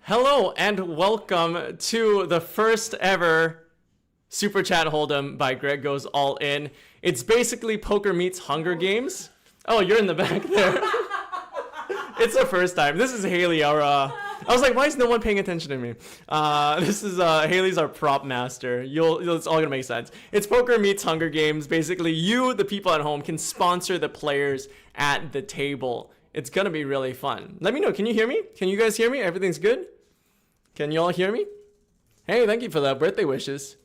Hello and welcome to the first ever Super Chat Hold'em by Greg Goes All In. It's basically poker meets Hunger Games. Oh, you're in the back there. It's the first time. This is Haley, our I was like, why is no one paying attention to me? This is Haley's our prop master. It's all gonna make sense. It's poker meets Hunger Games. Basically, you, the people at home, can sponsor the players at the table. It's gonna be really fun. Let me know. Can you hear me? Can you guys hear me? Everything's good? Can you all hear me? Hey, thank you for the birthday wishes.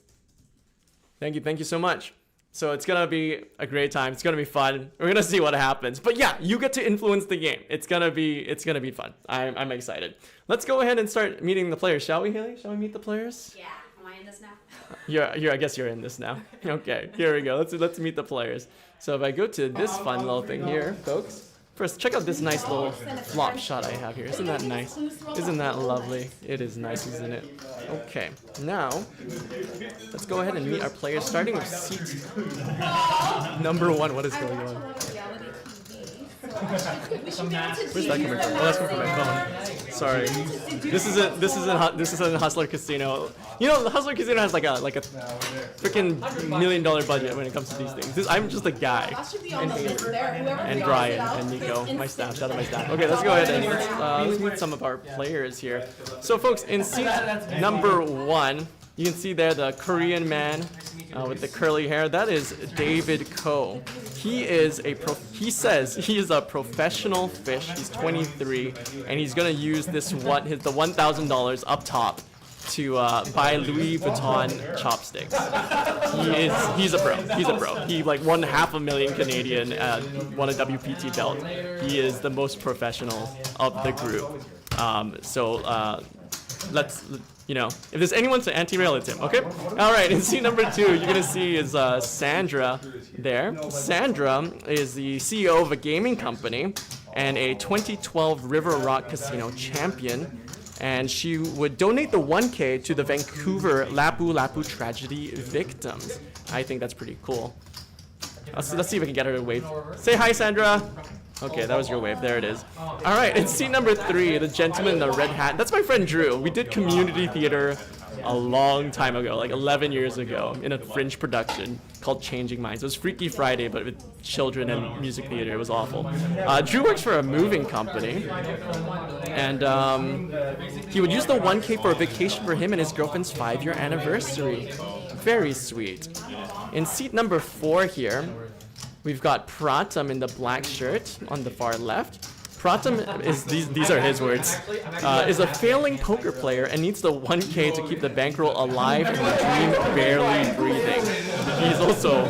Thank you so much. So it's gonna be a great time. It's gonna be fun. We're gonna see what happens. But yeah, you get to influence the game. It's gonna be fun. I'm excited. Let's go ahead and start meeting the players, shall we, Haley? Shall we meet the players? Yeah. Am I in this now? I guess you're in this now. Okay, here we go. Let's meet the players. So if I go to this fun little thing here, folks. First, check out this nice little flop shot I have here. Isn't that nice? Isn't that lovely? It is nice, isn't it? Okay, now let's go ahead and meet our players, starting with seat number 1. What is going on? Where's that coming from? Oh, that's coming from my phone. Sorry. This isn't Hustler Casino. You know, the Hustler Casino has like a freaking $1 million budget when it comes to these things. I'm just a guy. And Brian and Nico, my staff. Shout out my staff. Okay, let's go ahead and let's meet some of our players here. So, folks, in seat number 1, you can see there the Korean man with the curly hair. That is David Ko. He says he is a professional fish. He's 23, and he's gonna use the $1,000 up top to buy Louis Vuitton chopsticks. He's a pro. He's a pro. He won $500,000 Canadian, won a WPT belt. He is the most professional of the group. Let's. If there's anyone to anti-rail, it's him, okay? All right, in seat number 2, you're gonna see is Sandra there. Sandra is the CEO of a gaming company and a 2012 River Rock Casino champion. And she would donate the 1K to the Vancouver Lapu Lapu tragedy victims. I think that's pretty cool. Let's see if we can get her to wave. Say hi, Sandra. Okay, that was your wave. There it is. All right, in seat number 3, the gentleman in the red hat. That's my friend Drew. We did community theater a long time ago, like 11 years ago, in a fringe production called Changing Minds. It was Freaky Friday, but with children and music theater. It was awful. Drew works for a moving company, and he would use the 1K for a vacation for him and his girlfriend's 5-year anniversary. Very sweet. In seat number 4 here, we've got Pratham in the black shirt on the far left. Pratham is, these are his words, is a failing poker player and needs the 1K to keep the bankroll alive and the dream barely breathing. He's also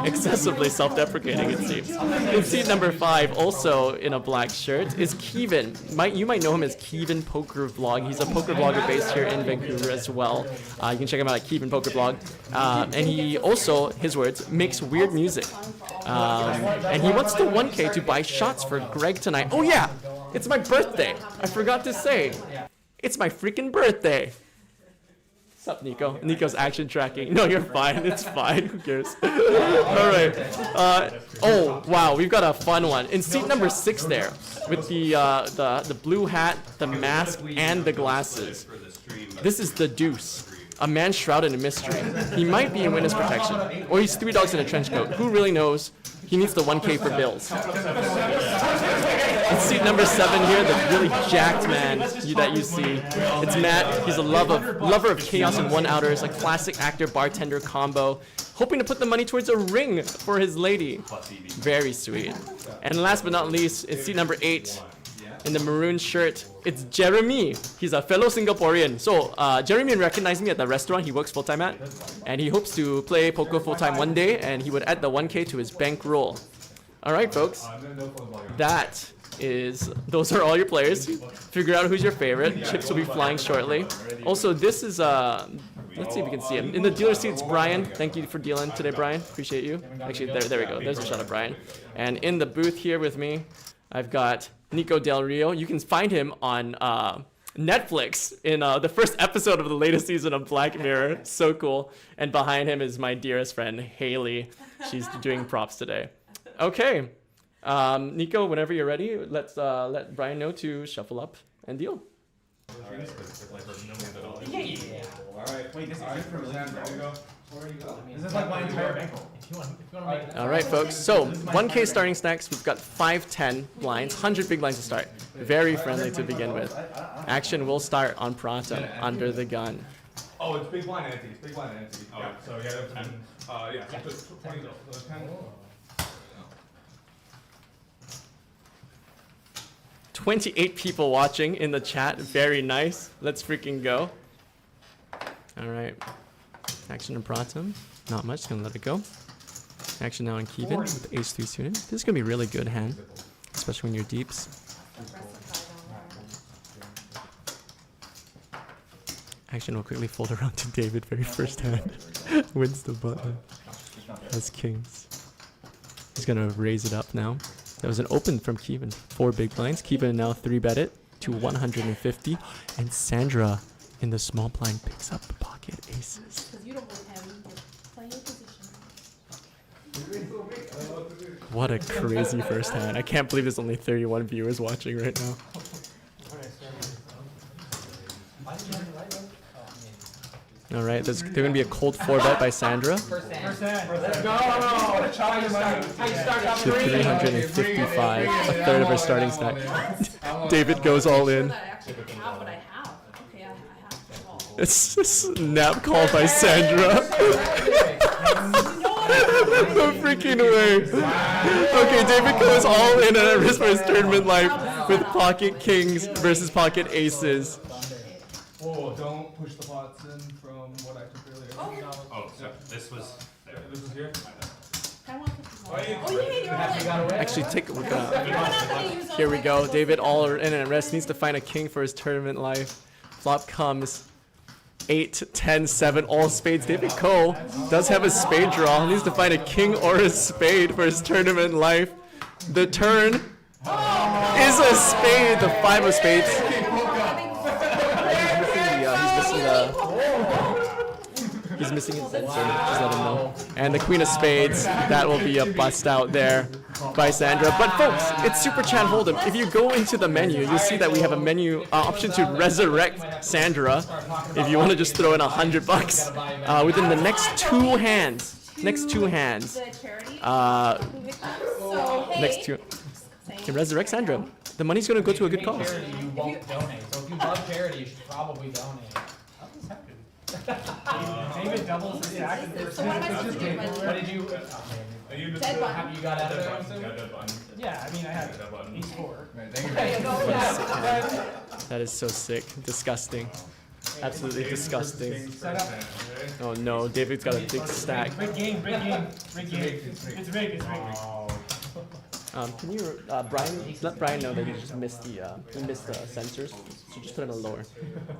excessively self-deprecating, it seems. In seat number 5, also in a black shirt, is Keevin. You might know him as Keevin Poker Vlog. He's a poker vlogger based here in Vancouver as well. You can check him out at Keevin Poker Vlog. And he also, his words, makes weird music. And he wants the 1K to buy shots for Greg tonight. Oh yeah, it's my birthday. I forgot to say, it's my freaking birthday. What's up, Nico? Nico's action tracking. No, you're fine. It's fine. Who cares? All right. Oh wow, we've got a fun one in seat number 6 there, with the blue hat, the mask, and the glasses. This is the DEUCE. A man shrouded in mystery. He might be in witness protection, or he's 3 dogs in a trench coat. Who really knows? He needs the 1K for bills. In seat number 7 here, the really jacked man that you see. It's Matt. He's a lover of chaos and one-outers, a classic actor-bartender combo, hoping to put the money towards a ring for his lady. Very sweet. And last but not least, in seat number 8, in the maroon shirt, it's Jeremy. He's a fellow Singaporean. So Jeremy recognized me at the restaurant he works full-time at, and he hopes to play poker full-time one day, and he would add the 1K to his bankroll. All right, folks. Those are all your players. Figure out who's your favorite. Chips will be flying shortly. Also, this is let's see if we can see him. In the dealer seat, it's Brian. Thank you for dealing today, Brian. Appreciate you. Actually, there we go. There's a shot of Brian. And in the booth here with me, I've got Nico Del Rio. You can find him on Netflix in the first episode of the latest season of Black Mirror. So cool. And behind him is my dearest friend, Haley. She's doing props today. Okay. Nico, whenever you're ready, let's let Brian know to shuffle up and deal. Yeah. Alright, wait, this is just for Sandra. There you go. This is like my entire bankroll. If you want to make it. All right, folks. So 1K starting stacks. We've got 510 blinds, 100 big blinds to start. Very friendly to begin with. Action will start on Pratham under the gun. Oh, it's big blind ante. It's big blind ante. Oh, so yeah, that's 10. Yeah, so just 20, 10. 28 people watching in the chat. Very nice. Let's freaking go. All right. Action on Pratham. Not much. Gonna let it go. Action now on Keevin with the Ace 3 student. This is gonna be a really good hand, especially when you're deeps. Action will quickly fold around to David. Very first hand. Wins the button. That's kings. He's gonna raise it up now. That was an open from Keevin. 4 big blinds. Keevin now 3-bet it to 150. And Sandra in the small blind picks up pocket aces. What a crazy first hand. I can't believe there's only 31 viewers watching right now. All right, there's going to be a cold 4-bet by Sandra. First hand. Let's go. To 355, a third of her starting stack. David goes all in. It's a snap call by Sandra. No freaking way. Okay, David goes all in at risk for his tournament life with pocket kings versus pocket aces. Whoa, don't push the pots in from what I took earlier. Oh, so this was there. This is here? Actually, take a look at Here we go. David all in at rest. Needs to find a king for his tournament life. Flop comes 8, 10, 7, all spades. David Cole does have a spade draw. Needs to find a king or a spade for his tournament life. The turn is a spade. The 5 of spades. He's missing his just let him know. And the queen of spades, that will be a bust out there by Sandra. But folks, it's Super Chat Hold'em. If you go into the menu, you'll see that we have a menu option to resurrect Sandra. If you want to just throw in $100 within the next 2 hands. Next 2 hands. Next 2. Can resurrect Sandra. The money's going to go to a good cause. You won't donate. So if you love charity, you should probably donate. David doubles the stack. So what am I supposed to do? What did you? Dead button. Have you got out of there? Yeah, I mean, I had Ace 4. That is so sick. Disgusting. Absolutely disgusting. Oh no, David's got a big stack. Big game, big game, big game. It's big, it's big. Can you, Brian, let Brian know that you just missed the sensors, so just put it a lower.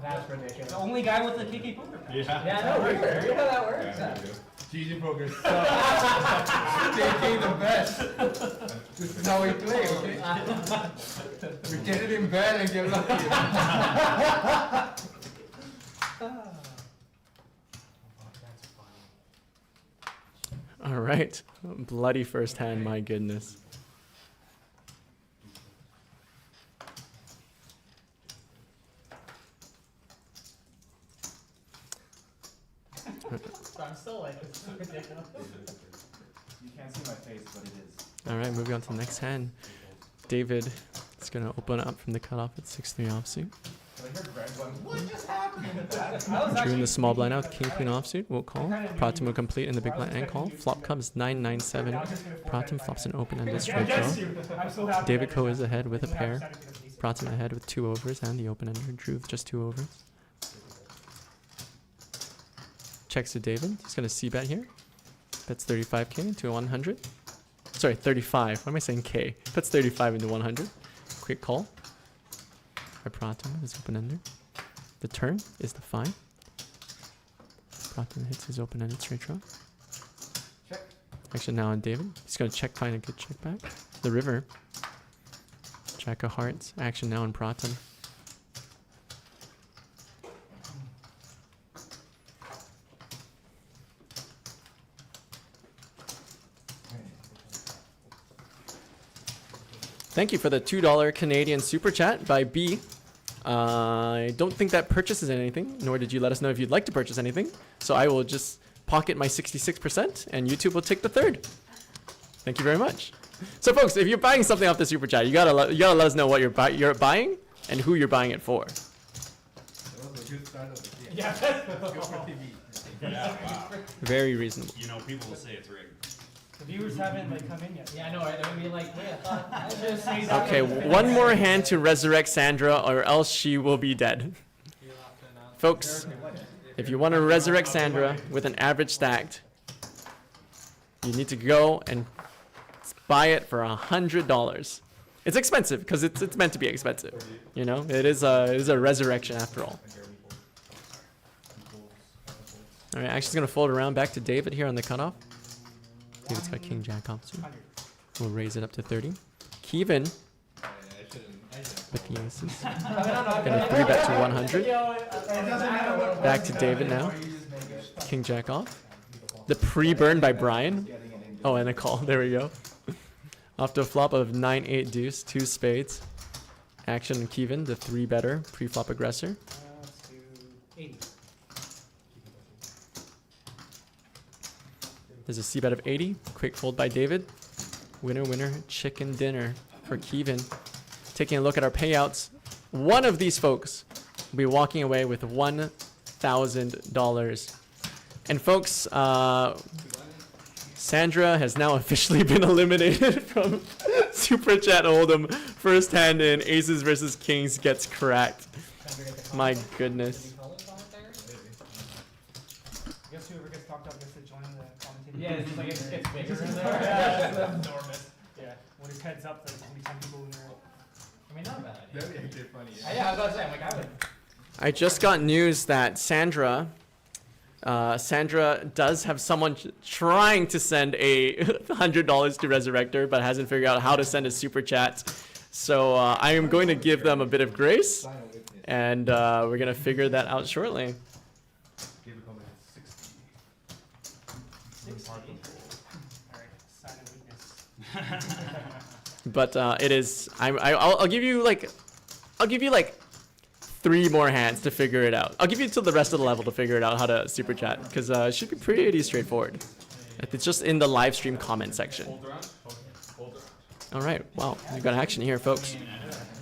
That's ridiculous. The only guy with the Kiki poker. Yeah, no, we're here. You know how that works. GG Poker. Taking the best. This is how we play, okay? We get it in bed and get lucky. All right, bloody first hand, my goodness. I'm still like, it's ridiculous. You can't see my face, but it is. All right, moving on to the next hand. David is going to open up from the cutoff at 6-3 offsuit. What just happened? Drew in the small blind out, king queen offsuit, will call. Pratham will complete in the big blind and call. Flop comes 9-9-7. Pratham flops an open-ended straight draw. David Coe is ahead with a pair. Pratham ahead with 2 overs and the open-ender. Drew with just 2 overs. Checks to David. He's going to c-bet here. That's 35k to 100. Sorry, 35. Why am I saying k? That's 35 into 100. Quick call. By Pratham with his open-ender. The turn is the 5. Pratham hits his open-ended straight draw. Check. Action now on David. He's going to check, find a good check back. The river. Jack of hearts. Action now on Pratham. Thank you for the $2 Canadian Super Chat by B. I don't think that purchases anything, nor did you let us know if you'd like to purchase anything. So I will just pocket my 66%, and YouTube will take the third. Thank you very much. So, folks, if you're buying something off the super chat, you gotta let us know what you're buying and who you're buying it for. That was a good start of the game. Yeah. Good for TV. Yeah, wow. Very reasonable. You know, people will say it's rigged. The viewers haven't like come in yet. Yeah, I know, right? They're gonna be like, wait, I thought I just say that. Okay, one more hand to resurrect Sandra, or else she will be dead. Folks, if you want to resurrect Sandra with an average stacked, you need to go and buy it for $100. It's expensive because it's meant to be expensive. You know, it is a resurrection after all. All right, actually, gonna fold around back to David here on the cutoff. David's got King Jack off too. We'll raise it up to 30. Keevin with the aces. Gonna 3-bet to 100. Back to David now. King Jack off. The pre-burn by Brian. Oh, and a call. There we go. Off to a flop of 9-8 deuce, 2 spades. Action and Keevin, the 3-better pre-flop aggressor. Let's do 80. There's a C-bet of 80. Quick fold by David. Winner, winner, chicken dinner for Keevin. Taking a look at our payouts. One of these folks will be walking away with $1,000. And folks, Sandra has now officially been eliminated from Super Chat Hold'em. First hand in Aces versus Kings gets cracked. My goodness. I guess whoever gets talked up gets to join the commentating. Yeah, it's like it's bigger in there. Yeah, it's enormous. Yeah, when his head's up, there's only 10 people in there. I mean, not a bad idea. That'd be actually funny. Yeah, I was about to say, I'm like, I would. I just got news that Sandra does have someone trying to send a $100 to resurrect her, but hasn't figured out how to send a super chat. So I am going to give them a bit of grace, and we're gonna figure that out shortly. Alright, sign of weakness. But it is. I'll give you like 3 more hands to figure it out. I'll give you till the rest of the level to figure it out how to super chat, because it should be pretty straightforward. It's just in the live stream comment section. All right. Wow, we got action here, folks.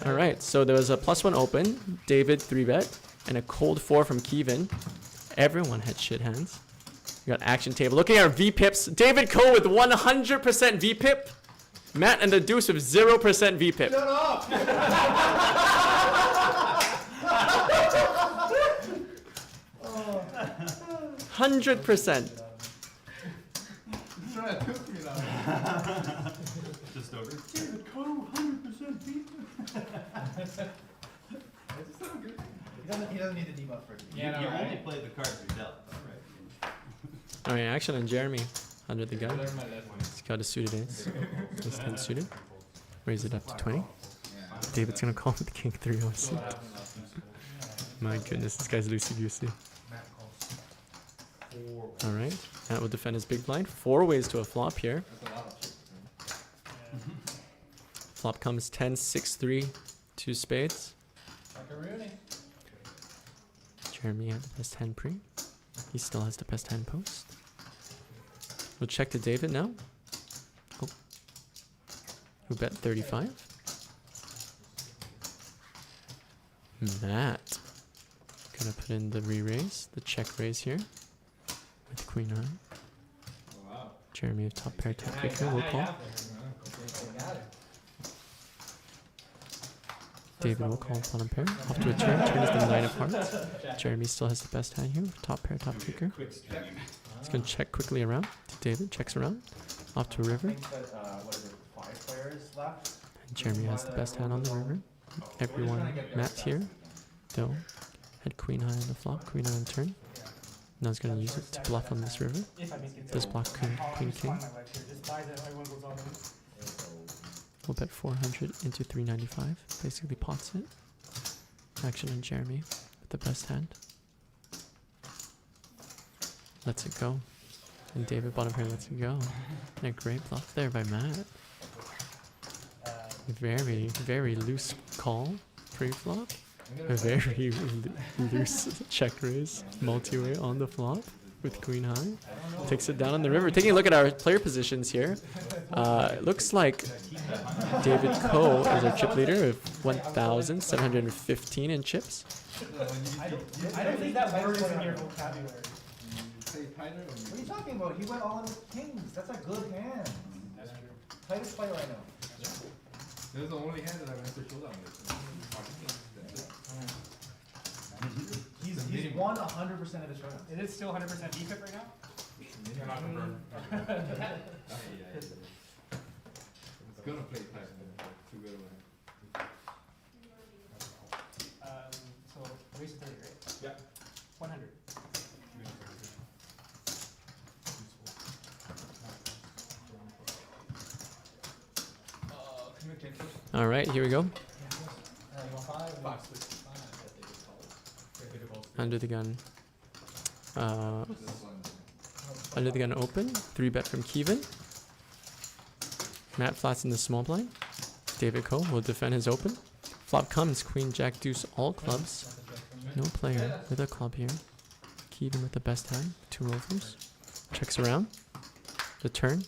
All right. So there was a +1 open. David 3-bet and a cold 4 from Keevin. Everyone had shit hands. We got action table. Looking at our VPIPs. David Coe with 100% VPIP. Matt and the Deuce with 0% VPIP. Shut up! 100%. Try to took me now. Just over. David Coe, 100% beat. It's so good. He doesn't need the debuff for it. You only play the cards you dealt. All right, action on Jeremy under the I gun. learned my lesson. He's got a suited ace. Ace 10 suited. Raise it up to 20. David's gonna call with King 3 OC. My goodness, this guy's loosey-goosey. All right, Matt will defend his big blind. 4 ways to a flop here. That's a lot of shit. Flop comes 10, 6, 3, 2 spades. Jeremy had the best hand pre. He still has the best hand post. We'll check to David now. Oh. Who bet 35? Matt. Gonna put in the re-raise, the check raise here. With Queen High. Wow. Jeremy of top pair, top kicker, will call. David will call bottom pair. Off to a turn. Turn is the 9 of hearts. Jeremy still has the best hand here. Top pair, top kicker. He's gonna check quickly around. To David, checks around. Off to a river. I think that, what is it, 5 players left? And Jeremy has the best hand on the river. Everyone, Matt's here. Though, had queen high on the flop, queen high on the turn. Now he's gonna use it to bluff on this river. If I make it. Does block queen, queen king. Just buy that everyone goes all in. We'll bet 400 into 395. Basically pots it. Action on Jeremy with the best hand. Lets it go. And David bottom pair lets it go. And a great bluff there by Matt. Very, very loose call pre-flop. A very loose check raise, multi-way on the flop with queen high. Takes it down on the river. Taking a look at our player positions here. It looks like David Coe is our chip leader with 1,715 in chips. I don't think that word is in your vocabulary. What are you talking about? He went all in with kings. That's a good hand. Tightest player I know. This is the only hand that I went to showdown with. He's won 100% of his showdowns. It is still 100% defib right now? It's gonna play tight. Too good of a hand. So, raise to 30, right? Yeah. 100. All right, here we go. Under the gun. Under the gun open. 3-bet from Keevin. Matt flats in the small blind. David Coe will defend his open. Flop comes queen, jack, deuce, all clubs. No player with a club here. Keevin with the best hand. 2 overs. Checks around. The turn.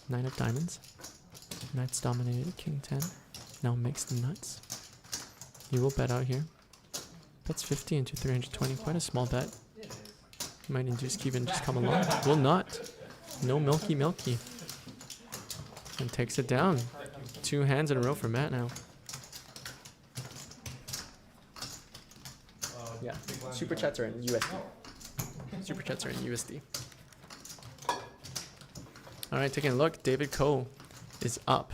9 of diamonds. Matt's dominated. King 10. Now makes the nuts. He will bet out here. Bets 50 into 320. Quite a small bet. Might induce Keevin just come along. Will not. No milky. And takes it down. 2 hands in a row for Matt now. Yeah. Super chats are in USD. Super chats are in USD. Alright, taking a look. David Coe is up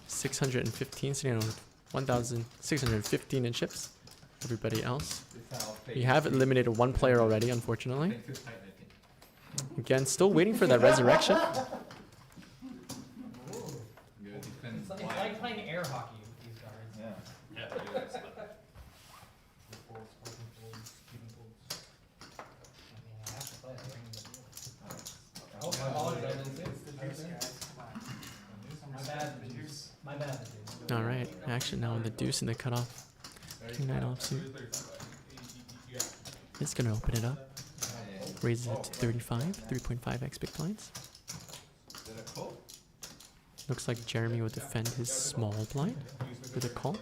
615, sitting on 1,615 in chips. Everybody else. We have eliminated 1 player already, unfortunately. Again, still waiting for that resurrection. It's like playing air hockey with these cards. Yeah. Yeah. My bad. Alright, action now on the deuce and the cutoff. King 9 offsuit. It's gonna open it up. Raises it to 35, 3.5x big blinds. Looks like Jeremy will defend his small blind with a call.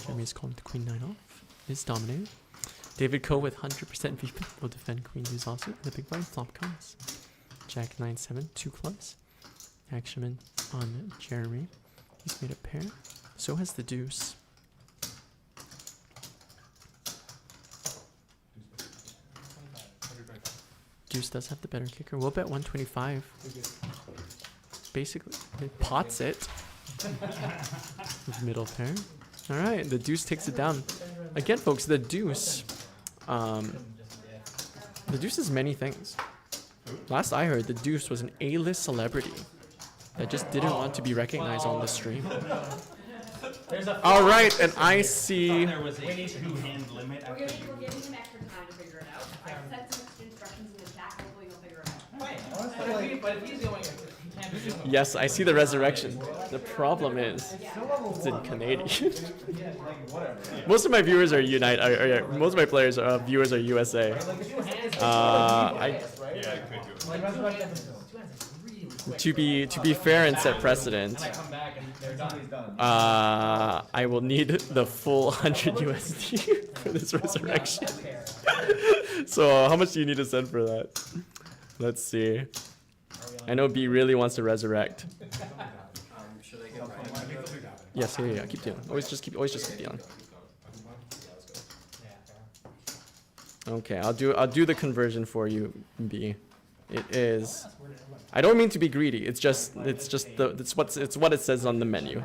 Jeremy's calling the queen 9 off. Is dominated. David Coe with 100% VP will defend queen deuce offsuit. The big blind flop comes. Jack 9-7, 2 clubs. Action on Jeremy. He's made a pair. So has the deuce. Deuce does have the better kicker. We'll bet 125. Basically, it pots it. With middle pair. Alright, the deuce takes it down. Again, folks, the deuce. The deuce is many things. Last I heard, the deuce was an A-list celebrity that just didn't want to be recognized on the stream. Alright, and I see. There was a 2-hand limit We're after giving you. him extra time to figure it out. I sent some instructions in the chat. Hopefully you'll figure it out. Honestly, But if he's the only one, he can't be the only one. Yes, I see the resurrection. The problem is, it's in Canadian. Most of my viewers are most of my players are viewers are USA. To be fair and set precedent, I will need the full 100 USD for this resurrection. So how much do you need to send for that? Let's see. I know B really wants to resurrect. Yes, yeah. Keep dealing. Always just keep dealing. Okay, I'll do the conversion for you, B. It is. I don't mean to be greedy. It's what it says on the menu.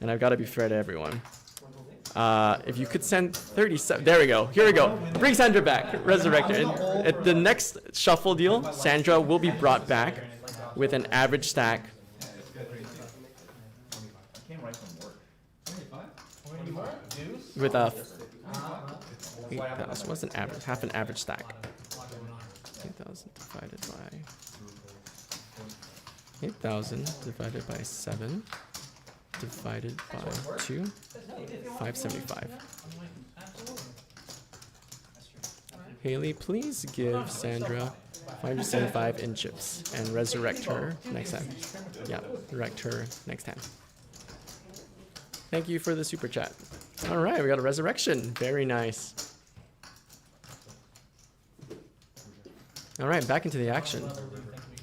And I've got to be fair to everyone. If you could send 37, there we go. Here we go. Bring Sandra back, resurrect her. And at the next shuffle deal, Sandra will be brought back with an average stack. With a 8,000. What's an average? Half an average stack. 8,000 divided by 7. divided by 2. 575. Haley, please give Sandra 575 in chips and resurrect her next time. Yeah, resurrect her next time. Thank you for the super chat. All right, we got a resurrection. Very nice. All right, back into the action.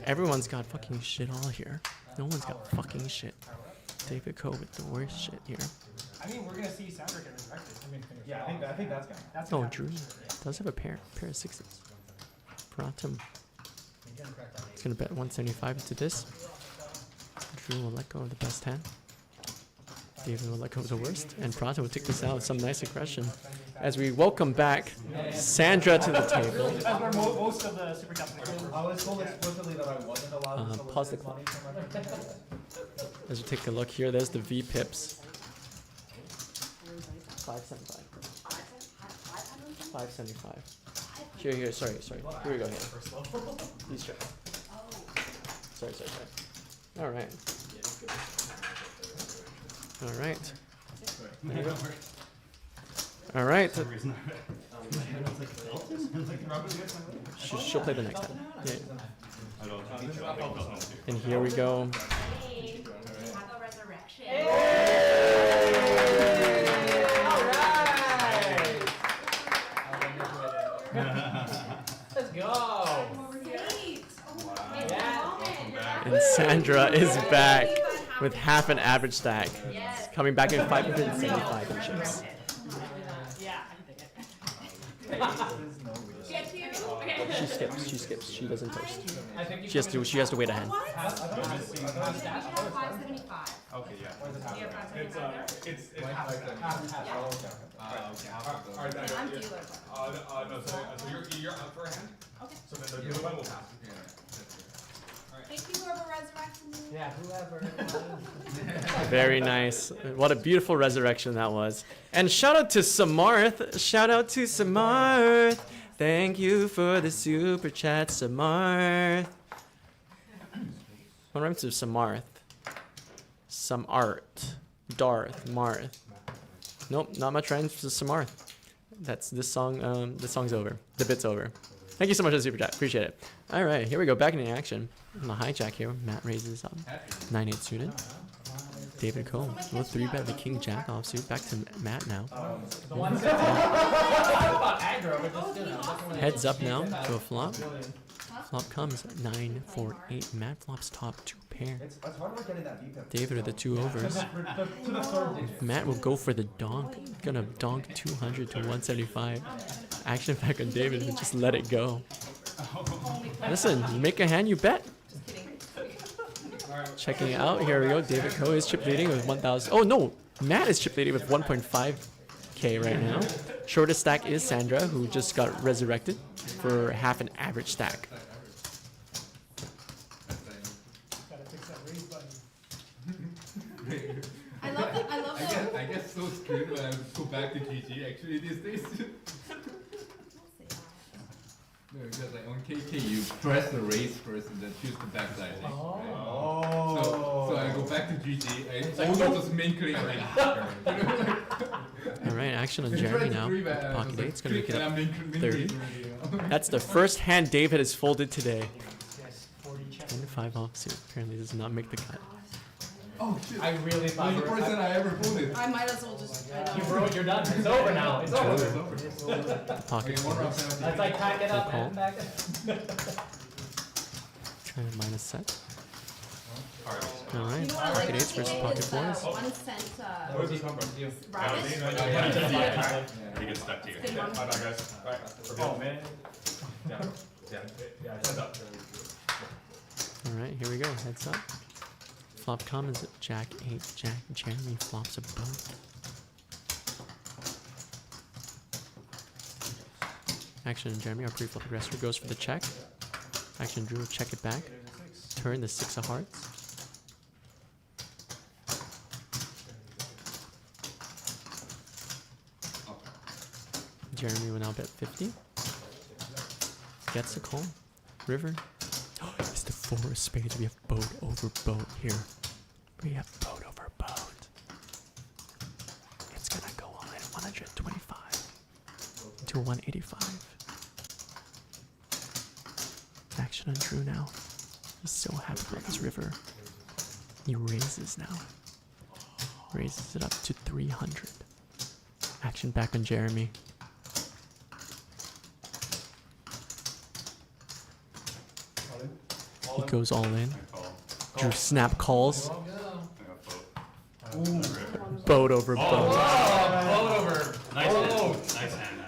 Everyone's got fucking shit all here. No one's got fucking shit. David Coe with the worst shit here. I mean, we're gonna see Sandra get resurrected. Yeah, I think that's gonna. That's Oh, gonna Drew does have a pair of sixes. Pratham. He's gonna bet 175 into this. Drew will let go of the best hand. David will let go of the worst, and Pratham will take this out with some nice aggression. As we welcome back Sandra to the table. That's where most of the super chats I was told explicitly that I wasn't allowed to Pause the solicit money from my friends. As we take a look here, there's the V pips. 575. 575. Here, sorry. Here we go, here. These chips. Sorry. Alright. Alright. She'll play the next time. Yeah. And here we go. Hey, have a resurrection. Let's go. Great. Oh, And Sandra is back with half an average stack. Yes. Coming back in 575 in chips. Yeah. Get you? Okay. She skips. She doesn't toast. I think She has to wait a hand. What? We have 575. Okay, yeah. Do you have 575 there? It's half of that. I'm dealer. No, so you're up for a hand? Okay. So then the other one will pass. Thank you, whoever resurrected me. Yeah, whoever. Very nice. What a beautiful resurrection that was. And shout out to Samarth. Thank you for the super chat, Samarth. What rhymes with Samarth? Some art. Darth. Marth. Nope, not much rhymes with Samarth. That's this song. This song's over. The bit's over. Thank you so much for the super chat. Appreciate it. All right, here we go. Back into action. On the hijack here, Matt raises up. 9-8 suited. David Coe will 3-bet the king jack offsuit. Back to Matt now. The one set. About aggro, but just, you know, Heads up now to a flop. Flop comes 9-4-8. Matt flops top 2 pair. It's hard work getting that VPIP. David with the 2 overs. To the third digit. Matt will go for the donk. Gonna donk 200 to 175. Action back on David, but just let it go. Listen, you make a hand, you bet. Just kidding. Checking it out. Here we go. David Coe is chip leading with 1,000. Oh no, Matt is chip leading with 1.5k right now. Shortest stack is Sandra, who just got resurrected for half an average stack. gotta fix that raise button. I love that. I get so screwed when I go back to GG actually these days. No, because like on KK you press the raise first and then choose the backside. Right? Oh. So I go back to GG. I all those main clean already. All right, action on Jeremy now. With the pocket 8. It's gonna make it up 30. 30. That's the first hand David has folded today. Yes, 40 checks. And 5 offsuit. Apparently does not make the cut. Oh shit. I really thought That's the first time I ever folded. I might as well just. you wrote, you're done. It's over now. It's over. Pocket Okay, one round 4s. penalty. That's like pack it up Call. and back. Trying to minus set. Alright. You Alright, know what I pocket like 8s to versus give pocket is 4s. 1 cent Where does this come from? rabbit. You get stuck to you. Good one. Bye guys. Alright. Oh, man. Yeah, heads up. Alright, here we go. Heads up. Flop comes Jack 8. Jack Jeremy flops a boat. Action Jeremy, our pre-flop aggressor, goes for the check. Action Drew will check it back. Turn the 6 of hearts. Jeremy will now bet 50. Gets a call. River. It's the 4 of spades. We have boat over boat here. We have boat over boat. 125 to 185. Action on Drew now. He's so happy about this river. He raises now. Raises it up to 300. Action back on Jeremy. He goes all in. Drew snap calls. Boat over boat. Nice hand. Nice hand.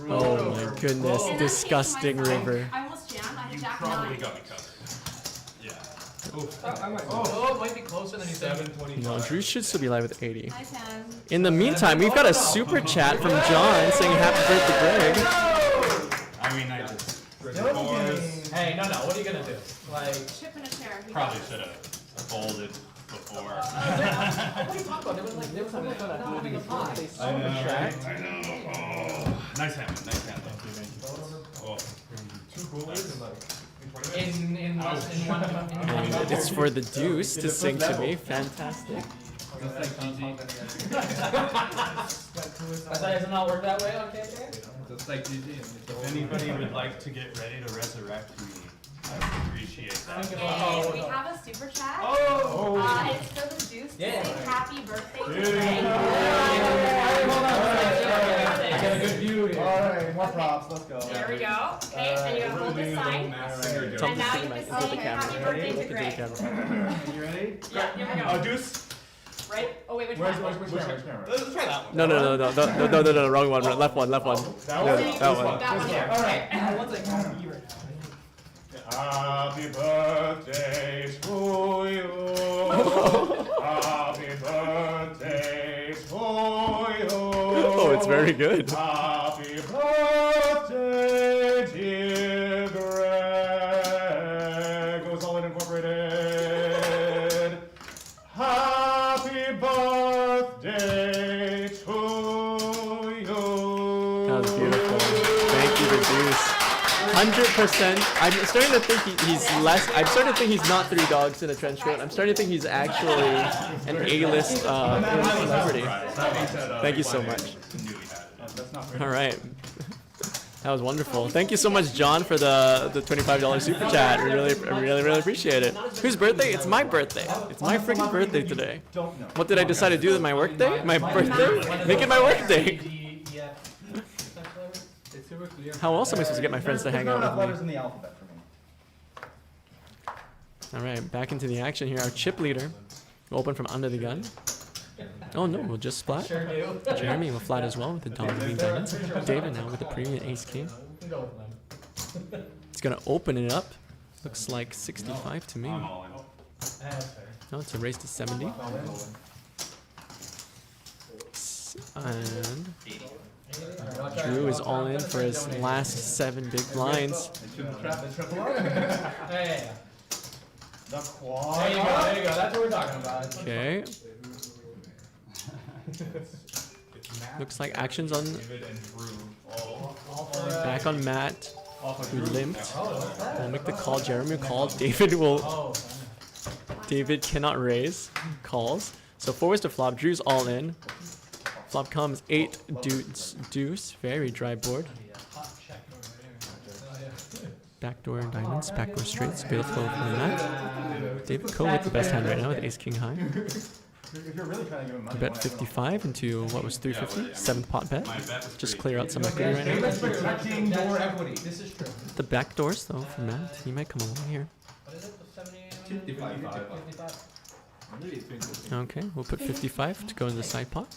Wow. Oh my goodness. And Disgusting that's river. I almost jammed. I had You Jack probably 9. got me covered. Yeah. Oh, it might be closer than you think. No, Drew should still be live with 80. Nice hand. In the meantime, we've got a super chat from John saying happy birthday, Greg. I mean, I just Hey, no, what are you gonna do? Like, Chip in a chair. He probably does. should have folded before. what are you talking about? There was something like not having a pot. I know. Nice hand. Nice hand. Oh. In one. And it's for the Deuce to sing to me. Fantastic. Does it not work that way on KK? Just like GG. If anybody would like to get ready to resurrect me, I would appreciate that. Okay, we have a super chat. Oh! It's for the Deuce to Yeah. say happy birthday to Dude. Greg. I got a good view here. Alright, more props, let's go. There we go. Okay, and you hold this sign. Tell And him to now sing you back can into the say happy camera. birthday to Look into the Greg. camera. You ready? Yeah, here we go. Deuce. Right? Oh wait, which Where's one? camera? Which camera? Let's try that one. No, wrong one. Left one. That one? Yeah, that one. That one here. Alright. Happy birthday to you. Happy birthday to you. Oh, it's very good. Happy birthday, dear Greg. Goes all in incorporated. Happy birthday to you. That was beautiful. Thank you, the Deuce. 100%. I'm starting to think he's less. I'm starting to think he's not three dogs in a trench coat. I'm starting to think he's actually an A-list celebrity. Thank you so much. All right. That was wonderful. Thank you so much, John, for the $25 super chat. I really appreciate it. Whose birthday? It's my birthday. It's my freaking birthday today. What did I decide to do with my work day? My birthday? Make it my work day. How else am I supposed to get my friends to hang out Enough with letters me? in the alphabet for me. All right, back into the action here. Our chip leader will open from under the gun. Oh no, we'll just splat. Sure do. Jeremy will flat as well with the dominant diamonds. David now with the premium ace king. We can go with them. He's gonna open it up. Looks like 65 to me. I'm all in. That's fair. No, it's a raise to 70. And Drew is all in for his last 7 big blinds. Hey, The there quad. you go, there you go. That's what we're talking about. Okay. Looks like actions on back on Matt, who limped. We'll make the call. Jeremy will call. David will. Oh, David cannot raise. Calls. So forwards to flop. Drew's all in. Flop comes 8 deuce. Very dry board. Backdoor diamonds. Backdoor straights. Beautiful from Matt. David Co with the best hand right now with ace king high. If you're really trying to give him money, Bet 55 into what was 350. 7th pot bet. Just clear out some equity right now. David's protecting your equity. this is true. The back doors though for Matt. He might come along here. What is it? 70? 55. Okay, we'll put 55 to go in the side pot.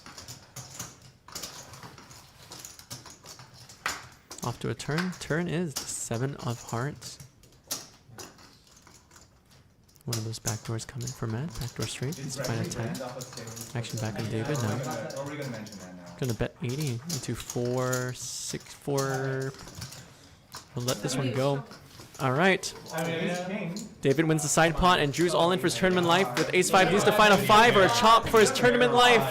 Off to a turn. Turn is the 7 of hearts. One of those back doors coming for Matt. Backdoor straight. Let's find a 10. Action back on David now. Or are we gonna mention that now? Gonna bet 80 into 4, 6, 4. We'll let this one go. All right. Ace king. David wins the side pot, and Drew's all in for his tournament life with ace 5. Needs to find a 5 or a chop for his tournament life.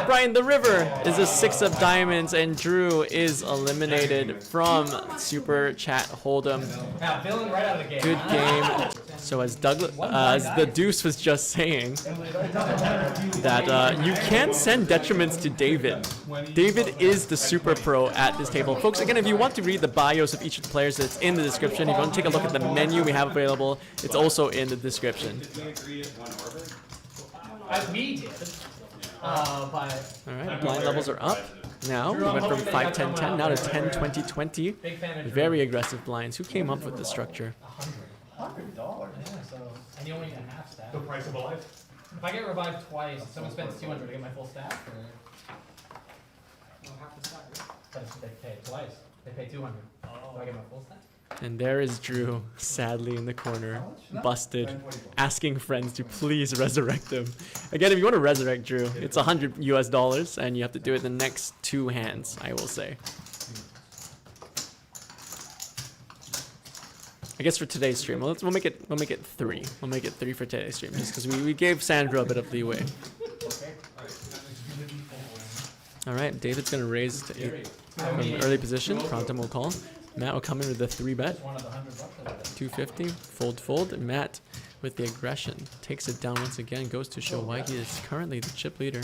Brian the River is a 6 of diamonds, and Drew is eliminated from Super Chat Hold'em. Yeah, feeling right out of the gate. Good game. So as the Deuce was just saying, that you can send detriments to David. David is the super pro at this table. Folks, again, if you want to read the bios of each of the players, it's in the description. If you want to take a look at the menu we have available, it's also in the description. We did. But Alright, blind levels are up. Now, we went from 5, 10, 10, now to 10, 20, 20. big fan of Very aggressive blinds. Who came up with this structure? $100. Yeah, so and you only get half staff. The price of a life. If I get revived twice, someone spends 200 to get my full staff, or Half the stack, right? but it's, they pay twice. They pay 200. Do I get my full staff? And there is Drew, sadly in the corner, busted, asking friends to please resurrect him. Again, if you want to resurrect Drew, it's $100 US, and you have to do it the next 2 hands, I will say. I guess for today's stream, we'll make it 3. We'll make it 3 for today's stream, just because we gave Sandra a bit of leeway. All right, David's gonna raise to 8 from early position. Pratham will call. Matt will come in with the 3-bet. One of the $100. 250, fold. And Matt, with the aggression, takes it down once again. Goes to show why he is currently the chip leader.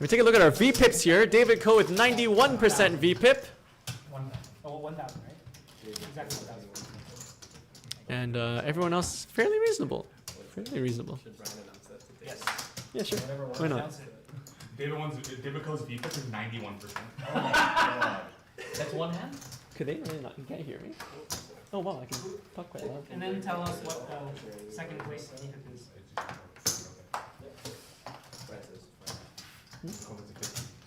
We take a look at our VPIPs here. David Coe with 91% VPIP. 1,000, right? Exactly 1,000. And everyone else fairly reasonable. Fairly reasonable. Yes. Yeah, sure. Whatever works. Why not? David Coe's VPIP is 91%. That's one hand? Could they really not? You can't hear me. Oh wow, I can talk quite loud. And then tell us what the second place tip is.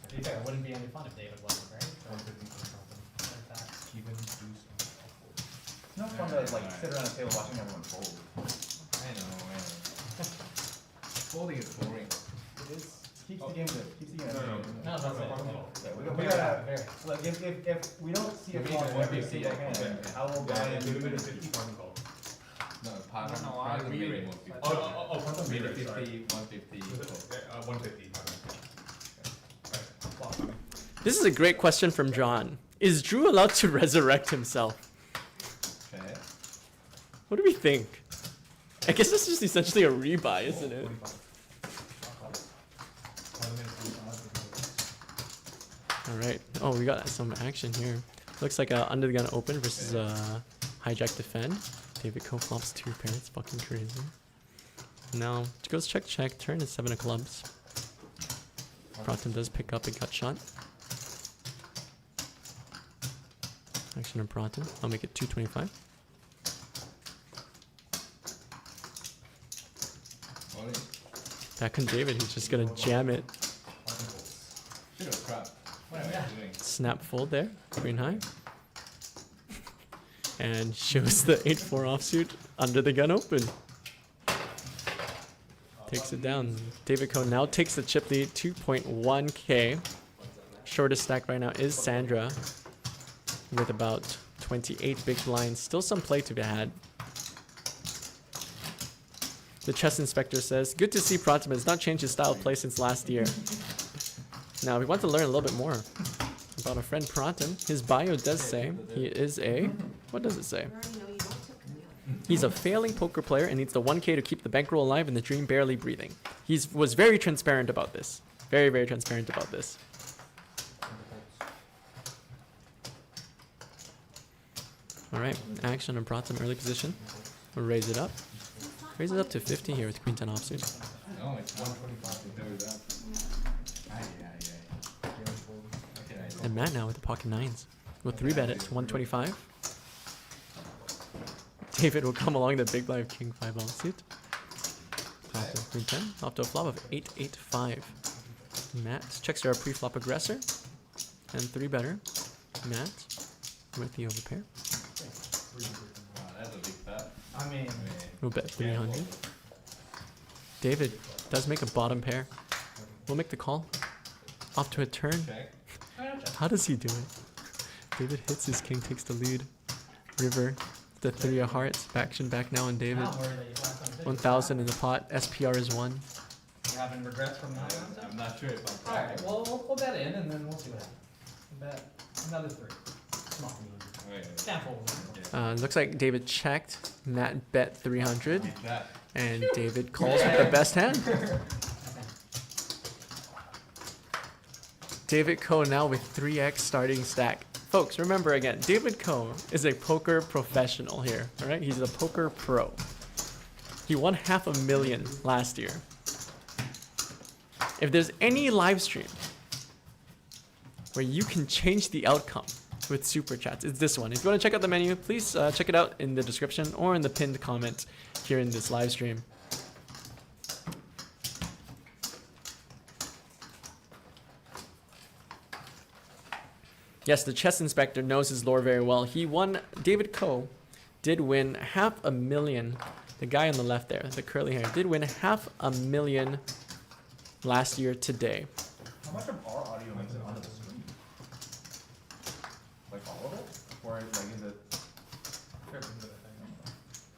To be fair, it wouldn't be any fun if David wasn't, right? Like that. Keevin, DEUCE, It's not fun to like sit around a table watching everyone fold. I know, man. Folding is boring. It is. Keeps the game good. Keeps the game No, no. good. No, that's it. Yeah, we gotta. Very. Like if we don't see a flaw in every single hand, I will buy Yeah, in. David is 50% call. No, part I don't know, part of the I made agree. it Oh, Pratham made it, 50, sorry. 150. 150. This is a great question from John. Is Drew allowed to resurrect himself? Okay. What do we think? I guess this is just essentially a rebuy, isn't it? Alright. Oh, we got some action here. Looks like a under the gun open versus hijack defend. David Coe flops 2 pairs. It's fucking crazy. Now, it goes check. Turn is 7 of clubs. Pratham does pick up a gut shot. Action on Pratham. I'll make it 225. Back on David, he's just gonna jam it. Should have crap. What am I doing? Snap fold there, green high. And shows the 8-4 offsuit under the gun open. Takes it down. David Coe now takes the chip lead, 2.1k. Shortest stack right now is Sandra with about 28 big blinds. Still some play to be had. The chess inspector says, good to see Pratham has not changed his style of play since last year. Now, we want to learn a little bit more about our friend Pratham. His bio does say he is a... What does it say? He's a failing poker player and needs the 1k to keep the bankroll alive and the dream barely breathing. He was very transparent about this. Very, very transparent about this. Alright, action on Pratham early position. We'll raise it up. Raise it up to 50 here with Queen 10 offsuit. No, it's 125 to do that. And Matt now with the pocket 9s. We'll 3-bet it to 125. David will come along the big blind King 5 offsuit. Pratham Queen 10, off to a flop of 8-8-5. Matt checks our pre-flop aggressor. And 3-better. Matt with the overpair. That's a big bet. I mean, We'll bet 300. David does make a bottom pair. We'll make the call. Off to a turn. Check. How does he do it? David hits his king, takes the lead. River, the 3 of hearts. Action back now on David. I'm worried that you last on 50. 1,000 in the pot. SPR is 1. You having regrets from that one? I'm not sure if I'm Alright, well, we'll bet in and then we'll see what happens. We'll bet another 3. Come on. Stand forward. Looks like David checked. Matt bet 300. Beat that. And David calls with the best hand. David Coe now with 3x starting stack. Folks, remember again, David Coe is a poker professional here. Alright? He's a poker pro. He won $500,000 last year. If there's any live stream where you can change the outcome with super chats, it's this one. If you want to check out the menu, please check it out in the description or in the pinned comment here in this live stream. Yes, the chess inspector knows his lore very well. He won, David Coe did win $500,000. The guy on the left there, the curly hair, did win $500,000 last year today. How much of our audio makes it onto the screen? Like all of it? Or like is it?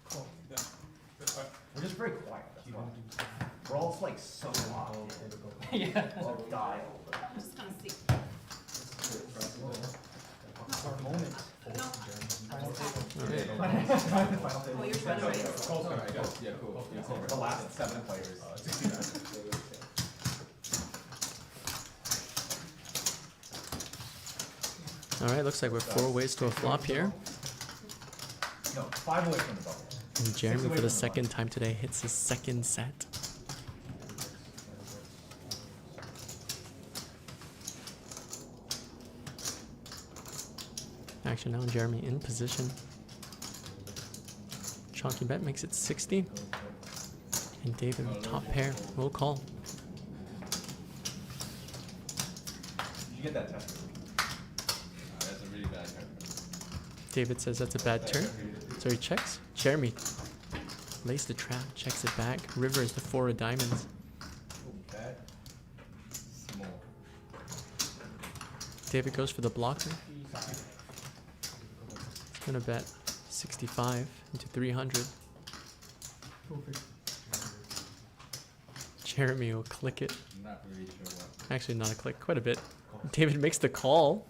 Cool. We're just very quiet. That's why. We're all like so loud. Yeah. All dialed. I'm just gonna see. No. Oh, you're trying to raise. Yeah, cool. The last 7 players. Alright, looks like we're 4 ways to a flop here. No, 5 away from the bubble. And Jeremy, for the second time today, hits his second set. Actually, now Jeremy in position. Chonky bet makes it 60. And David, top pair, will call. Did you get that test? That's a really bad turn. David says that's a bad turn. So he checks. Jeremy lays the trap, checks it back. River is the 4 of diamonds. Okay. Small. David goes for the blocker. He's gonna bet 65 into 300. Jeremy will click it. Not really sure what. Actually, not a click, quite a bit. David makes the call.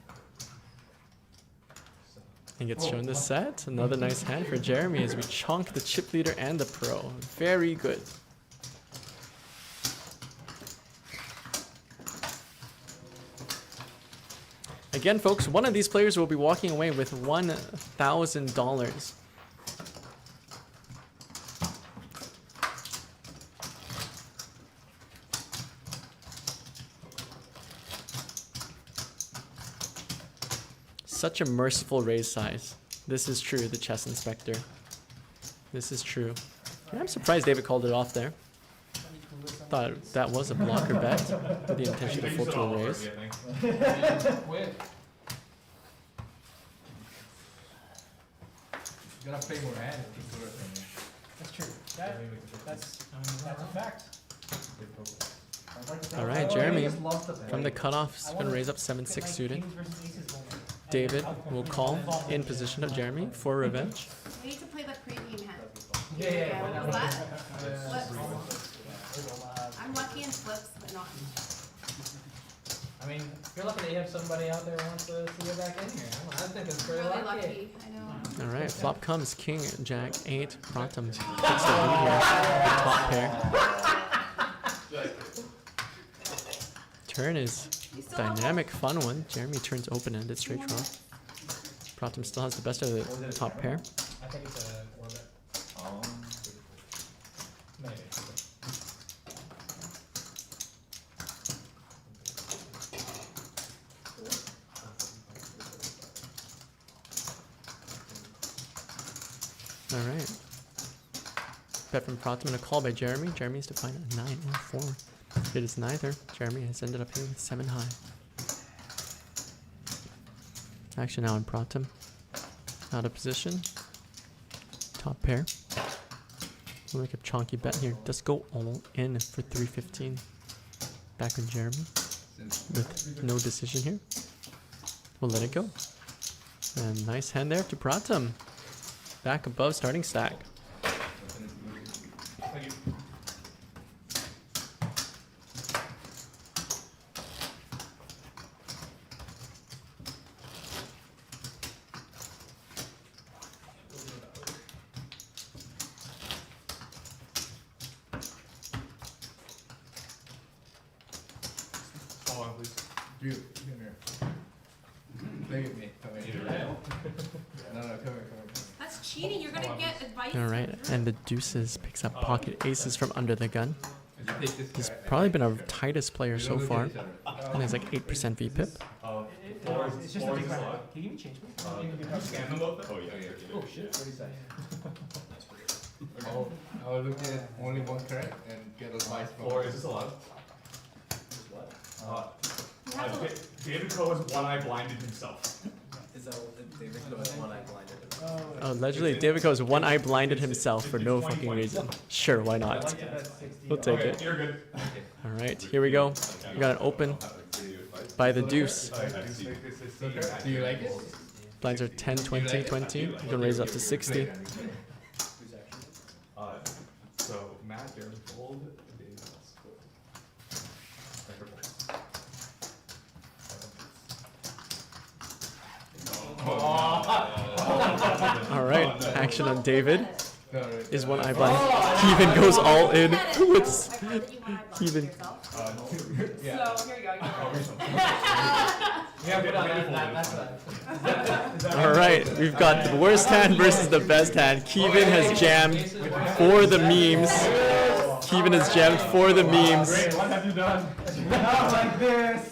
And gets shown the set. Another nice hand for Jeremy as we chonk the chip leader and the pro. Very good. Again, folks, one of these players will be walking away with $1,000. Such a merciful raise size. This is true, the chess inspector. This is true. Yeah, I'm surprised David called it off there. Thought that was a blocker bet with the intention to full tool raise. You gotta pay more hand. That's true. That's a fact. All right, Jeremy from the cutoff is going to raise up 7-6 suited. David will call in position of Jeremy for revenge. We need to play the pregame hand. Yeah. What was that? Flips. I'm lucky in flips, but not. I mean, you're lucky that you have somebody out there who wants to see you back in here. I think it's pretty Really lucky. lucky. I know. All right, flop comes King, Jack, 8. Pratham takes the lead here. Top pair. Turn is dynamic, fun one. Jeremy turns open-ended straight draw. Pratham still has the best of the top pair. I think it's a orbit. Maybe. All right. Bet from Pratham and a call by Jeremy. Jeremy is to find a 9 or 4. It is neither. Jeremy has ended up here with 7 high. Action now in Pratham. Out of position. Top pair. We'll make a chonky bet here. Does go all in for 315. Back on Jeremy. With no decision here. We'll let it go. And nice hand there to Pratham. Back above starting stack. You, come here. Play with me. Come here. No, come here. That's cheating, you're gonna get advice. All right, and the deuces picks up pocket aces from under the gun. You take this He's guy. probably been our tightest player We so don't look far, at each other. and he's like 8% VPIP. It's just a big one. Can you even change me? Scan them both? Oh, yeah. Oh, shit, 30 seconds. I will look at only one correct and get advice from. Or is this allowed? What? You have to, David Coe has one eye blinded himself. Is that David Coe's one eye blinded? Allegedly, David Coe's one eye blinded himself for no fucking reason. Sure, why not? We'll take it. You're good. All right, here we go. We got an open by the deuce. Do you like it? Blinds are 10, 20, 20. You can raise it up to 60. So Matt, Darren, fold. David, All right, action on David No, right. is one eye blind. Keevin goes all in with I've heard that you want to Keevin. yourself. Yeah. So, here you go. All right, we've got the worst hand versus the best hand. Keevin has jammed for the memes. Keevin has jammed for the memes. what have you done? Not like this!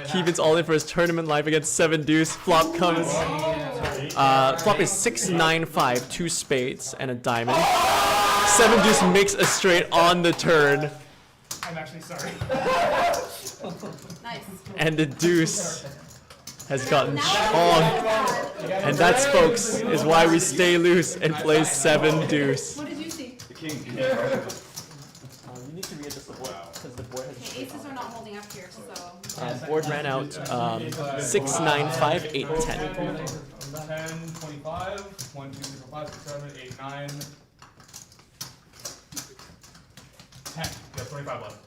Keevin's all in for his tournament live against 7 deuce. Flop comes. Flop is 6, 9, 5, 2 spades and a diamond. 7 deuce makes a straight on the turn, I'm actually sorry. Nice. and the deuce has gotten Now chonked. And that's, folks, is why we stay loose and play 7 deuce. What did you see? You need to readjust the board because the board Okay, aces are not holding up here, so. board ran out 6, 9, 5, 8, 10. 10, 25, 1, 2, 3, 4, 5, 6, 7, 8, 9, 10. Yeah, 25 left.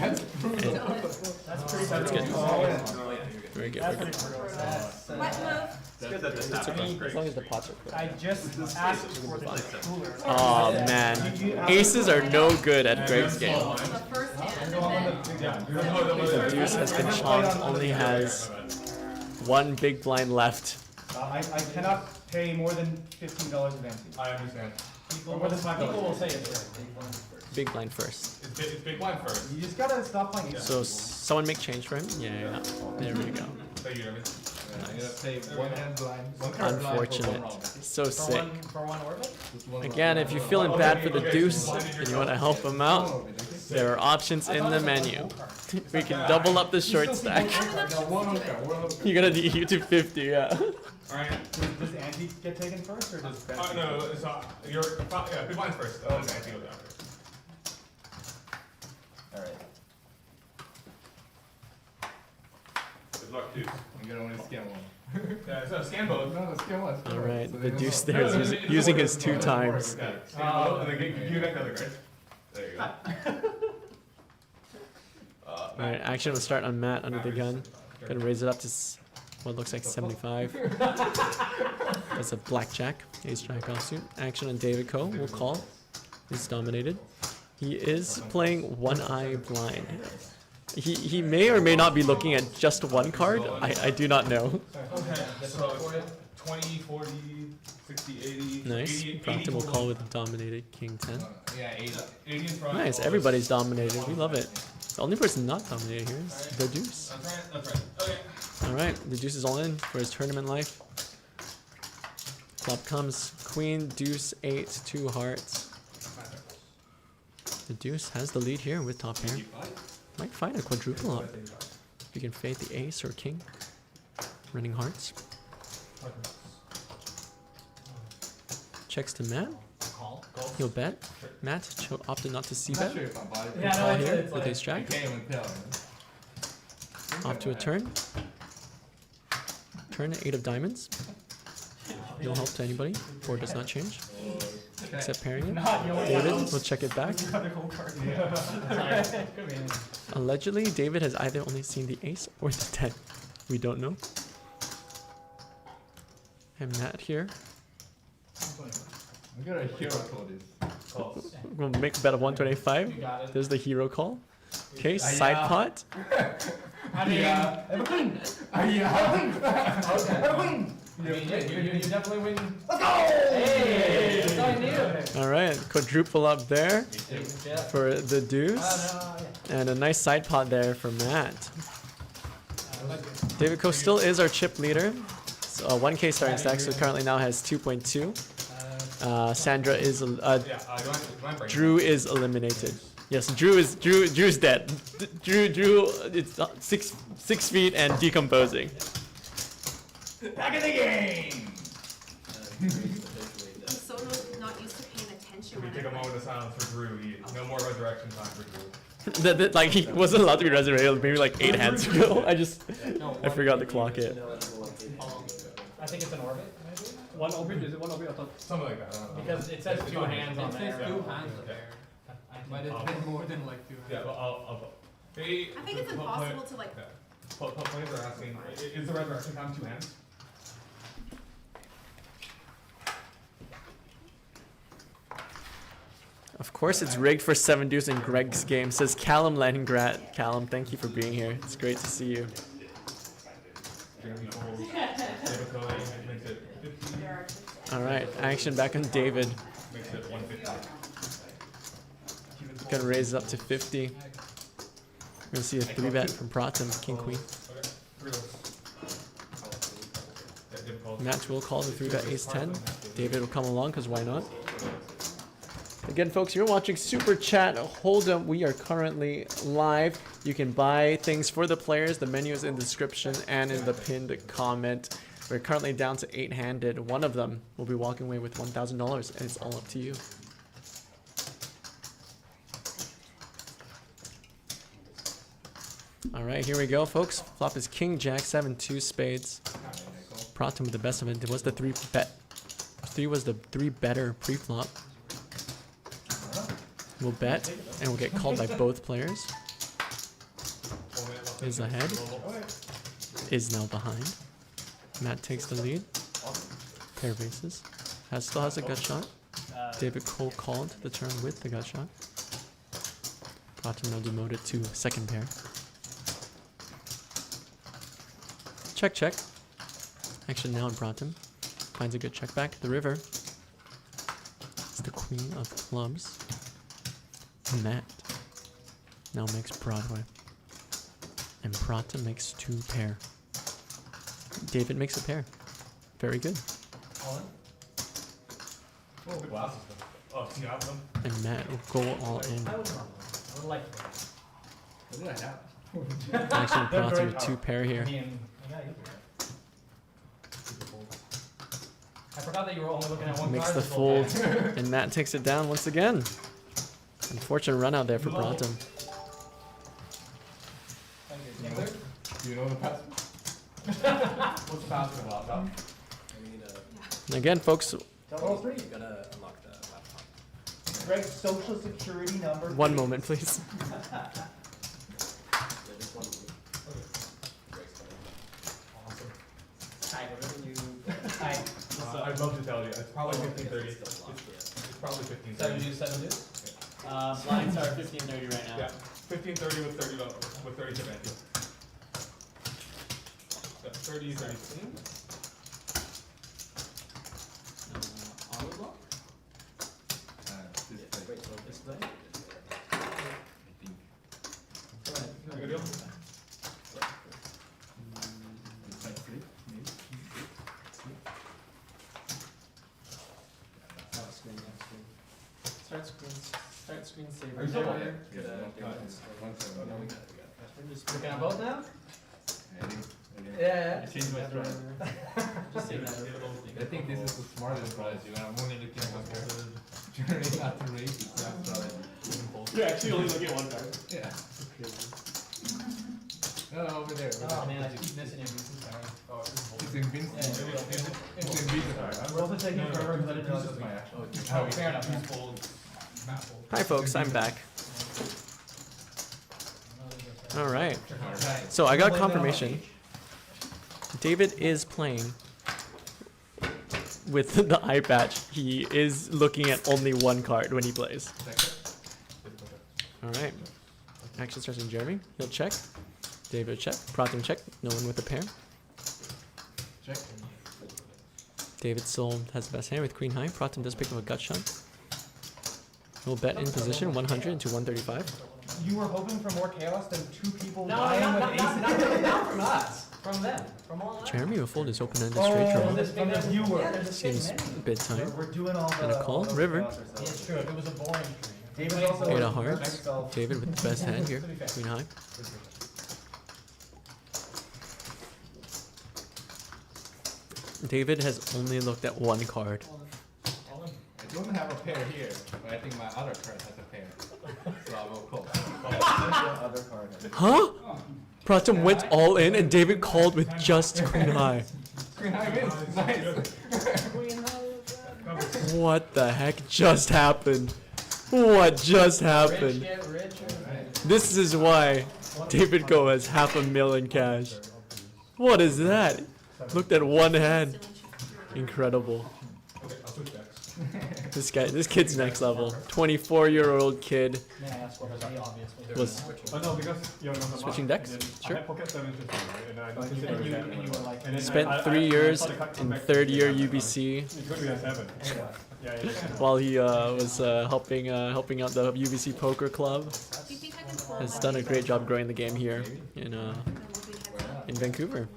That's pretty That's good. brutal. Very good. That's Very pretty good. brutal. What move? As long as the pots are clear. I just asked for the cooler. Oh man, aces are no good at Greg's game. The first hand, and then. The deuce has been chonked, only has 1 big blind left. I cannot pay more than $15 of ante. I understand. Or more than $5. People will say it's Big blind first. It's big blind first. You just gotta stop playing. So someone make change for him? Yeah. There we go. Thank you, Jeremy. I'm gonna play one hand blind, one card blind for one Unfortunate. round. So sick. For one orbit? Just one Again, if you're feeling bad for the deuce and you want to help him out, there are options in the menu. We can double up the short stack. You're gonna need you to 50, yeah. Alright. Does ante get taken first or does bet? No, it's yeah, big blind first. Oh, okay, I think after. Alright. Good luck, dude. I'm gonna only scan one. Yeah, so scan both. No, scan one. All right, the deuce there is using his 2 times. Yeah, scan both, and then give you back the other cards. There you go. All right, action will start on Matt under the gun. Gonna raise it up to what looks like 75. That's a blackjack, ace jack offsuit. Action on David Coe. We'll call. He's dominated. He is playing one eye blind. He may or may not be looking at just one card. I do not know. Okay, so 20, 40, 60, 80. Nice. 80, Pratham will call with a dominated king 10. Yeah, 80. 80 in front. Nice. Everybody's dominated. We love it. The only person not dominated here is the deuce. That's right. Okay. All right, the deuce is all in for his tournament life. Flop comes queen, deuce, 8, 2 hearts. The deuce has the lead here with top pair. Might find a quadruple up. If you can fade the ace or king. Running hearts. Checks to Matt. He'll bet. Matt opted not to see I'm not bet. sure if I'm body. Yeah, no, Call it's- here it's with like- ace I jack. can't even tell. Off to a turn. Turn 8 of diamonds. No help to anybody. Board does not change. Except pairing it. Not your David will check it back. other cool card. Could be anything. Allegedly, David has either only seen the ace or the 10. We don't know. And Matt here I'm gonna hero call this. will make a bet of 125. There's the hero call. Okay, side pot. I mean, Queen. You definitely win. Let's go! Hey, that's all I needed. All right, quadruple up there for the deuce, and a nice side pot there for Matt. David Co still is our chip leader. So, 1K starting stack, so currently now has 2.2. Sandra is Drew is eliminated. Yes, Drew's dead. Drew it's 6 feet and decomposing. Back in the game! I'm so not used to paying attention We when take a I moment of silence for Drew. No more resurrection time for Drew. Like he wasn't allowed to be resurrected maybe like 8 hands ago. I forgot to clock it. I think it's an orbit, maybe? one orbit, is it one orbit? I thought. Something like that. I don't know. Because it says 2 hands on there. But it's been more than like 2. Yeah, but I'll vote. Hey, I think it's impossible to like. players are asking, is the resurrection count 2 hands? Of course, it's rigged for 7 deuce in Greg's game. Says Callum Leningrat. Callum, thank you for being here. It's great to see you. Jeremy folds. David Coe makes it 50. All right, action back on David. Makes it 150. Gonna raise it up to 50. We're gonna see a 3-bet from Pratham, King Queen. Okay. 3 votes. Yeah, David calls. Match will call the 3-bet Ace 10. David will come along because why not? Again, folks, you're watching Super Chat Hold'em. We are currently live. You can buy things for the players. The menu is in the description and in the pinned comment. We're currently down to 8-handed. One of them will be walking away with $1,000, and it's all up to you. All right, here we go, folks. Flop is King Jack 7-2 spades. Pratham with the best of it. It was the 3-bet. 3 was the 3-better pre-flop. We'll bet, and we'll get called by both players. Is ahead. Is now behind. Matt takes the lead. Pair of aces. Still has a gut shot. David Cole called the turn with the gut shot. Pratham now demoted to second pair. Check, check. Action now in Pratham. Finds a good check back. The river. It's the queen of clubs. Matt now makes Broadway. And Pratham makes 2 pair. David makes a pair. Very good. Oh, the glasses. Oh, see, I have them. And Matt will go all in. I would like to. What did I have? Actually, Pratham with 2 pair I here. mean, yeah, you do it. I forgot that you were only looking at one Makes card the this whole fold. day. And Matt takes it down once again. Unfortunate run out there for Pratham. Do you know the password? What's the password about? And again, folks, All 3. Greg's social security number. 1 moment, please. I'd love to tell you. It's probably 1530. It's probably 1530. 7 deuce? Blinds are 15-30 right now. Yeah, 1530 with 30 to bet. Yeah, 30, 30. Good deal? Start screen saver. Are you still on there? Looking at both now? Yeah. Just save that. I think this is the smartest prize. I'm only looking at generally not to raise it. You're actually only looking at 1 card. Yeah. No, over there. Oh man, I keep missing your deuces. Sorry. It's invincible. It's invisible. We're also taking forever because I didn't know This this is was my my actual. Oh, fair enough. Please fold. Matt fold. Hi, folks. I'm back. All right. So I got confirmation. David is playing with the eye patch. He is looking at only 1 card when he plays. All right. Action starts in Jeremy. He'll check. David check. Pratham check. No one with a pair. Check. David still has the best hand with queen high. Pratham does pick up a gut shot. We'll bet in position 100 to 135. You were hoping for more chaos than two people No, dying with aces? not from us. From them. From all of us. Jeremy will fold his open-ended straight Oh, draw. from the viewer. Yeah, there's Seems many. a bit tight. We're doing all the. And a call, all those river. chaos Yeah, ourselves. it's true. If it was a boring tree. David also. Eight of hurts hearts. himself. David with the best hand here. Queen high. David has only looked at one card. I don't have a pair here, but I think my other card has a pair. So I will call. Other card. Huh? Pratham went all in and David called with just queen high. Queen high wins. Nice. What the heck just happened? What just Rich happened? get richer. This is why David Go has $500,000 in cash. What is that? Looked at one hand. Incredible. This kid's next level. 24-year-old kid May I ask what was obviously. was Oh no, because you're not switching decks. I Sure. had pocket 750, and I And considered you, that. and you were like. And then Spent I 3 years thought I cut in back third to year the- UBC It could be a 7. Yeah, yeah. while he was helping out the UBC Poker Club. Do you think I can pull Has up done a one great job growing the game here in and we'll be heads up? Vancouver.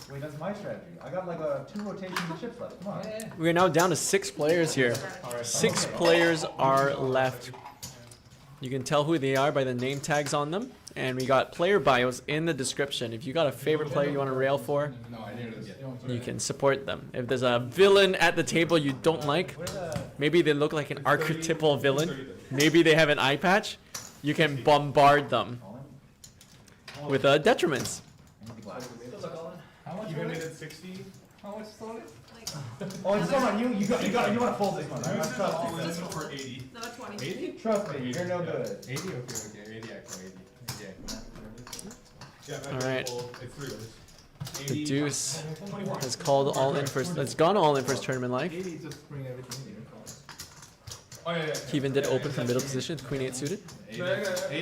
Wait, that's my strategy. I got like 2 rotations of chips left. Come on. Yeah. We are now down to 6 players here. 6 players are left. You can tell who they are by the name tags on them. And we got player bios in the description. If you got a favorite player you want to rail for, No, I didn't get. you can support them. If there's a villain at the table you don't like, maybe they look like an archetypal villain, maybe they have an eye patch, you can bombard them with detriments. How much? Even made it 60. How much sold it? Like, Oh, it's someone you want to fold this one. Right? Use Trust it me. this one for 80. no, 20. 80? Trust me, you're no good. 80? Okay, 80 actually. 80 Yeah, All right. It's 3 years. The deuce has called all in first. Has gone all in first tournament life. 80 just bring everything in. Oh yeah, yeah. Keevin did open from middle position with queen 8 suited. 80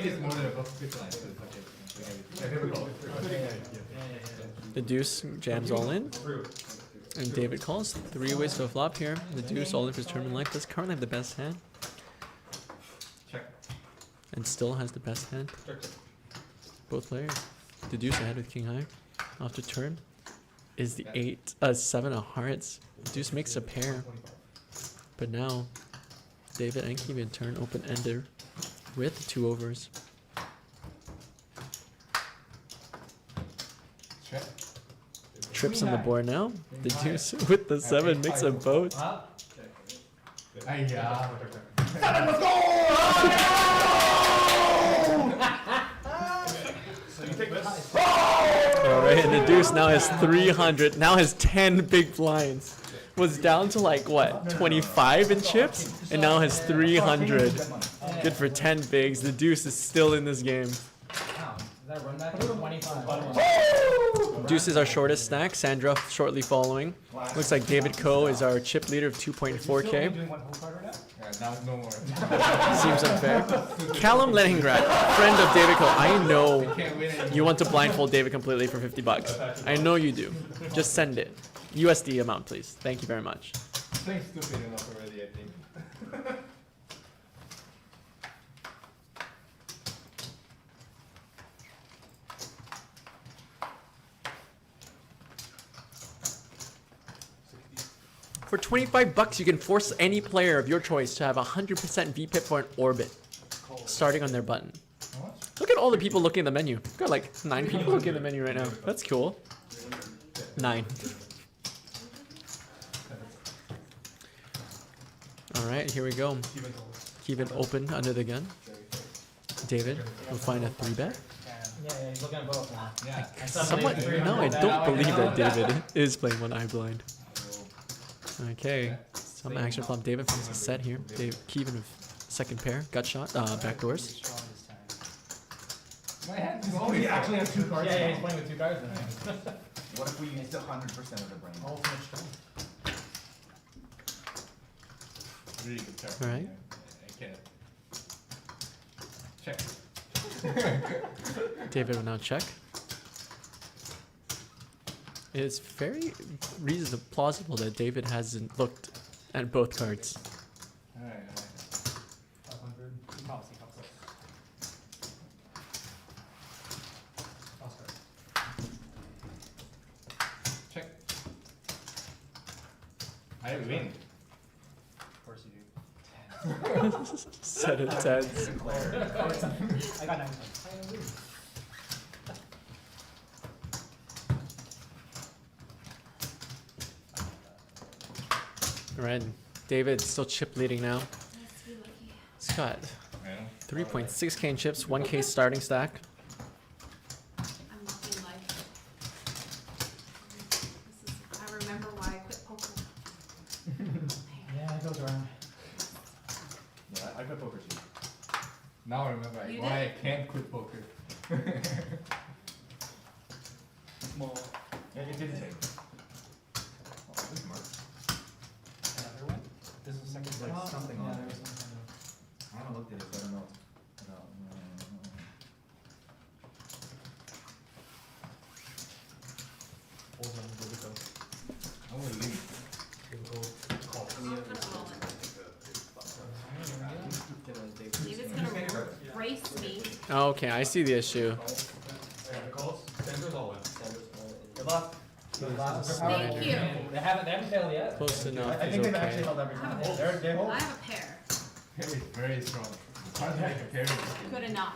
is more than above 59, so it's okay. Bring everything. The deuce jams all in. And David calls 3 ways to a flop here. The deuce all in first tournament life does currently have the best hand. Check. And still has the best hand. Both players. The deuce ahead with king high. After turn is the 7 of hearts. The deuce makes a pair. But now David and Keevin turn open ender with 2 overs. Check. Trips on the board now. The deuce with the 7 makes a boat. Ay, yeah. Alright, and the deuce now has 300. Now has 10 big blinds. Was down to like what, 25 in chips? And now has 300. Good for 10 bigs. The deuce is still in this game. Wow. Is that run back to 25? Deuce is our shortest stack. Sandra shortly following. Looks like David Coe is our chip leader of 2.4k. Doing one whole card right now? Yeah, now no more. Seems unfair. Callum Leningrad, friend of David Coe. I know Can't win anymore. you want to blindfold David completely for 50 bucks. I know you do. Just send it. USD amount, please. Thank you very much. Playing stupid enough already, I think. For 25 bucks, you can force any player of your choice to have 100% VPIP for an orbit, starting on their button. Look at all the people looking at the menu. We've got like 9 people looking at the menu right now. That's cool. 9. Alright, here we go. Keevin open under the gun. David will find a 3-bet. Yeah, he's looking at both now. Yeah. Somewhat, no, I don't believe that David is playing one eye blind. Okay, some action flop. David finds a set here. Keevin with second pair, gut shot, backdoors. My hand is always. We actually have 2 cards. Yeah, he's playing with 2 cards then. What if we used 100% of the brain? Ultimate strength. Really good card. Alright. I can't. Check. David will now check. It is very reasonable, plausible that David hasn't looked at both cards. Alright, alright. 500. Policy, policy. I'll start. Check. I win. Of course you do. Set of tens. I got 9. Right. David's still chip leading now. He's got Yeah. 3.6k in chips, 1k starting stack. I'm looking like. I remember why I quit poker. Yeah, it goes around. Yeah, I quit poker too. Now I remember You why did? I can't quit poker. Small. Yeah, it didn't take. Oh, this is Mark. Another one? This is the second Like one? something Yeah, on there was there. some kind of- I haven't looked at it, so I don't know. Hold on, here we go. I will leave. Here we go. Call. David's gonna race me. Okay, I see the issue. Sandra's all in. Good luck. Thank you. They haven't failed yet. Close enough I is think they've actually okay. held every time. They hold. I have a pair. Very, very strong. Hard to make a pair in this game. Good enough.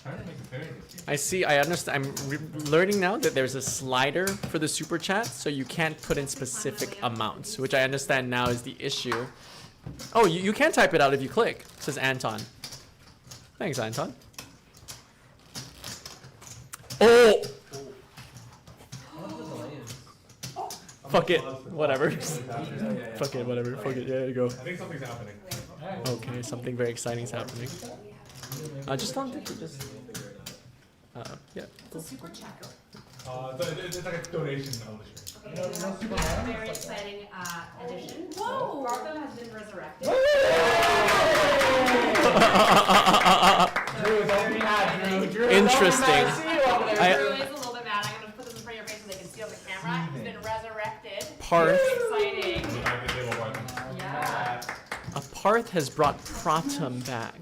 Hard to make a pair in this game. I see, I understand. I'm learning now that there's a slider for the super chat, so you can't put in specific amounts, which I understand now is the issue. Oh, you can type it out if you click, says Anton. Thanks, Anton. Oh! Fuck it, whatever. Fuck it, whatever. Fuck it, yeah, you go. I think something's happening. Okay, something very exciting is happening. Just don't think you just. Yeah. It's a super chat. It's like a donation on the stream. Okay, we have a very exciting addition. Whoa! Pratham has been resurrected. Interesting. Drew is a little bit mad. I'm gonna put this in front of your face so they can see on the camera. He's been resurrected. Parth. Exciting. Yeah. A Parth has brought Pratham back.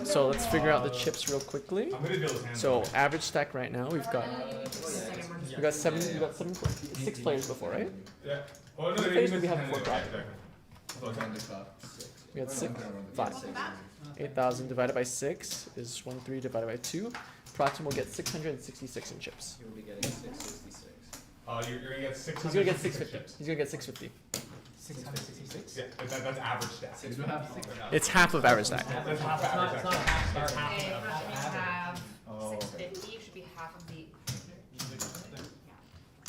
So let's figure out the chips real quickly. I'm gonna deal with hands. So average stack right now, we've got 6 players before, right? Yeah. Oh, no, Phase you do we missed have hands. before Exactly. We got 6, 5. Welcome back. 8,000 divided by 6 is 13 divided by 2. Pratham will get 666 in chips. You're gonna get 600. He's gonna get 650. He's gonna get 650. 666? Yeah, that's average stat. It's half of average stack. That's half average It's not stat. half Okay, star. Pratham, you have Oh, okay. 650. Should be half of the.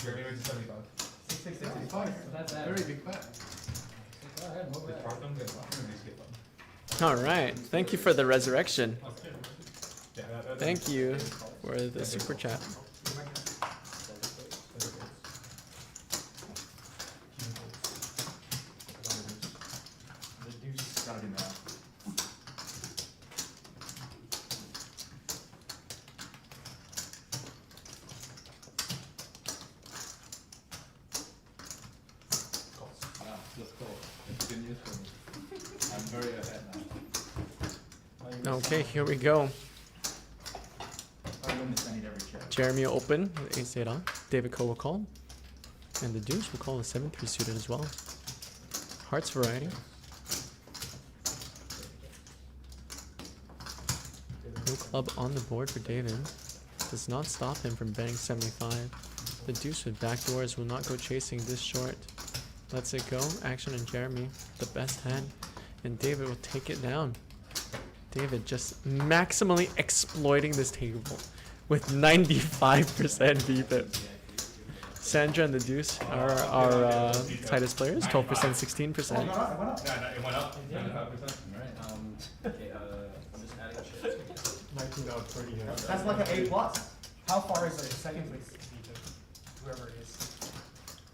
You're gonna get to 75. 665. That's Very big bet. Go ahead, move Did it. Pratham get left? Or did he skip them? All right. Thank you for the resurrection. Yeah, that's Thank you for the super chat. The deuce gotta do math. Yeah, let's go. It's good news for me. I'm very ahead now. Okay, here we go. I win this, I need every check. Jeremy will open with ace 8 on. David Ko will call. And the deuce will call a 7-3 suited as well. Hearts variety. No club on the board for David. Does not stop him from betting 75. The deuce with backdoors will not go chasing this short. Lets it go. Action on Jeremy. The best hand. And David will take it down. David just maximally exploiting this table with 95% VPIP. Sandra and the deuce are our tightest players. 12%, 16%. It went up, it went up. Yeah, it went up. 75%. Okay, I'm just adding chips. 19 out 30 here. That's like an A plus. How far is it? Second place, whoever it is.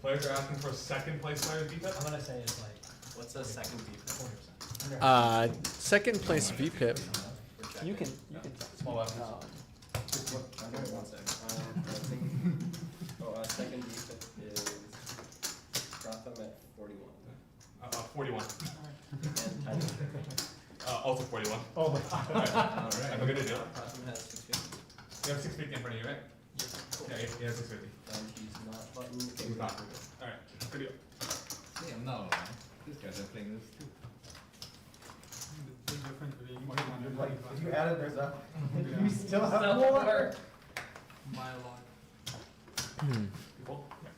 Players are asking for second place players beat I'm that? gonna say it's like What's the second beat? 40%. Second place VPIP. You can. Small weapons. One sec. Second defense is Pratham at 41. 41. And Tyler. Also 41. Oh my god. Alright. Have a good deal. Pratham has 650. You have 650 in front of you, right? Yeah, he has 650. And he's not buttoned. Okay, He's we're not. good. Alright, good deal. Damn, no, man. These guys are playing this too. Like, if you added, there's a, you still have Still more? more. Cool? Yeah.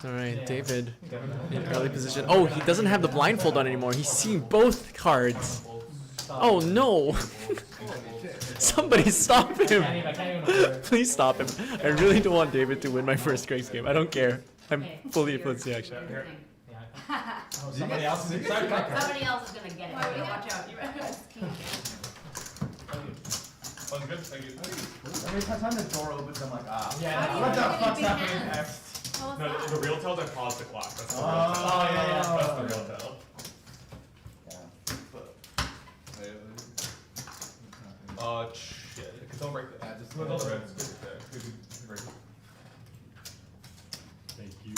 All right, Yeah. David Devin? in early position. Oh, he doesn't have the blindfold on anymore. He's seeing both cards. Oh no! Somebody stop I him! can't even afford it. Please stop him. I really don't want David to win my first Greg's game. I don't care. I'm Okay, fully you're- influenced the action. you're the thing. Yeah. Oh, somebody else is excited. Somebody else is gonna get it. You better watch out. You better. Sounds good, thank you. Every time the door opens, I'm like, ah. Yeah. What the How do you fuck's know it happening began? next? What was No, that? the real tells I pause the clock. That's the real Oh, tell. yeah, yeah. That's the real tell. Shit. Don't break that. Just With all the reds. Good break. Thank you.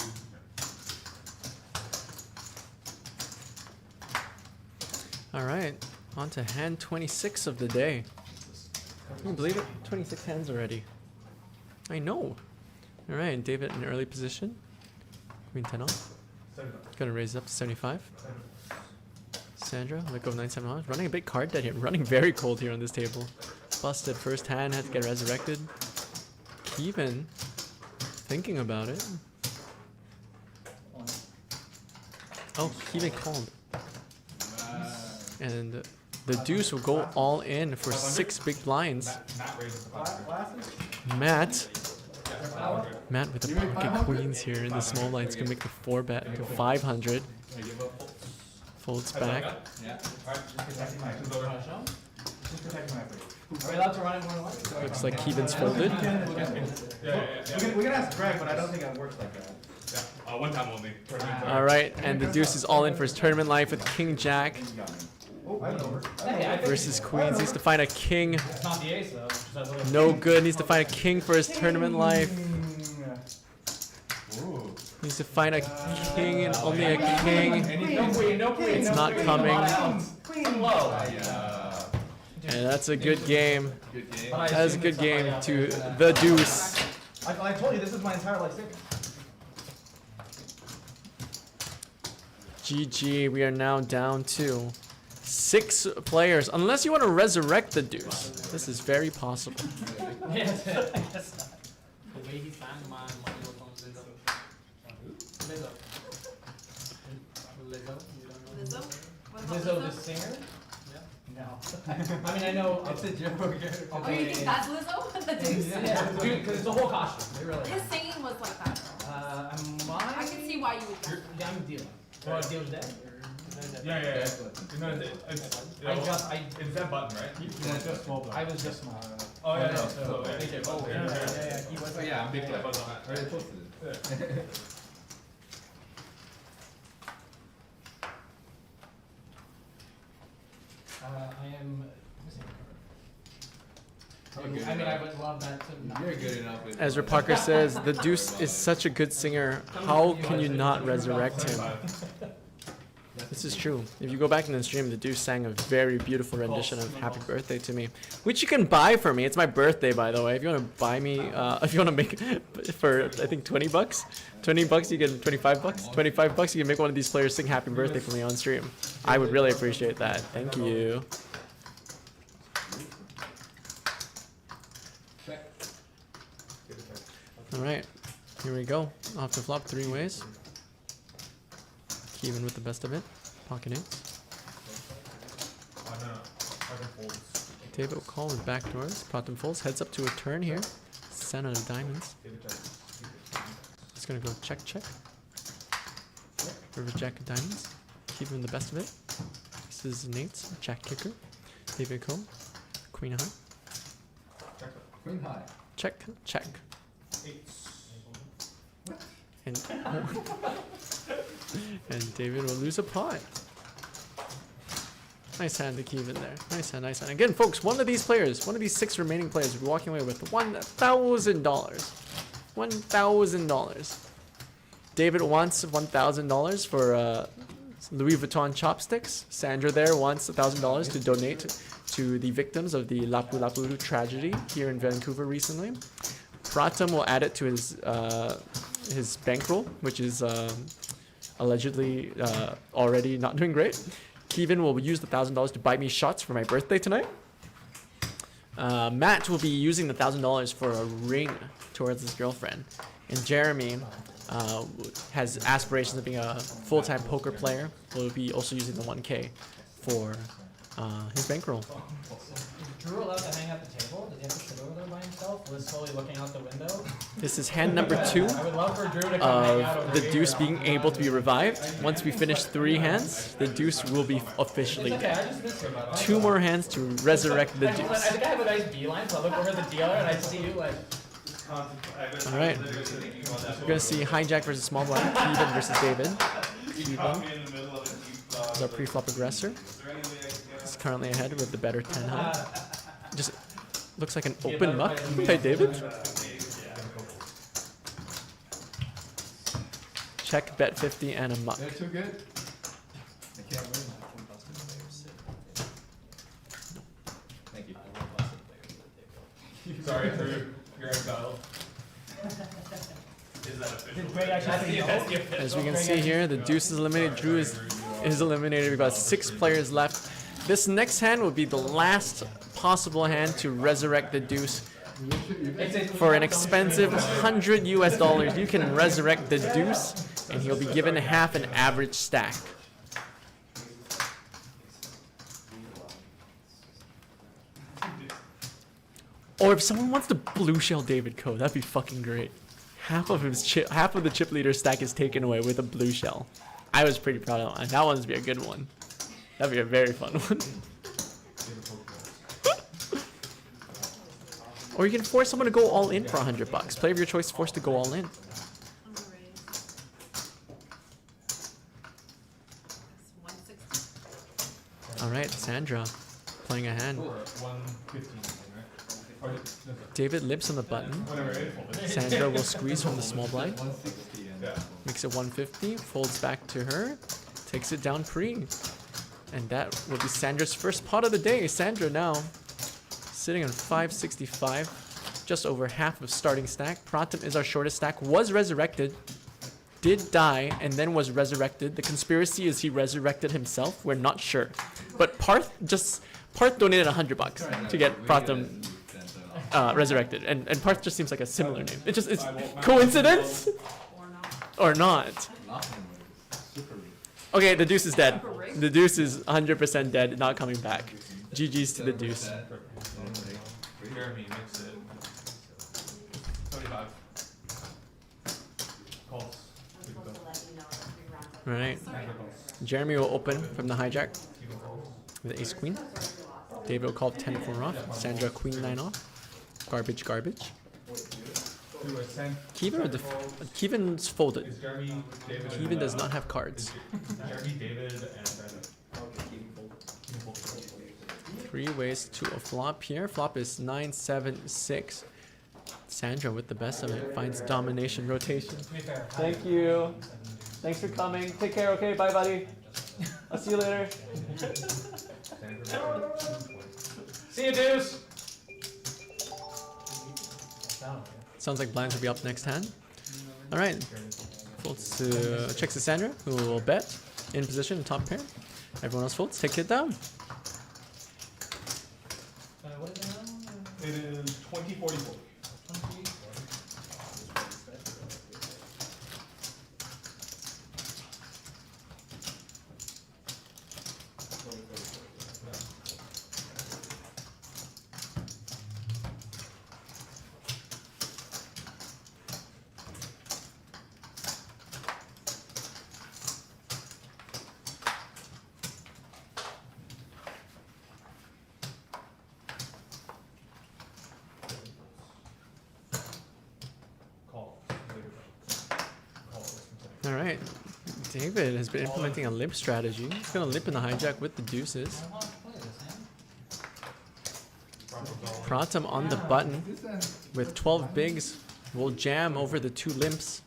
All right, on to hand 26 of the day. Can you believe it? 26 hands already. I know. All right, David in early position. Queen 10 off. Gonna raise it up to 75. Sandra, let go of 97 off. Running a big card dead here. Running very cold here on this table. Busted first hand, had to get resurrected. Keevin, thinking about it. Oh, Keevin called. And the deuce will go all in for 6 big blinds. Matt raises the clock. Glasses? Matt with the pocket queens here in the small blinds can make the 4 bet to 500. Folds back. Yeah. Alright, Protecting my, this is over. just protecting my face. Are we allowed to run it more than once? Looks like Keevin's folded. We can ask Greg, but I don't think it works like that. Yeah, one time only. Tournament. Alright, and the deuce is all in for his tournament life with King Jack You got me. Oh, I know. Hey, I think versus Queens. Needs to find a king. it's not the ace though. Just has a little- No good. Needs to find a king for his tournament life. Ooh. Needs to find a king and only a king. No queen, no queen. It's no not queen, coming. a lot of outs. Queen low. Yeah. And that's a good game. Good game. But I That is a assume good that somebody game else to is gonna- the deuce. I told you, this is my entire life savings. GG. We are now down to 6 players. Unless you want to resurrect the deuce. This is very possible. Yes, I guess not. The way he sang my money was on Lizzo. Lizzo. Lizzo? You don't know? Lizzo? What about Lizzo the Lizzo? singer? Yeah. No. I mean, I know. It's a joke. Oh, you think that's Lizzo? The deuce? Yeah, dude, because it's the whole costume. They really. His singing was like that. I can see why you would guess. Yeah, I'm dealing. Well, deal's dead. Yeah. No, it's it's that button, right? I was just small. Oh yeah, no, no. so- Yeah. He was Oh yeah, I'm big That club. button on that. Already posted it. I am missing a You're card. good I mean, I enough. would love that to not. You're good enough with Ezra Parker says, the deuce is such a good singer. How can you not resurrect him? This is true. If you go back in the stream, the deuce sang a very beautiful rendition of Happy Birthday to Me, which you can buy for me. It's my birthday, by the way. If you want to buy me, if you want to make for, I think, 20 bucks, 20 bucks, you get 25 bucks, 25 bucks, you can make one of these players sing Happy Birthday for me on stream. I would really appreciate that. Thank you. All right, here we go. Off the flop 3 ways. Keevin with the best of it. Pocket 8. David will call with backdoors. Pratham folds. Heads up to a turn here. 7 of diamonds. It's gonna go check, check. River jack of diamonds. Keevin the best of it. This is Nate's jack kicker. David Cole. Queen high. Queen high. Check, check. And and David will lose a pot. Nice hand to Keevin there. Nice hand, nice hand. Again, folks, one of these players, one of these 6 remaining players will be walking away with $1,000. $1,000. David wants $1,000 for Louis Vuitton chopsticks. Sandra there wants $1,000 to donate to the victims of the Lapu Lapu tragedy here in Vancouver recently. Pratham will add it to his bankroll, which is allegedly already not doing great. Keevin will use the $1,000 to buy me shots for my birthday tonight. Matt will be using the $1,000 for a ring towards his girlfriend. And Jeremy has aspirations of being a full-time poker player. Will be also using the 1K for his bankroll. Is Drew allowed to hang at the table? Does he have to sit over there by himself? Was slowly looking out the window? This is hand number 2 I would love for Drew to come hang out of over the here. deuce being able to be revived. Once we finish 3 hands, the deuce will be officially It's okay, dead. I just missed you about that. 2 more hands to resurrect the I deuce. think I have a nice beeline, so I look over at the dealer and I see you like. Alright. We're gonna see hijack versus small blind, Keevin versus David. Keevin is our pre-flop aggressor. He's currently ahead with the better 10 hand. Just looks like an open muck. Okay, David. Check, bet 50 and a muck. They're too good. I can't win. Thank you. Sorry for your exile. Is that official? Did Greg actually say no? As we can see here, the deuce is eliminated. Drew is eliminated. We've got 6 players left. This next hand will be the last possible hand to resurrect the deuce. For an expensive $100 US, you can resurrect the deuce, and he'll be given half an average stack. Or if someone wants to blue shell David code, that'd be fucking great. Half of the chip leader stack is taken away with a blue shell. I was pretty proud of that one. That one's be a good one. That'd be a very fun one. Or you can force someone to go all in for $100. Player of your choice forced to go all in. All right, Sandra, playing a hand. 115, right? David lips on the button. Whatever, it folded. Sandra will squeeze from the small blind. 160 and Yeah. Makes it 150. Folds back to her. Takes it down pre. And that will be Sandra's first pot of the day. Sandra now sitting on 565. Just over half of starting stack. Pratham is our shortest stack. Was resurrected. Did die and then was resurrected. The conspiracy is he resurrected himself. We're not sure. But Parth donated $100 to get Pratham resurrected. And Parth just seems like a similar name. It's coincidence? Or not. Okay, the deuce is dead. The deuce is 100% dead, not coming back. GG's to the deuce. Jeremy, mix it. 75. Calls. Alright. Jeremy will open from the hijack with ace queen. David will call 10-4 off. Sandra queen 9 off. Garbage, garbage. Keevin's folded. Is Jeremy, David, Keevin does not have cards. Jeremy, David, and Brandon. 3 ways to a flop here. Flop is 9, 7, 6. Sandra with the best of it finds domination rotation. To be fair, Thank you. Thanks for coming. Take care, okay? Bye, buddy. I'll see you later. see you, deuce. Sounds like blinds will be up next hand. Alright. Folds to checks to Sandra, who will bet in position in top pair. Everyone else folds. Take it down. What is it now? It is 2044. Alright. David has been implementing a limp strategy. He's gonna limp in the hijack with the deuces. Pratham on the button with 12 bigs. Will jam over the 2 limps.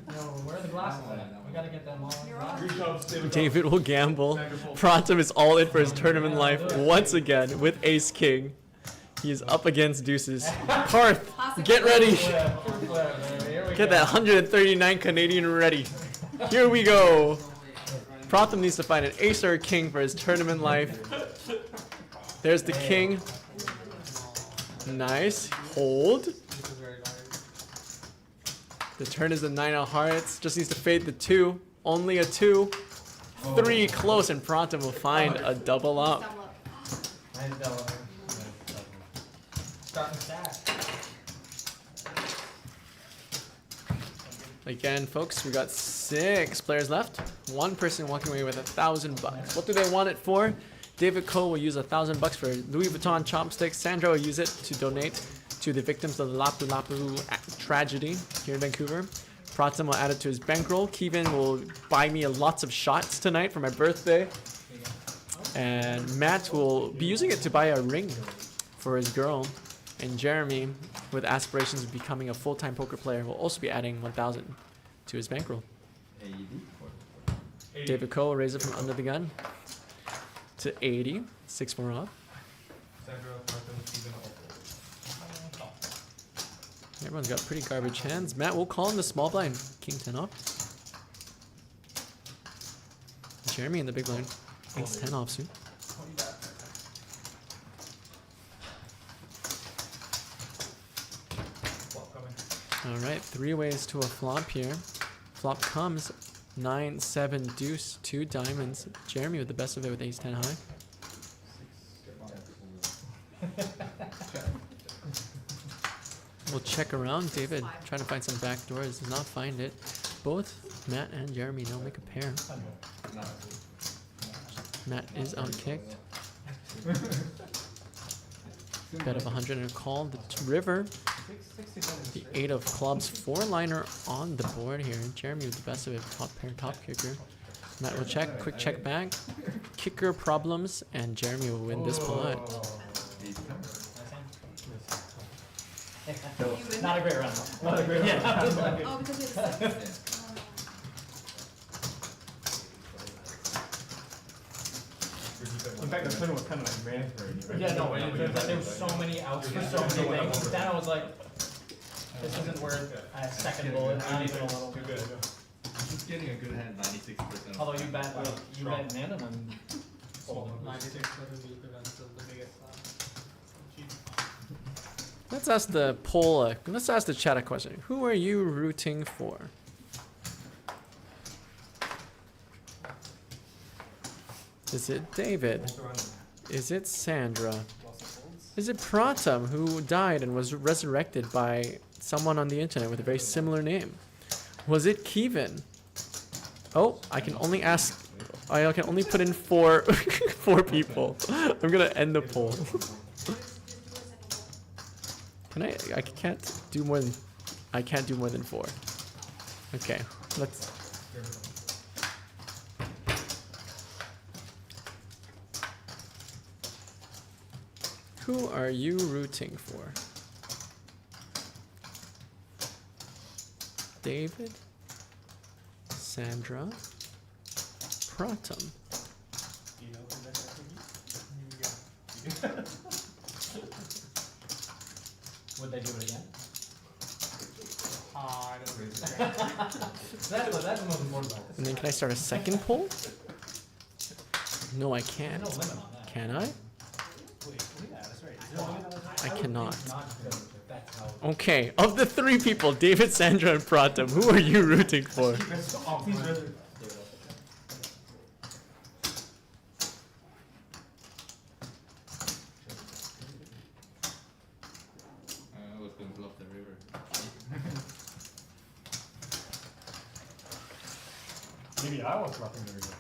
No, where are the glasses at? We gotta get them all. You're on. David will gamble. Pratham is all in for his tournament life once again with Ace King. He is up against deuces. Parth, get ready. Get that 139 Canadian ready. Here we go. Pratham needs to find an ace or a king for his tournament life. There's the king. Nice. Hold. The turn is the 9 of hearts. Just needs to fade the 2. Only a 2. 3 close, and Pratham will find a double up. Double up. Nice double. Starting stack. Again, folks, we got 6 players left. 1 person walking away with $1,000. What do they want it for? David Cole will use $1,000 for Louis Vuitton chopsticks. Sandra will use it to donate to the victims of the Lapu Lapu tragedy here in Vancouver. Pratham will add it to his bankroll. Keevin will buy me lots of shots tonight for my birthday. And Matt will be using it to buy a ring for his girl. And Jeremy, with aspirations of becoming a full-time poker player, will also be adding 1,000 to his bankroll. David Cole will raise it from under the gun to 80. 6 more off. Everyone's got pretty garbage hands. Matt will call in the small blind. King 10 off. Jeremy in the big blind. Ace 10 off soon. Alright, 3 ways to a flop here. Flop comes 9, 7, deuce, 2 diamonds. Jeremy with the best of it with ace 10 high. We'll check around. David trying to find some back doors. Does not find it. Both Matt and Jeremy now make a pair. Matt is outkicked. Bet of 100 and a call. The river. The 8 of clubs. 4-liner on the board here. Jeremy with the best of it. Top pair, top kicker. Matt will check. Quick check back. Kicker problems. And Jeremy will win this pot. Not a great run. Not a great run. Oh, because it's 6. In fact, the turn was kind of like mandatory. Yeah, no, there was so many outs for so many things. Then I was like, this isn't worth a second bullet, not even a little. Too good. Just getting a good hand, 96%. Although you bet man and I'm 96 prevents the biggest. Let's ask the poll. Let's ask the chat a question. Who are you rooting for? Is it David? Is it Sandra? Is it Pratham, who died and was resurrected by someone on the internet with a very similar name? Was it Keevin? Oh, I can only ask. I can only put in 4 people. I'm gonna end the poll. Can I? I can't do more than. I can't do more than 4. Okay, let's. Who are you rooting for? David? Sandra? Pratham? Do you know who that would they do it again? I don't know. That's the most important part. And then can I start a second poll? No, I can't. There's no limit on that. Can I? Wait, yeah, that's right. Is there a limit on that? I cannot. Not because that's how. Okay, of the 3 people, David, Sandra, and Pratham, who are you rooting for? Please reserve. I was going to bluff the river. Maybe I was roughing the river.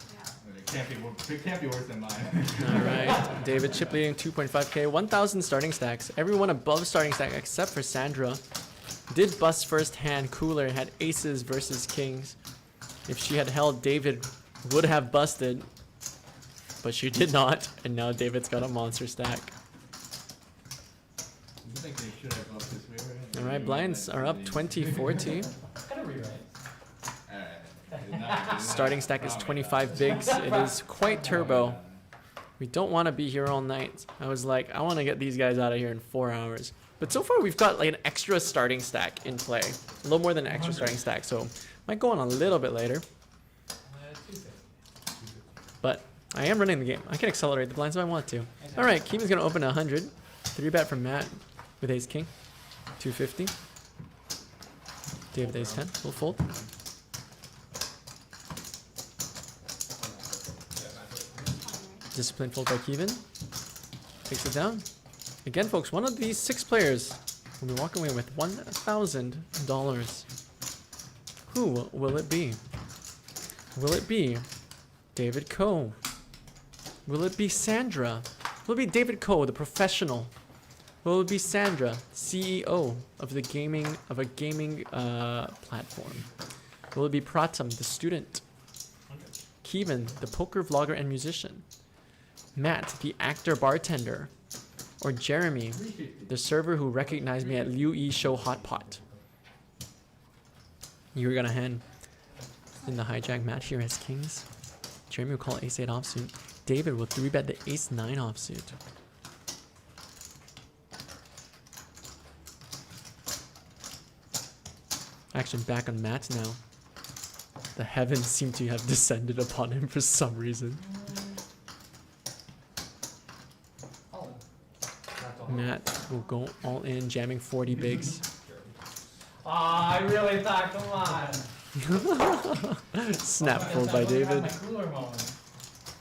It can't be worse than mine. Alright, David chip leading 2.5k, 1,000 starting stacks. Everyone above starting stack except for Sandra did bust first hand. Cooler had aces versus kings. If she had held, David would have busted, but she did not, and now David's got a monster stack. Alright, blinds are up 20-40. Gotta rewrite. Starting stack is 25 bigs. It is quite turbo. We don't want to be here all night. I was like, I want to get these guys out of here in 4 hours. But so far we've got like an extra starting stack in play. A little more than an extra starting stack, so might go on a little bit later. But I am running the game. I can accelerate the blinds if I want to. Alright, Keevin's gonna open 100. 3-bet from Matt with ace king. 250. Dave with ace 10. We'll fold. Disciplined fold by Keevin. Takes it down. Again, folks, one of these 6 players will be walking away with $1,000. Who will it be? Will it be David Coe? Will it be Sandra? Will it be David Coe, the professional? Will it be Sandra, CEO of a gaming platform? Will it be Pratham, the student? Keevin, the poker vlogger and musician? Matt, the actor bartender? Or Jeremy, the server who recognized me at Liu Yi Show Hot Pot? You were gonna hand in the hijack match here as kings. Jeremy will call ace 8 offsuit. David will 3-bet the ace 9 offsuit. Action back on Matt now. The heavens seem to have descended upon him for some reason. Matt will go all in, jamming 40 bigs. I really thought, come on. Snap fold by David. My cooler moment.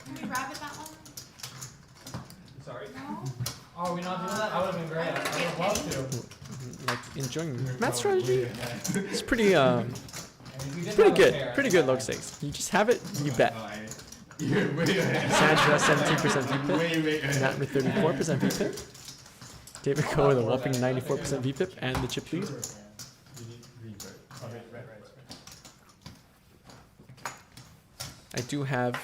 Can we wrap it that one? Sorry? No? Oh, are we not doing that? That would have been great. I would have loved to. Like enjoying Matt's strategy. It's pretty I mean, we did pretty have a good. pair, Pretty good low stakes. You just have it, you bet. You're way ahead. Sandra 17% VPIP. Way ahead. Matt with 34% VPIP. David Coe with a whopping 94% VPIP and the chip lead. I do have.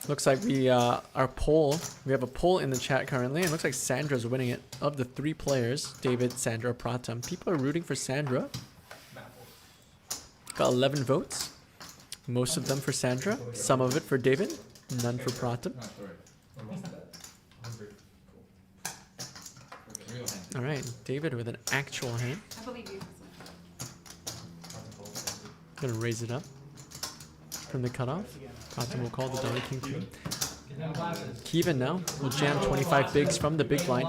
Looks like we our poll. We have a poll in the chat currently, and it looks like Sandra's winning it. Of the 3 players, David, Sandra, Pratham, people are rooting for Sandra. Got 11 votes. Most of them for Sandra. Some of it for David. None for Pratham. All right, David with an actual hand. I believe you. Gonna raise it up from the cutoff. Pratham will call the Dollar King Queen. Get them glasses. Keevin now will jam 25 bigs from the big blind.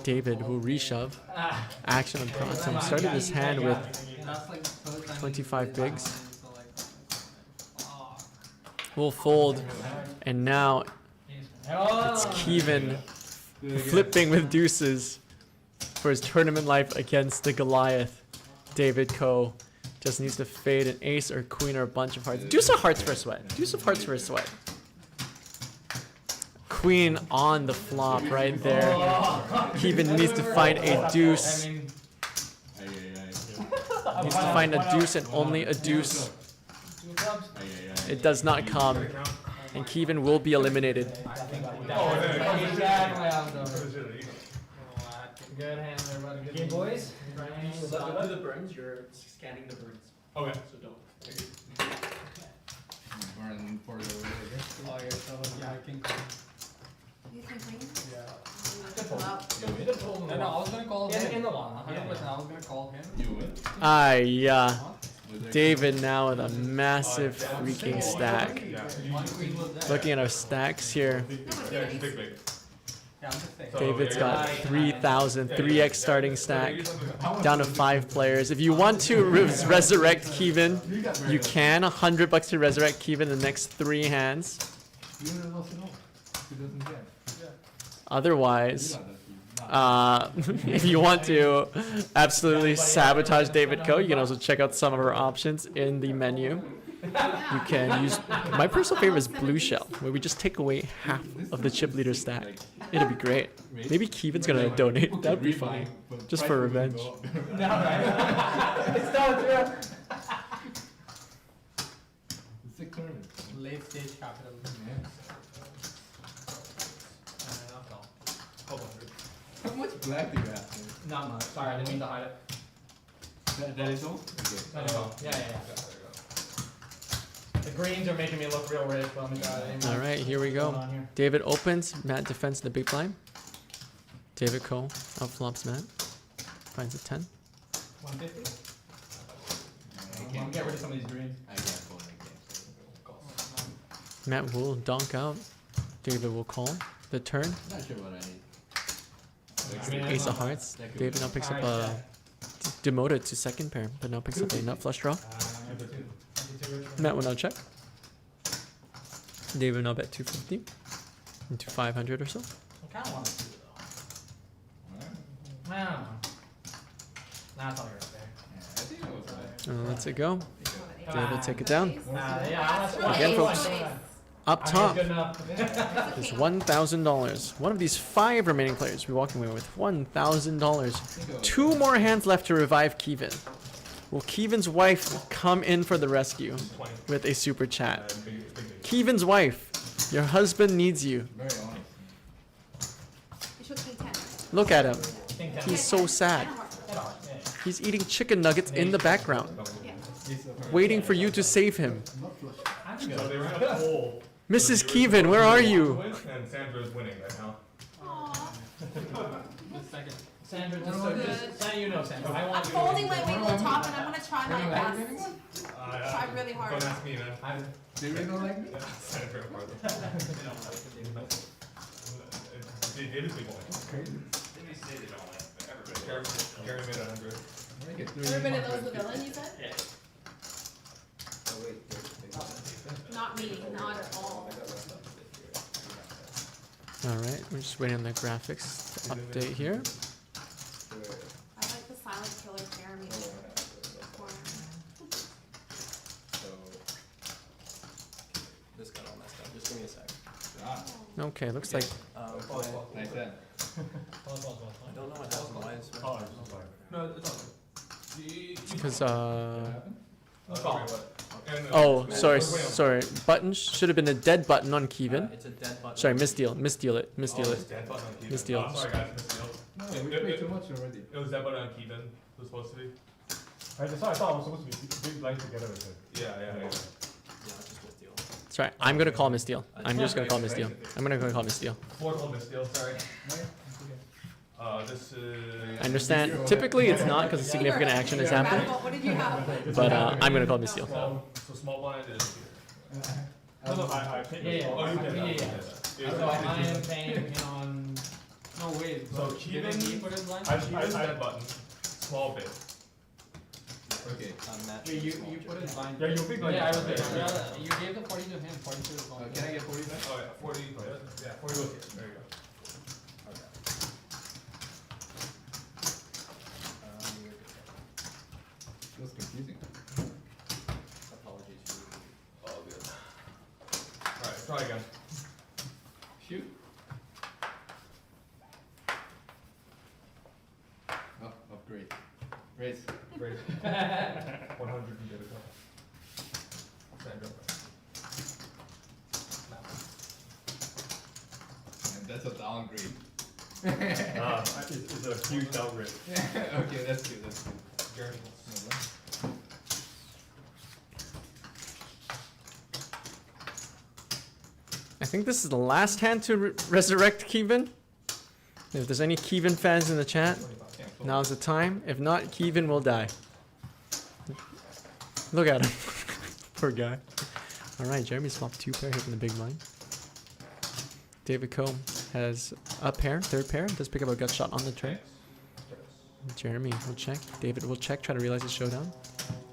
David will reshove. Action on Pratham. Started his hand with 25 bigs. We'll fold, and now it's Keevin flipping with deuces for his tournament life against the Goliath. David Coe just needs to fade an ace or queen or a bunch of hearts. Deuce of hearts for a sweat. Deuce of hearts for a sweat. Queen on the flop right there. Keevin needs to find a deuce. Needs to find a deuce and only a deuce. It does not come. And Keevin will be eliminated. Good hand there, buddy. Good game, boys. Not to the burns, you're scanning the burns. Okay. So don't. Burn for the Oh, you're so king. You think queen? Yeah. Well, No, I was gonna call him. In the long, 100%. I was gonna call him. You win. Yeah. David now with a massive freaking stack. One queen was there. Looking at our stacks here. no, but Yeah, these- big. Yeah, I'm just saying. David's got 3,000, 3x starting stack, down to 5 players. If you want to resurrect Keevin, you can. $100 to resurrect Keevin the next 3 hands. Otherwise, if you want to absolutely sabotage David Coe, you can also check out some of our options in the menu. You can use, my personal favorite is Blue Shell, where we just take away half of the chip leader stack. It'll be great. Maybe Keevan's gonna donate. That'd be funny. Just for revenge. No, right? It's not true. Late stage capitalism. much black do you have? Not much. Sorry, I didn't mean to hide it. That is all? Okay. No, no. Yeah. The greens are making me look real rich, but I'm gonna All right, here we go. David opens. Matt defends the big blind. David Cole outflops Matt. Finds a 10. 150? I'm get rid of some of these greens. I can't fold that game. Matt will donk out. David will call the turn. Not sure what I need. Ace of hearts. David now picks up a demoted to second pair, but now picks up a nut flush draw. Matt will now check. David will now bet 250 into 500 or so. I kind of want to do it though. I don't know. Nah, it's all right there. Yeah, I think I was right. Lets it go. Come David on. take it down. Yeah, that's Really Again, nice. folks. Up top Good enough. is $1,000. One of these 5 remaining players will be walking away with $1,000. 2 more hands left to revive Keevin. Will Keevin's wife come in for the rescue with a super chat? Keevin's wife, your husband needs you. Very honest. You should be 10. Look at him. Think that- He's so sad. He's eating chicken nuggets in the background, waiting for you to save him. So they were in a poll. Mrs. Keevin, where are you? And Sandra's winning right now. Sandra, just so you know, Sandra, I I'm want you to folding my way to the top and I'm gonna try my best. Yeah. Try really hard. Don't ask me, man. Do you really don't like me? Sandra and Pratham. They did it before. Crazy. Gary made 100. I get Everybody knows the villain, you said? Oh, wait, there's Not me, not at all. Alright, we're just waiting on the graphics to update here. I like the silent killer Jeremy corner. So, this got all messed up. Just give me a sec. Ah, Okay, looks like nice hand. I don't know what happened. Why is No, it's all because And, oh, sorry. Button should have been a dead button on Keevin. It's a dead button. Sorry, misdeal it. Misdeal it. Misdeal. Sorry guys, misdeal. No, we played too much already. It was that button on Keevin. It was supposed to be. I thought it was supposed to be big blind together with it. Yeah. Yeah, it's just misdeal. Sorry, I'm gonna call misdeal. I'm just gonna call misdeal. I'm gonna go call misdeal. Fourth one misdeal, sorry. This is... I understand. Typically, it's not because a significant action has happened, What did you have? but I'm gonna call misdeal. So small blind is... No, I paid. Yeah. Oh, you did. Yeah. So I am paying on. No wait. So didn't he put his Keevin, blind? Keevin's that button, small bit. Okay. Wait, you put his blind. Yeah, you're big blind. Yeah, I was there. You gave the 40 to him. 40 to his blind. Can I get 40 back? Oh yeah, 40, yeah, 40 goes here, there you go. Feels confusing. Apologies. All good. Alright, try again. Shoot. Oh, upgrade. Raise. Great. 100 and did it. Sandra. And that's a downgrade. It's a huge downgrade. Okay, that's good. That's good. Jeremy. I think this is the last hand to resurrect Keevin. If there's any Keevin fans in the chat, now's the time. If not, Keevin will die. Look at him. Poor guy. Alright, Jeremy's flopped 2 pair hitting the big line. David Coe has a pair, 3rd pair, does pick up a gut shot on the turn. Jeremy will check. David will check, try to realize his showdown.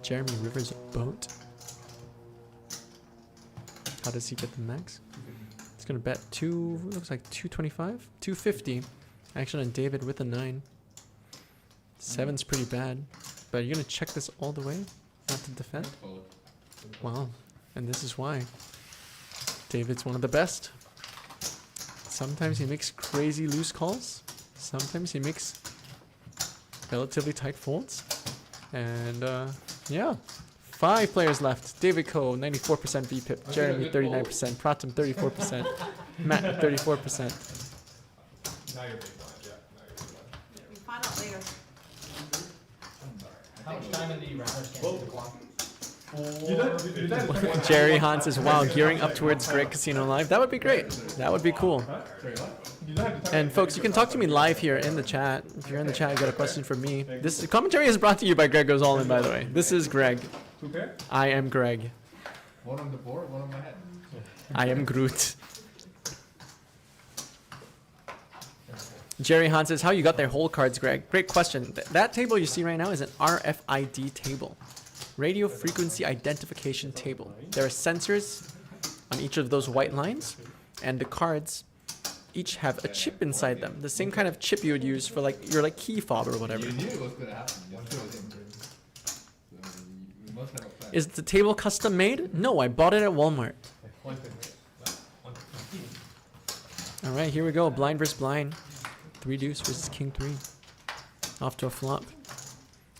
Jeremy rivers boat. How does he get the max? He's gonna bet looks like 225, 250. Action on David with a 9. 7's pretty bad, but you're gonna check this all the way, not to defend. Wow, and this is why. David's one of the best. Sometimes he makes crazy loose calls. Sometimes he makes relatively tight folds. And yeah. 5 players left. David Coe, 94% VPIP. Jeremy, 39%. Pratham, 34%. Matt, 34%. Now you're big blind, yeah. Now you're big blind. Later. How much time in the round can the clock? Jerry Hans is wow, gearing up towards Great Casino Live. That would be great. That would be cool. And folks, you can talk to me live here in the chat. If you're in the chat, you got a question for me. This commentary is brought to you by Greg Goes All In, by the way. This is Greg. I am Greg. One on the board, one on my head. I am Groot. Jerry Hans says, how you got their whole cards, Greg? Great question. That table you see right now is an RFID table. Radio Frequency Identification Table. There are sensors on each of those white lines, and the cards each have a chip inside them. The same kind of chip you would use for like your key fob or whatever. You knew it was gonna happen. You must have a plan. Is the table custom made? No, I bought it at Walmart. Alright, here we go. Blind versus blind. 3 deuce versus king 3. Off to a flop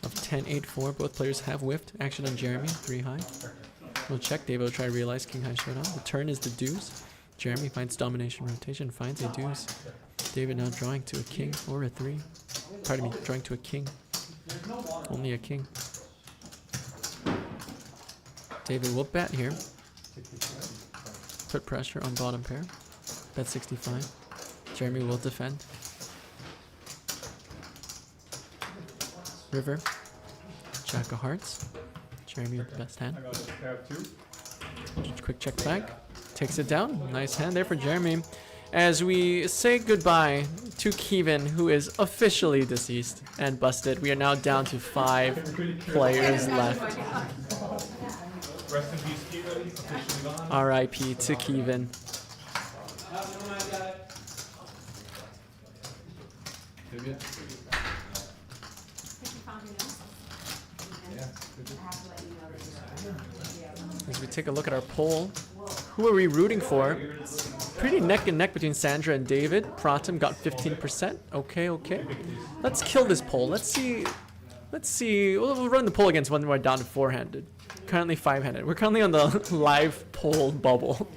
of 10-8-4. Both players have whiffed. Action on Jeremy. 3 high. We'll check. David will try to realize king high showdown. The turn is the deuce. Jeremy finds domination rotation. Finds a deuce. David now drawing to a king or a 3. Pardon me. Drawing to a king. Only a king. David will bet here. Put pressure on bottom pair. Bet 65. Jeremy will defend. River. Jack of hearts. Jeremy with the best hand. Quick check back. Takes it down. Nice hand there for Jeremy. As we say goodbye to Keevin, who is officially deceased and busted. We are now down to 5 players left. Rest in peace, Keevin. Officially gone. R.I.P. to Keevin. Vivian? If you found your notes. Yeah. I have to let you know that As we take a look at our poll, who are we rooting for? Pretty neck and neck between Sandra and David. Pratham got 15%. Okay, okay. Let's kill this poll. Let's see. We'll run the poll against when we're down to 4-handed. Currently 5-handed. We're currently on the live poll bubble.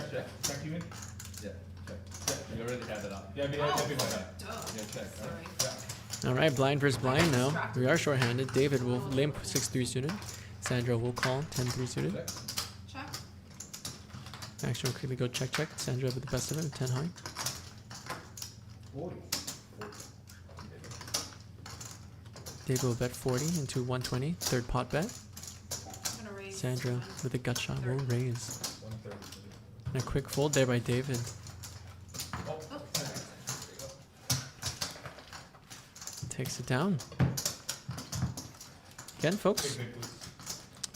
Check. Check, Keevin? Yeah, check. You already had it up. Yeah, that'd be my bad. Yeah, check. All right, blind versus blind now. We are short-handed. David will limp 6-3 suited. Sandra will call 10-3 suited. Check. Action will quickly go check. Sandra with the best of it, 10 high. David will bet 40 into 120. Third pot bet. I'm gonna raise. Sandra with a gut shot will raise. And a quick fold there by David. Takes it down. Again, folks.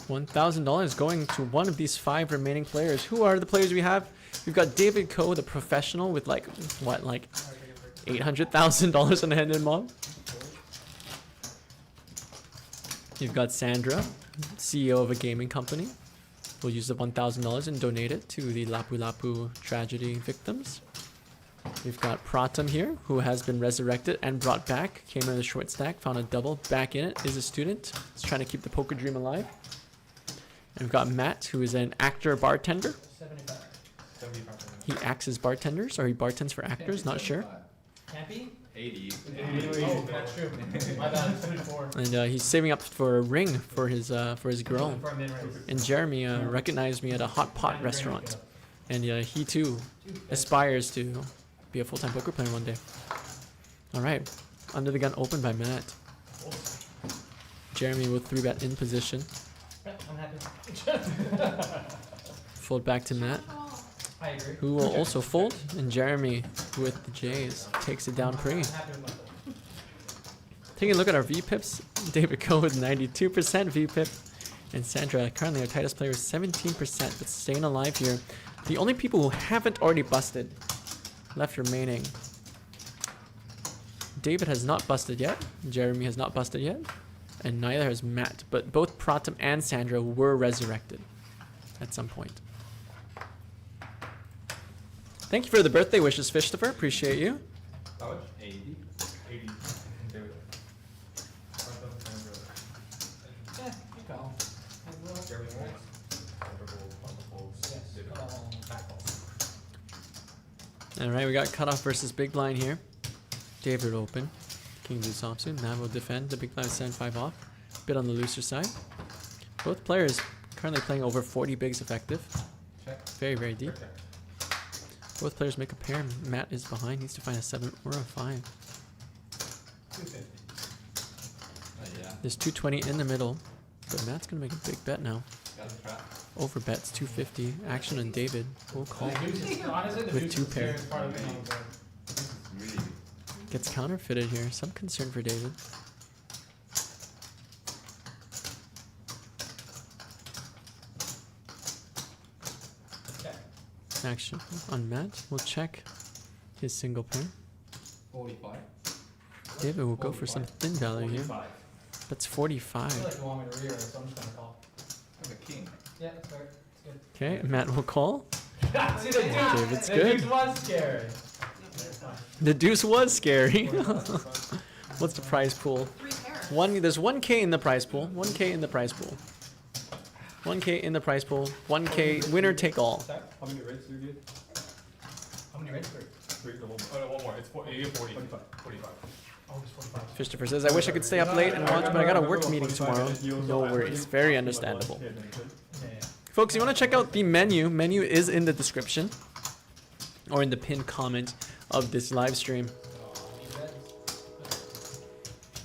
$1,000 going to one of these 5 remaining players. Who are the players we have? We've got David Coe, the professional, with like $800,000 on the hand and mob. You've got Sandra, CEO of a gaming company. We'll use the $1,000 and donate it to the Lapu Lapu tragedy victims. We've got Pratham here, who has been resurrected and brought back. Came in a short stack, found a double, back in it, is a student. He's trying to keep the poker dream alive. And we've got Matt, who is an actor bartender. 75. He acts as bartenders, or he bartends for actors, not sure. Can't be? 80. Oh, that's true. My bad, 74. And he's saving up for a ring for his girl. For a min-raise. And Jeremy recognized me at a hot pot restaurant. And he too aspires to be a full-time poker player one day. Alright, under the gun opened by Matt. Jeremy with 3-bet in position. I'm happy. Fold back to Matt, I agree. who will also fold. And Jeremy with the J's takes it down pretty. I'm happy with my fold. Taking a look at our VPIPs, David Coe with 92% VPIP. And Sandra, currently our tightest player, is 17%, but staying alive here. The only people who haven't already busted left remaining. David has not busted yet. Jeremy has not busted yet. And neither has Matt. But both Pratham and Sandra were resurrected at some point. Thank you for the birthday wishes, Fishtifer. Appreciate you. How much? 80. 80. David. All right, we got cutoff versus big blind here. David open. King deuce offsuit. Nav will defend. The big blind 7-5 off. Bit on the looser side. Both players currently playing over 40 bigs effective. Check. Very, very deep. Both players make a pair. Matt is behind. Needs to find a 7 or a 5. 250. Yeah. There's 220 in the middle. But Matt's going to make a big bet now. Got the trap. Over bets 250. Action on David. We'll call. The deuce is- honestly, the With deuce two is scary pair. as part of being on the board. Really. Gets counterfeited here. Some concern for David. Check. Action on Matt. We'll check his single pair. 45. David will go for some thin value here. 45. That's I feel 45. like you want me to rear, so I'm just gonna call. I have a king. Yeah, that's fair. It's good. Okay, Matt will call. See, the deuce, David's the good. deuce was scary. The deuce was scary. What's the prize pool? 3 pairs. There's 1K in the prize pool. 1K in the prize pool. 1K in the prize pool. 1K winner take all. How many reds do you get? How many reds? 3. 3 or 1 more. Oh, no, 1 more. It's 40. You get 40. 45. Oh, it's 45. Christopher says, I wish I could stay up late and watch, but I got a work meeting tomorrow. No worries. Very understandable. Yeah, yeah. Folks, you want to check out the menu. Menu is in the description or in the pinned comment of this live stream.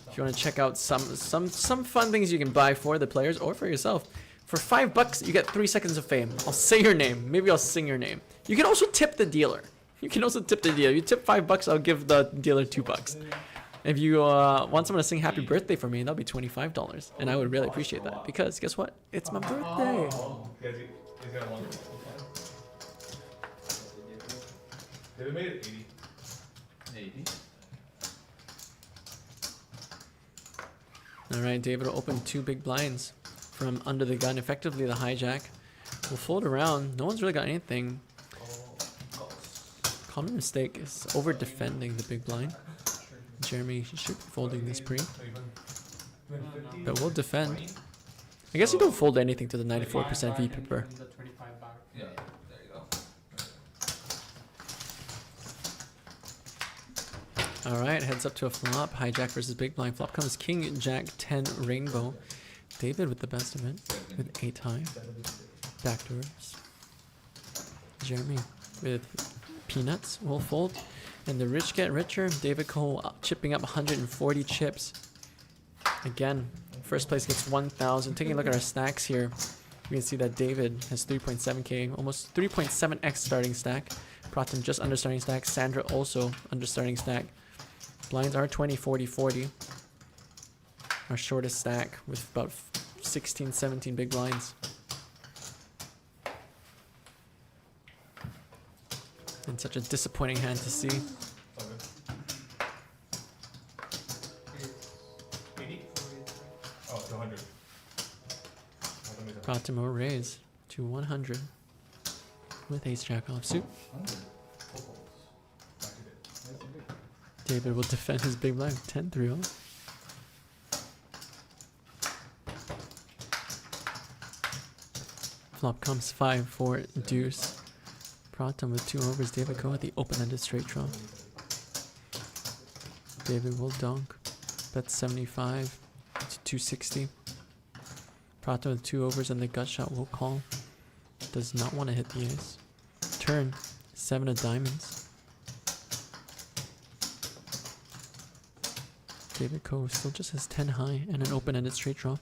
If you want to check out some fun things you can buy for the players or for yourself. For $5, you get 3 seconds of fame. I'll say your name. Maybe I'll sing your name. You can also tip the dealer. You tip $5, I'll give the dealer $2. If you want someone to sing happy birthday for me, that'll be $25. And I would really appreciate that because guess what? It's my birthday. He's got 1. David made it 80. 80. All right, David will open 2 big blinds from under the gun. Effectively, the hijack will fold around. No one's really got anything. Common mistake is over defending the big blind. Jeremy should be folding this pre, but we'll defend. I guess you don't fold anything to the 94% VPIPer. Yeah, there you go. Alright, heads up to a flop. Hijack versus big blind. Flop comes King, Jack, 10, Rainbow. David with the best of it, with 8 high. Backdoors. Jeremy with peanuts will fold. And the rich get richer. David Cole chipping up 140 chips. Again, first place gets 1,000. Taking a look at our stacks here, we can see that David has 3.7k, almost 3.7x starting stack. Pratham just under starting stack. Sandra also under starting stack. Blinds are 20, 40, 40. Our shortest stack with about 16, 17 big blinds. And such a disappointing hand to see. 80? Oh, 200. Pratham will raise to 100 with ace jack offsuit. David will defend his big blind 10-3-0. Flop comes 5-4 deuce. Pratham with 2 overs. David go with the open-ended straight draw. David will dunk. Bet 75 to 260. Pratham with 2 overs and the gut shot will call. Does not want to hit the ace. Turn 7 of diamonds. David Coe still just has 10 high and an open-ended straight draw.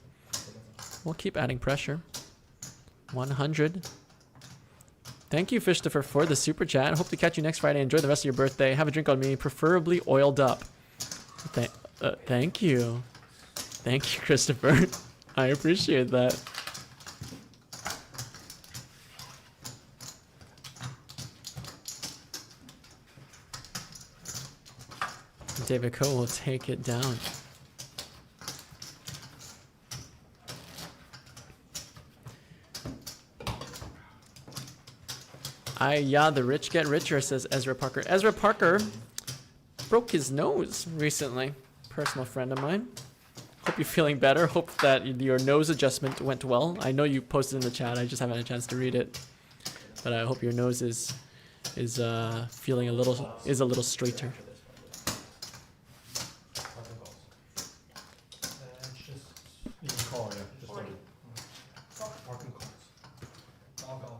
We'll keep adding pressure. 100. Thank you, Christopher, for the super chat. Hope to catch you next Friday. Enjoy the rest of your birthday. Have a drink on me, preferably oiled up. Thank you. Thank you, Christopher. I appreciate that. David Coe will take it down. Yeah, the rich get richer, says Ezra Parker. Ezra Parker broke his nose recently. Personal friend of mine. Hope you're feeling better. Hope that your nose adjustment went well. I know you posted in the chat. I just haven't had a chance to read it. But I hope your nose is is feeling a little straighter. It's just You can call, yeah. Just Forty. Marking calls. All.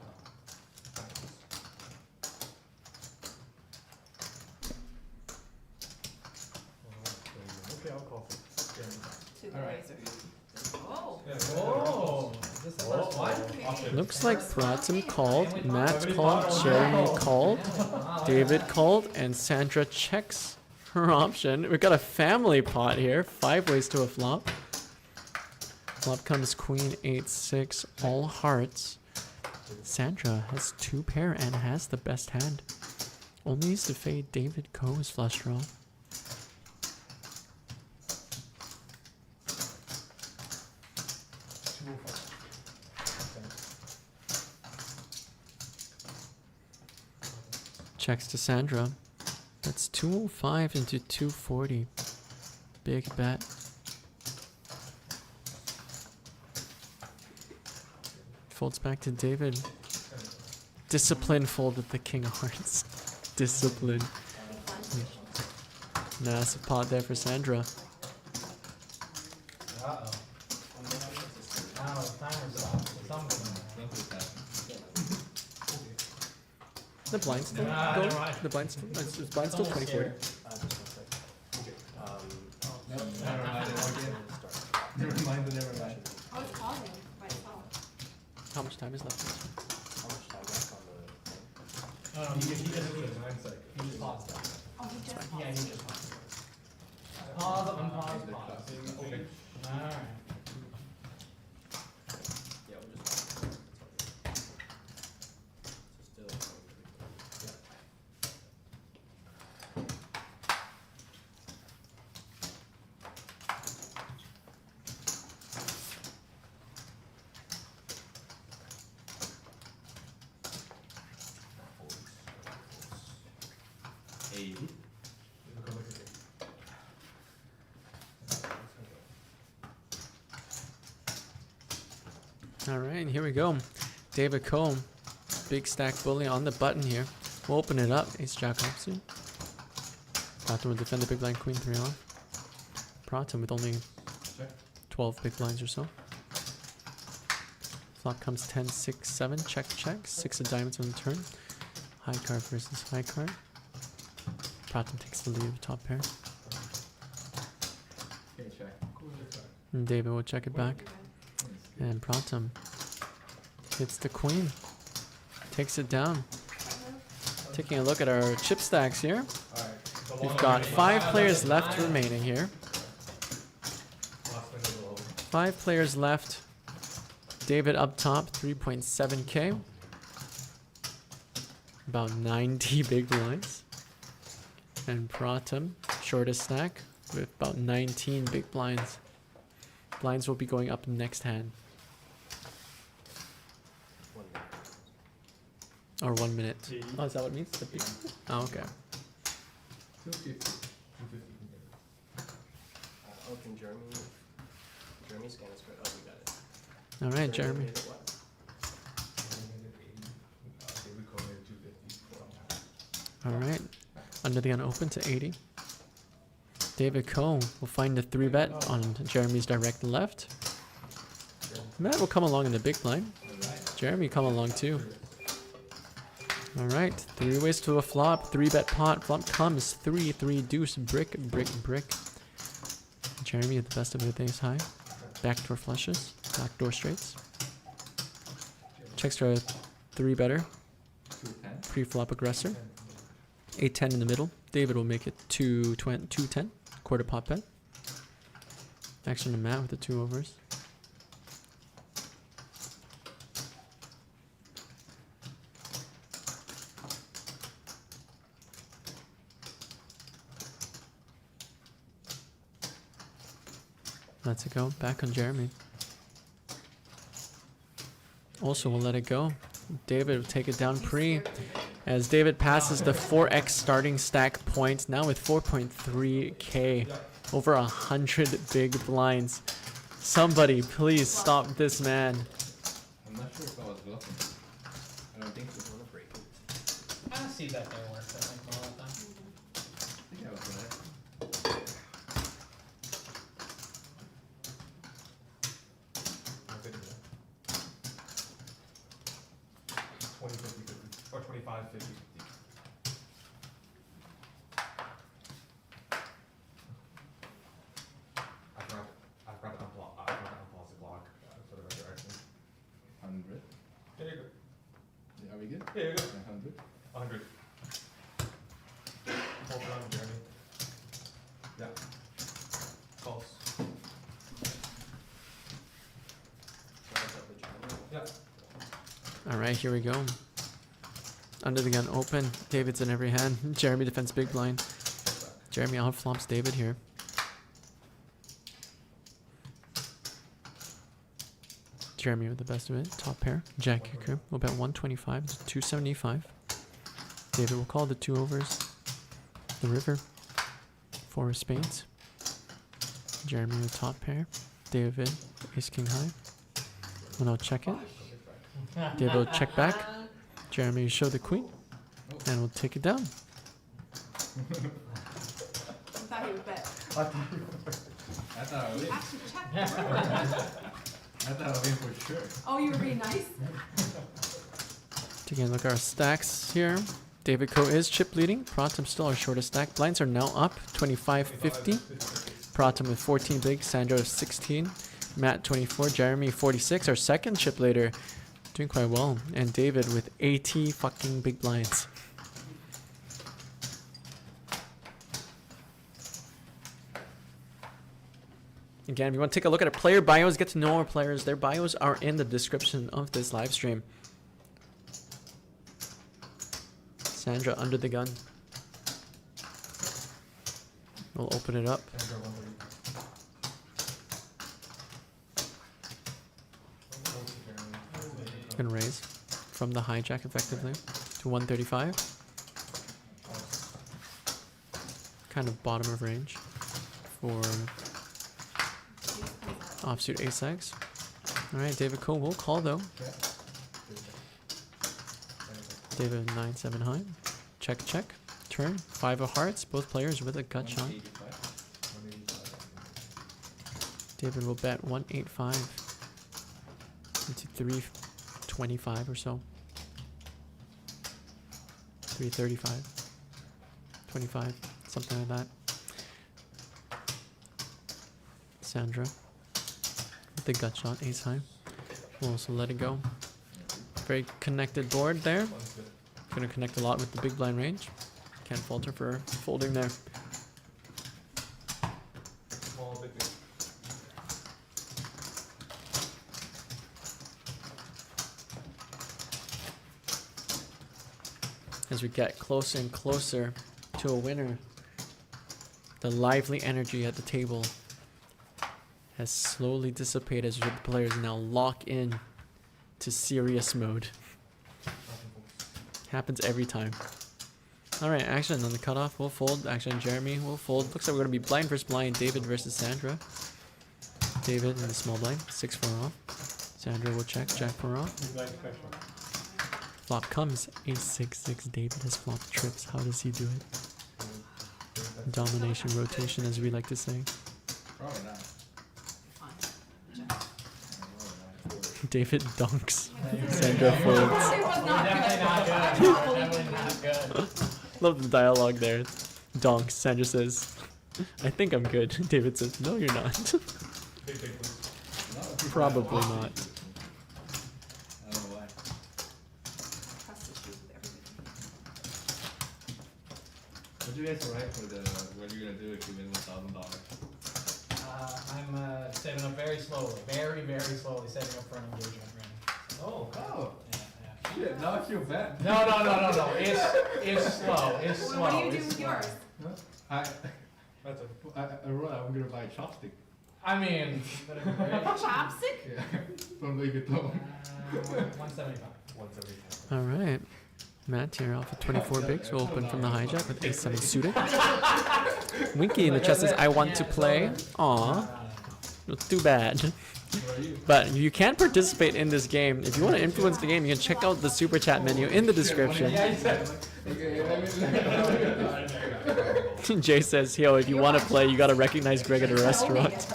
Okay, I'll call for Jeremy. To the razor. Oh. Oh, is this the first one? Looks like Pratham called, Matt called, Jeremy called, David called, and Sandra checks her option. We've got a family pot here. 5 ways to a flop. Flop comes queen, 8-6, all hearts. Sandra has 2 pair and has the best hand. Only needs to fade David Coe's flush draw. Checks to Sandra. That's 205 into 240. Big bet. Folds back to David. Discipline folded the king of hearts. Discipline. Massive pot there for Sandra. Uh-oh. Now the timer's off. Something. The blind still Nah, going? never mind. The blind still? Is blind still 2040? Never mind the never mind. Oh, it's pausing by itself. How much time is left? No, he just he just paused that. Oh, he just Yeah, he paused. just paused. Pause, unpause, pause. Okay. Alright. Alright, and here we go. David Coe. Big stack bully on the button here. We'll open it up. Ace Jack opposite. Pratham will defend the big blind, queen 3 off. Pratham with only 12 big blinds or so. Flop comes 10, 6, 7. Check, check. 6 of diamonds on the turn. High card versus high card. Pratham takes the lead of top pair. Okay, check. And David will check it back. And Pratham hits the queen. Takes it down. Taking a look at our chip stacks here. We've got 5 players left remaining here. 5 players left. David up top, 3.7k. About 90 big blinds. And Pratham, shortest stack, with about 19 big blinds. Blinds will be going up next hand. Or 1 minute. Oh, is that what it means? Oh, okay. 250. Can Jeremy scan his card? Oh, we got it. All right, Jeremy. Made it what? All right. Under the gun open to 80. David Coe will find a 3-bet on Jeremy's direct left. Matt will come along in the big blind. Jeremy come along too. All right, 3 ways to a flop. 3-bet pot. Flop comes 3, 3 deuce, brick, brick, brick. Jeremy at the best of both ace high. Backdoor flushes, backdoor straights. Checks for a 3-better. Pre-flop aggressor. 8-10 in the middle. David will make it 2-10. Quarter pot bet. Action to Matt with the 2 overs. Let's it go. Back on Jeremy. Also, we'll let it go. David will take it down pre. As David passes the 4x starting stack point, now with 4.3k. Over 100 big blinds. Somebody, please stop this man. I'm not sure if I was bluffing. I don't think so. I I see that there works, I think, all the time. Yeah, that's right. I'm good with that. 20, 50, 50. Or 25, 50, 50. I forgot to unpause the clock for the resurrection. 100. Yeah, you're good. Yeah, are we good? Yeah, you're good. 100. 100. Hold on, Jeremy. Yeah. False. Yeah. All right, here we go. Under the gun, open. David's in every hand. Jeremy defends big blind. Jeremy outflops David here. Jeremy with the best of it. Top pair. Jack kicker. We'll bet 125 to 275. David will call the 2 overs. The river. 4 of spades. Jeremy with top pair. David ace king high. And I'll check it. David will check back. Jeremy will show the queen. And we'll take it down. I thought he would bet. I thought I would win. Actually, check. I thought I would win for sure. Oh, you were being nice? Taking a look at our stacks here. David Co is chip leading. Pratham still our shortest stack. Blinds are now up 25-50. Pratham with 14 big. Sandra with 16. Matt 24. Jeremy 46. Our second chip leader. Doing quite well. And David with 80 fucking big blinds. Again, if you want to take a look at our player bios, get to know our players, their bios are in the description of this live stream. Sandra under the gun. We'll open it up. Gonna raise from the hijack effectively to 135. Kind of bottom of range for offsuit ace-X. Alright, David Co will call though. David 9-7 high. Check, check. Turn. 5 of hearts. Both players with a gut shot. 185. David will bet 185 into 325 or so. 335. 25. Something like that. Sandra with the gut shot, ace high. We'll also let it go. Very connected board there. Gonna connect a lot with the big blind range. Can't falter for folding there. Small, big, big. As we get closer and closer to a winner, the lively energy at the table has slowly dissipated as the players now lock in to serious mode. Happens every time. Alright, action on the cutoff. We'll fold. Action, Jeremy will fold. Looks like we're going to be blind versus blind. David versus Sandra. David in the small blind. 6-4 off. Sandra will check. Jack 4 off. Flop comes. Ace-6-6. David has flopped trips. How does he do it? Domination rotation, as we like to say. Probably not. David dunks. Sandra folds. It was not Definitely not good. Definitely not good. Love the dialogue there. Donks. Sandra says, I think I'm good. David says, no, you're not. Big, big, big. Probably not. I don't know why. Trust issues with everything. What do you guys write for the, what are you gonna do if you win $1,000? I'm saving up very slowly, very, very slowly, saving up for an engagement ring. Oh, Yeah, yeah. shit, now I feel bad. No. It's slow. It's slow. What do you do it's with slow. yours? I wrote I'm gonna buy a chopstick. I mean, Chopstick? Yeah, from Louis Vuitton. 175. 175. Alright. Matt here off at 24 bigs. We'll open from the hijack with ace-7 suited. Winky in the chest says, I want to play. Aw. Not too bad. But you can participate in this game. If you want to influence the game, you can check out the super chat menu in the description. Jay says, yo, if you want to play, you got to recognize Greg at a restaurant.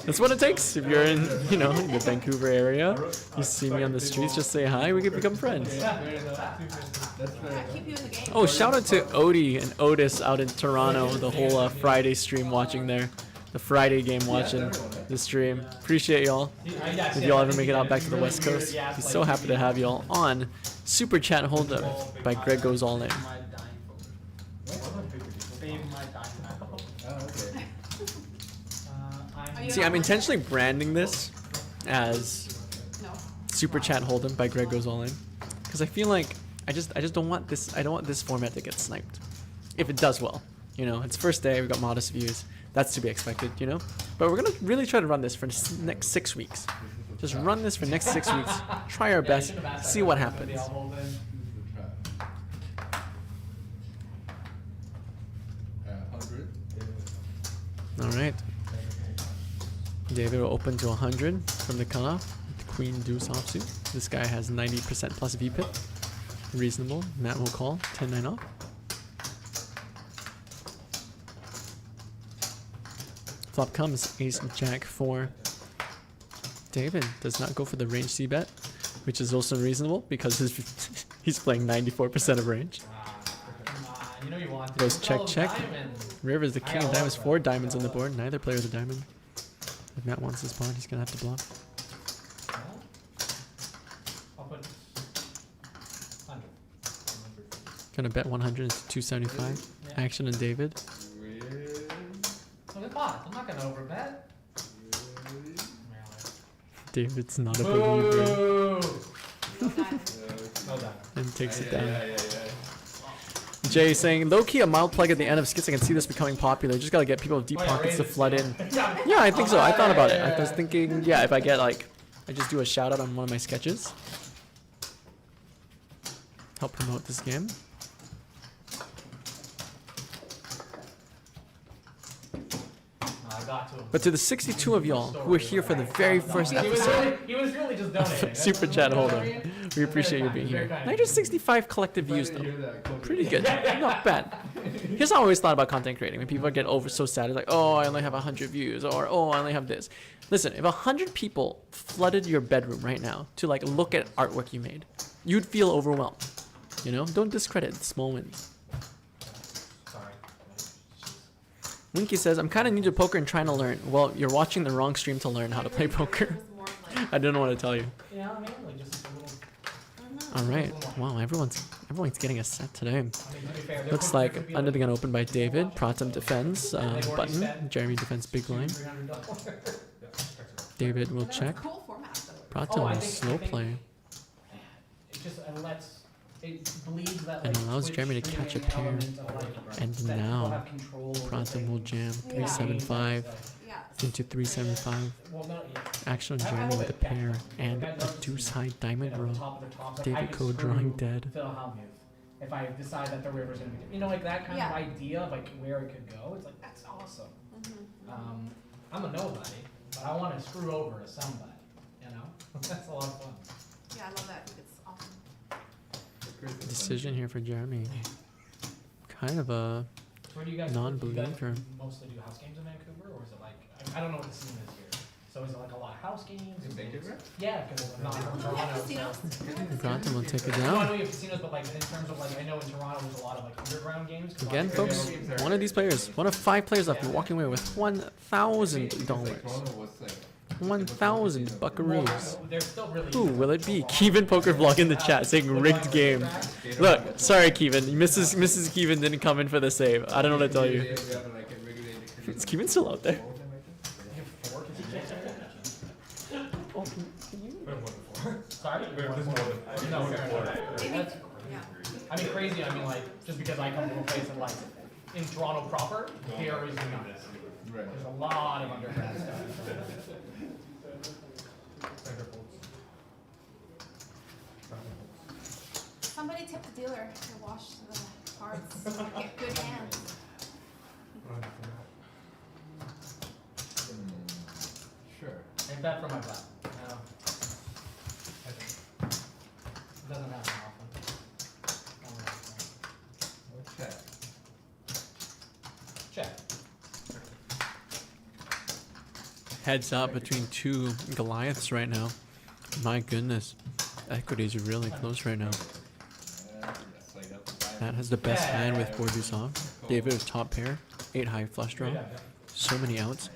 That's what it takes. If you're in, you know, the Vancouver area, you see me on the streets, just say hi, we can become friends. Yeah, keep you in the game. Oh, shout out to Odie and Otis out in Toronto, the whole Friday stream watching there. The Friday game watching the stream. Appreciate y'all. If y'all ever make it out back to the West Coast, be so happy to have y'all on Super Chat Hold Up by Greg Goes All In. See, I'm intentionally branding this as No. Super Chat Hold'em by Greg Goes All In, because I feel like I just don't want this. I don't want this format to get sniped. If it does well, you know, it's first day. We got modest views. That's to be expected, you know. But we're gonna really try to run this for the next 6 weeks. Just run this for next 6 weeks. Try our best. See what happens. All right. David will open to 100 from the cutoff. The Queen Deuce offsuit. This guy has 90% plus VPIP. Reasonable. Matt will call 10-9 off. Flop comes Ace Jack 4. David does not go for the range C bet, which is also reasonable because he's playing 94% of range. You know you want to. Goes check All those check. diamonds. River is the king of diamonds. 4 diamonds on the board. Neither player is a diamond. If Matt wants this pawn, he's gonna have to bluff. I'll put 100. Gonna bet 100 into 275. Yeah. Action on David. Look at pot. I'm not gonna overbet. David's not a believer Boo! No diamond. No done. and takes it down. Jay saying, low-key a mild plug at the end of skits. I can see this becoming popular. Just gotta get people with deep pockets to flood in. Yeah, I think so. I thought about it. I was thinking, yeah, if I get like, I just do a shout out on one of my sketches. Help promote this game. I got to him. But to the 62 of y'all who are here for the very first episode He was really just donating. Super Chat Holder, we appreciate you being here. 965 collective views though. Pretty good. Not bad. Here's how I always thought about content creating. When people get over so sad, it's like, oh, I only have 100 views, or oh, I only have this. Listen, if 100 people flooded your bedroom right now to like look at artwork you made, you'd feel overwhelmed. You know, don't discredit the small wins. Sorry. Winky says, I'm kind of new to poker and trying to learn. Well, you're watching the wrong stream to learn how to play poker. I don't know what to tell you. Yeah, mainly just a little. All right. Wow, everyone's getting a set today. I mean, to be fair, there Looks could like be under the gun open by David. Pratham defends button. spent Jeremy defends big line. $300. David will That's check. a cool format though. Pratham I will think- slow I think- play It just it believes that and like, allows Twitch Jeremy to catch a streaming pair. element of, like, And that people now have control over Pratham will things. jam Yeah. 375 Yeah. into 375. Well, no, yeah. Action on I Jeremy hope with a it catches pair them. and I'd a love to deuce see, high you diamond know, row. top of the tops. Like, David I could Code screw drawing dead. Phil Hellmuth if I decide that the river's gonna be, you know, like that kind Yeah. of idea of like where it could go. It's like that's awesome. Mhm. I'm a nobody, but I want to screw over a somebody. You know, that's a lot of fun. Yeah, I love that. I think it's awesome. Decision here for Jeremy. Kind of a Where do you guys Non-believer. do you guys mostly do house games in Vancouver, or is it like I don't know what the scene is here. So is it like a lot of house games? In Vancouver? Yeah, because I'm not from No, we Toronto. have casinos. So. We have Pratham will casinos. take it No, I know down. you have casinos, but like in terms of like I know in Toronto there's a lot of like underground games. 'cause Again, a lot of folks, people- one of these players, one of 5 players left, walking away with $1,000. Toronto was like 1,000 buckaroos. Well, they're still really Who will it be? Keevin Poker Vlog in the chat saying rigged game. Look, sorry Keevin, Mrs. Keevin didn't come in for the save. I don't know what to tell you. Is Keevin still out there? Sorry? There's more than No, fair enough. Maybe, That's- yeah. I mean, crazy. I mean, like, just because I come from a place of like in Toronto proper, here is nuts. There's a lot of underground stuff. Somebody tip the dealer to wash the cards. Get good hands. Sure. I bet for my bet. No. It doesn't happen often. Okay. Check. Heads up between two Goliaths right now. My goodness. Equities are really close right now. Matt has the best hand with board deuce off. David with top pair. 8 high flush draw. So many outs.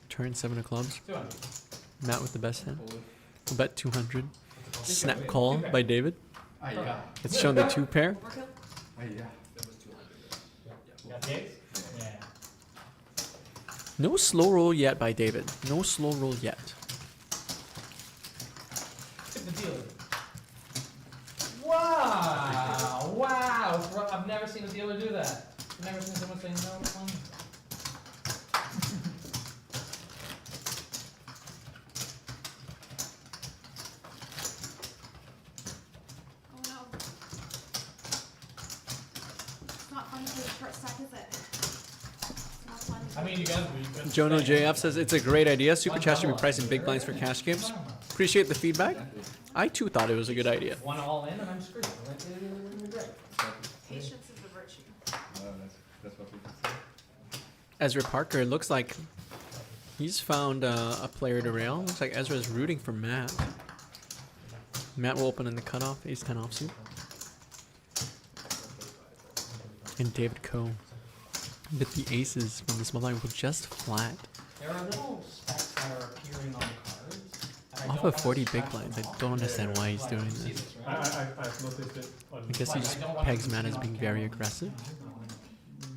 Turn 7 of clubs. 200. Matt with the best hand. We'll bet 200. Snap call by David. Yeah. It's shown the 2 pair. Overkill? Yeah. You got the ace? Yeah. No slow roll yet by David. No slow roll yet. Tip the dealer. Wow! Wow! Bro, I've never seen a dealer do that. I've never seen someone say no to one. Oh no. It's not fun to do a short stack, is it? It's not fun. I mean, you guys, you could Jono say- JF says it's a great idea. Super Chat should be pricing big blinds for cash games. Appreciate the feedback. I too thought it was a good idea. One all in and I'm screwed. It's great. Patience is a virtue. That's what people say. Ezra Parker, it looks like he's found a player to rail. Looks like Ezra's rooting for Matt. Matt will open in the cutoff, ace 10 offsuit. And David Coe with the aces from the small blind will just flat. There are little specs that are appearing on cards. and I Off don't of 40 wanna big scratch blinds, them I off. don't understand why he's Like, doing you see this. this, right? I've noticed it on. I guess he just pegs Matt as being very aggressive.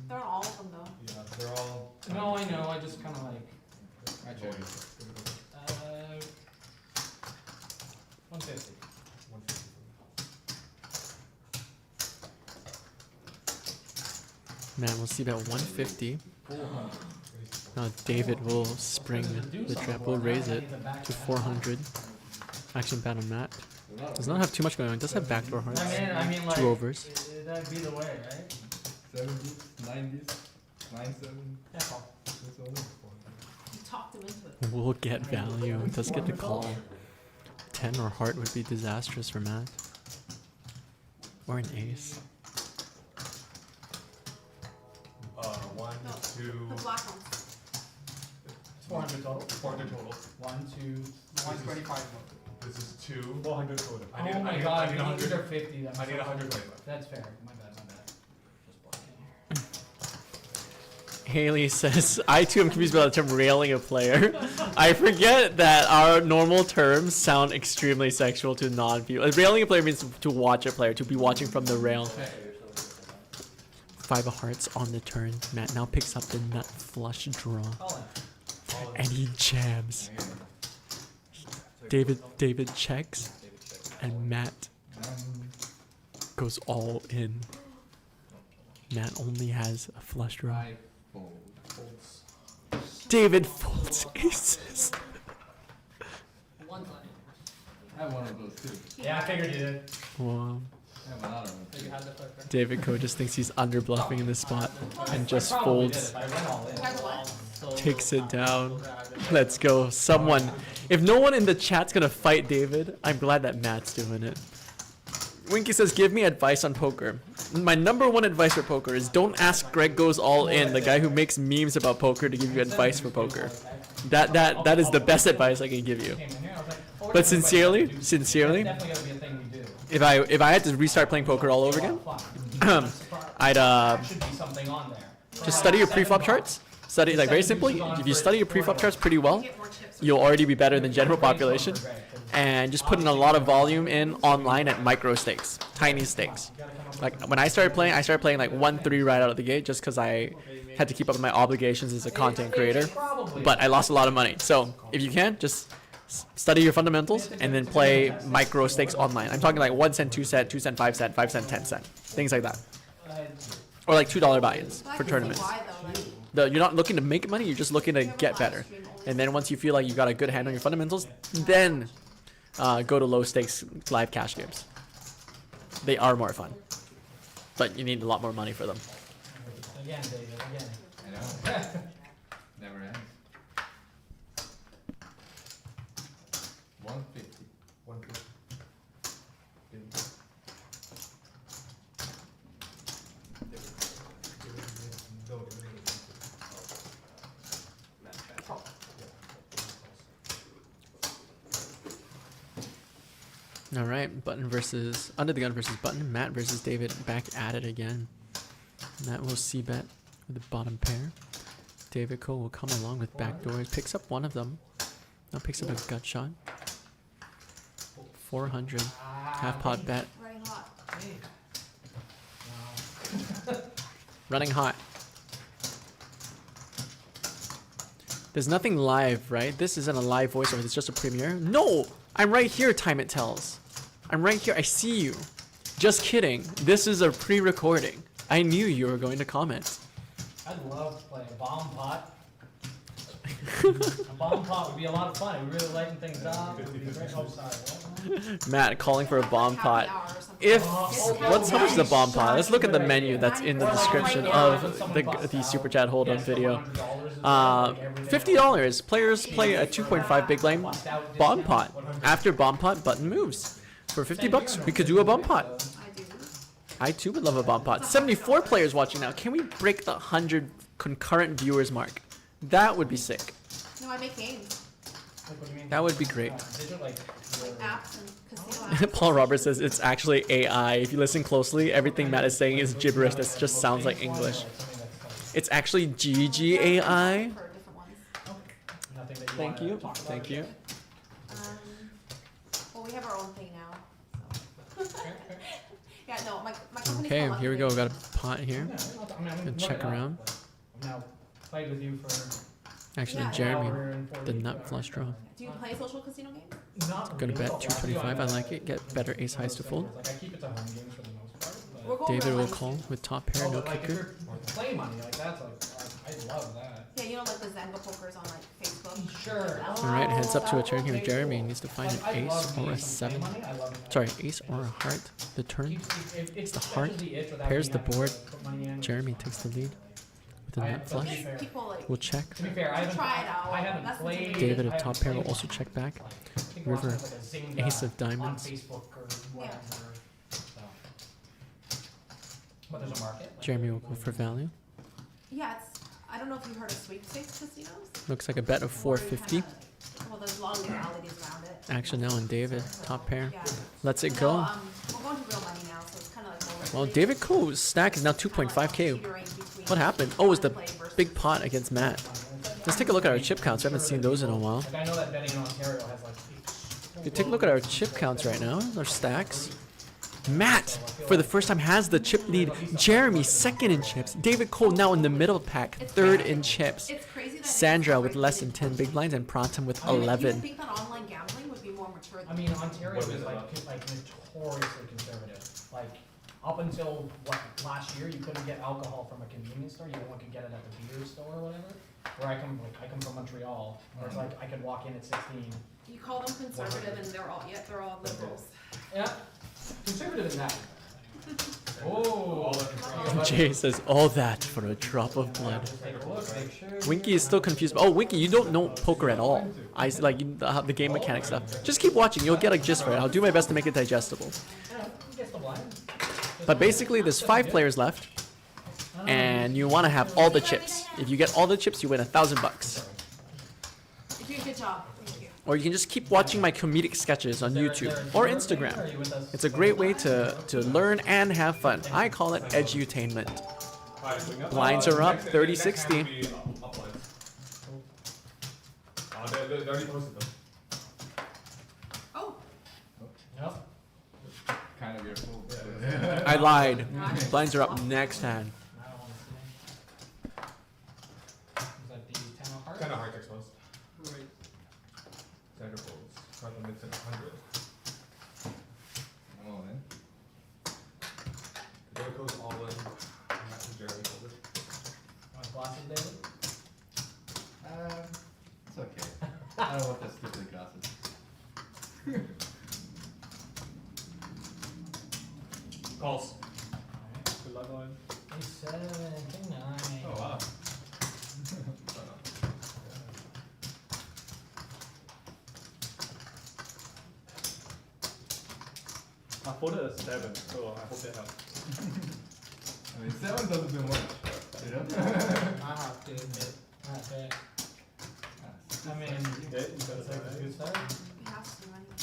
They're not all of them though. Yeah, they're all. No, I know, I just kinda like, I check. 150. Matt, we'll see about 150. Now David will spring the trap. We'll raise it to 400. Action bet on Matt. Does not have too much going on. Does have backdoor hearts. I mean, like, 2 overs. that'd be the way, right? 70s, 90s, 97. That's all. That's all. You talked them into it. We'll get value. It does get the call. 10 or heart would be disastrous for Matt. Or an ace. 1, No, 2, the black ones. It's 400 total. 400 total. 1, 2, 125. This is 2. 400 total. I need, Oh my I need, god, I need these 100. are 50. I need 125. That's fair. My bad, my bad. Just blocking. Haley says, I too am confused about the term railing a player. I forget that our normal terms sound extremely sexual to non-people. Railing a player means to watch a player, to be watching from the rail. 5 of hearts on the turn. Matt now picks up the nut flush draw. All in. And he jams. David checks. And Matt goes all in. Matt only has a flush draw. I fold. David folds aces. One line. I have one of those too. Yeah, I figured you did. Wow. I have another one. You had the clicker. David Coe just thinks he's under bluffing in this spot and just I probably did folds, if I went all in. You guys what? takes it down. Let's go. Someone. If no one in the chat's gonna fight David, I'm glad that Matt's doing it. Winky says, give me advice on poker. My number one advice for poker is don't ask Greg Goes All In, the guy who makes memes about poker, to give you advice for poker. That is the best advice I can give you. Came in here, I was like, oh, But that's sincerely, definitely sincerely, gotta be a thing we do. if I had to restart playing poker all over again, I'd There should be something on there. just study your pre-flop charts. Study, like, very simply, if you study your pre-flop charts pretty well, Get more chips. you'll already be better than general population. And just putting a lot of volume in online at micro stakes, tiny stakes. Like when I started playing like 1-3 right out of the gate, just because I had to keep up with my obligations as a content creator. But I lost a lot of money. So if you can, just study your fundamentals and then play micro stakes online. I'm talking like 1 cent, 2 cent, 2 cent, 5 cent, 5 cent, 10 cent, things like that. Or like $2 buy-ins But I for can see tournaments. why, though, like, You're not looking to make money, you're just looking to get better. And then once you feel like you got a good hand on your fundamentals, then go to low stakes live cash games. They are more fun, but you need a lot more money for them. Again, David, again. I know. Never ends. 150. 150. All right, button versus under the gun versus button. Matt versus David back at it again. Matt will c-bet with the bottom pair. David Cole will come along with backdoors. Picks up one of them. Now picks up a gut shot. 400. Half pot bet. Running hot. Running hot. There's nothing live, right? This isn't a live voiceover. It's just a premiere. No! I'm right here, time it tells. I'm right here. I see you. Just kidding. This is a pre-recording. I knew you were going to comment. I'd love to play a bomb pot. A bomb pot would be a lot of fun. It would really lighten things up. It would be great. Oh, sorry. What? Matt calling for a bomb pot. Happy hour or something. If what's how much is a bomb pot? Let's look at the menu that's in the description of the super chat hold on video. $50. Players play a 2.5 big blind bomb pot. After bomb pot, button moves. For $50, we could do a bomb pot. I do. I too would love a bomb pot. 74 players watching now. Can we break the 100 concurrent viewers mark? That would be sick. No, I make games. Like, what do you mean? That would be great. These are like Apps and casino apps. Paul Roberts says it's actually AI. If you listen closely, everything Matt is saying is gibberish. That just sounds like English. It's actually GGAI. For different ones. nothing that you Thank wanna you. talk about Thank you. yet? Well, we have our own thing now. So. Yeah, no, my company's Okay, called here we go. We Lucky got a pot here. Yeah, I'm And look check it up, around. but I've now played with you for Actually, Yeah. Jeremy, an hour and 40 the nut minutes. flush draw. Do you play social casino games? Not Gonna really. bet I'll 225. I know. like it. Get better ace highs to fold. Like I keep it to home games for the most part. But We're going David real will money. call with top pair, Oh, no but, like, if kicker. you're play money, like that's like I love that. Yeah, you know, like the Zanga pokers on like Facebook. Sure. All right, heads up to a turn here. Okay, Jeremy cool. needs to find Like, an I ace love or getting a some 7. play money. I love it. Sorry, ace or a heart. The turn It's the heart, pairs the board. Jeremy takes the lead with a nut flush. People like. We'll check. To be fair, I haven't, Try it out. I haven't That's the played. thing. David I of haven't top pair will played also much. check back. Like, I think River, last time was, like, a Zynga ace of diamonds. On Facebook or whatever. So. But there's a market. Like, Jeremy will go for value. Yeah, it's. I don't know if you've heard of sweepstakes casinos. Looks like a bet of 450. Well, there's a lot of legalities around it. Action now on David, top pair. Yeah. Lets it So, go. we're going to real money now, so it's kind of like. Well, David Cole's stack is now 2.5k. What happened? Oh, it was the big pot against Matt. Let's take a look at our chip counts. I haven't seen those in a while. Like I know that betting in Ontario has like. Okay, take a look at our chip counts right now. Our stacks. Matt, for the first time, has the chip lead. Jeremy, second in chips. David Cole now in the middle pack, third in chips. It's crazy that Sandra with less than 10 big blinds and Pratham with You would 11. think that online gambling would be more mature I than mean, Ontario is like notoriously conservative. Like up until what last year, you couldn't get alcohol from a convenience store. You only could get it at the beer store or whatever. Where I come from Montreal, where it's like I could walk in at 16. you call them conservative and they're all liberals. Yeah, conservative is that. Oh, Jay says, all that for a drop of blood. just take a look, make sure. Winky is still confused. Oh, Winky, you don't know poker at all. The game mechanic stuff. Just keep watching. You'll get a gist for it. I'll do my best to make it digestible. Yeah, guess the blind. But basically, there's 5 players left, and you want to have all the chips. If you get all the chips, you win $1,000. You're doing a good job. Thank you. Or you can just keep watching my comedic sketches on YouTube or Instagram. It's a great way to learn and have fun. I call it edutainment. Blinds are up, 30-60. They already posted them. Oh, Yep. Kind of your fault. I lied. Blinds are up next hand. I don't want to see. Is that the 10 of hearts? 10 of hearts exposed. Sandra folds. Pratham makes it 100. Oh, man. David goes all in. Matt and Jeremy folded. Want glasses, David? It's okay. I don't want that stupid glasses. Calls. Good luck on. 7, 9. Oh, wow. I folded a 7, so I hope that helps. I mean, 7 doesn't do much, you know? I have to admit. Okay. I mean, Yeah, you got it's it like a right. good start. We have to, anyway.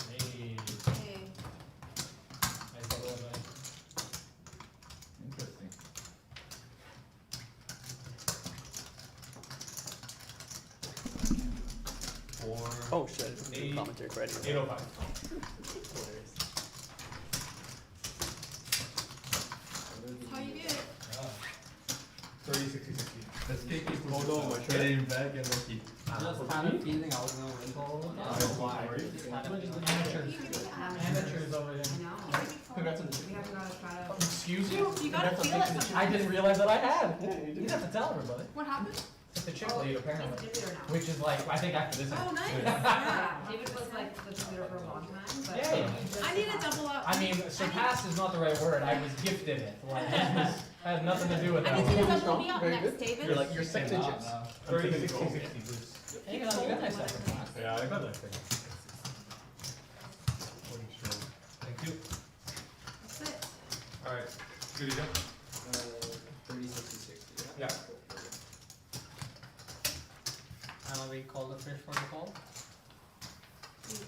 Hey, Hey, nice double, nice. Interesting. Oh shit! I didn't do Eight- commentary for anyone. 805. that's how you get it. 30, 60, 60. Let's kick it Hold on, my get it back and let's keep. Just kind of feeling I was gonna win all of that. Why? Just kind of feeling- Amateurs. You can do that. Amateurs over I here. know. Congrats on the We have to gotta try to. Excuse you? You gotta feel it sometimes. I didn't realize that I had. You didn't have to tell everybody. What happened? It's the chick lead apparently. He's a distributor now. Which is like, I think after this. Oh, nice. Yeah, David was like the distributor for a long time, but. Yeah. I need to double up. I mean, surpass is not the right word. I was gifted it. Like, it was, had nothing to do with I that. need to one. double me up next, David. You're like, you're 6 inches. 30, 60, 60, please. Hey, you got nice second class. Yeah, I got that thing. Thank you. That's it. Alright, good to go. 30, 60, 60. Yeah. And we call the fish for the call?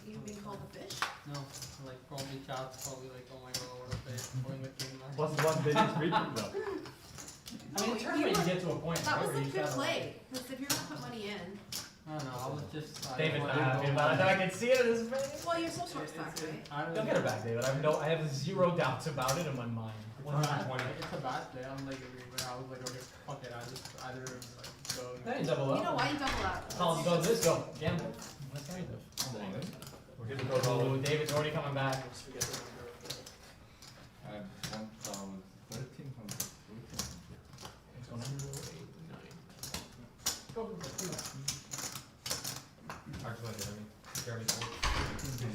You being called a fish? No, like probably chat's probably like, oh my god, what a fish, going with Keevin. They just read them though. I mean, in tournament you get to a point, That right, was where a you good gotta, play, because if you're gonna put money in, I don't know, I was just. David's I not didn't happy know about it. why. I can see it in his face. well, you're so short stacked, right? I don't You'll get it back, David. I have zero doubts about it in my mind. It's a bad play, I'm like, I was like, okay, fuck it, I just either like go. Then you double up. You know why you double up? Call, you go this, go. Gamble. What's kind of? We're getting to go all Oh, David's already coming back. I have 1,1300. What's going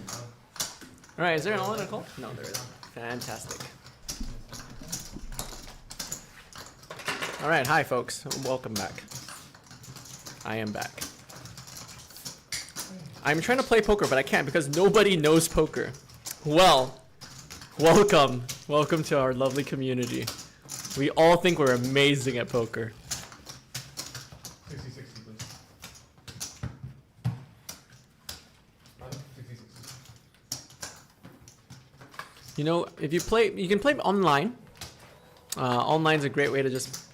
on? All right, is there an all-in call? No, there isn't. Fantastic. All right, hi folks, welcome back. I am back. I'm trying to play poker, but I can't because nobody knows poker. Well, welcome to our lovely community. We all think we're amazing at poker. 60, 60, please. 60, 60. You know, if you play, you can play online. Online's a great way to just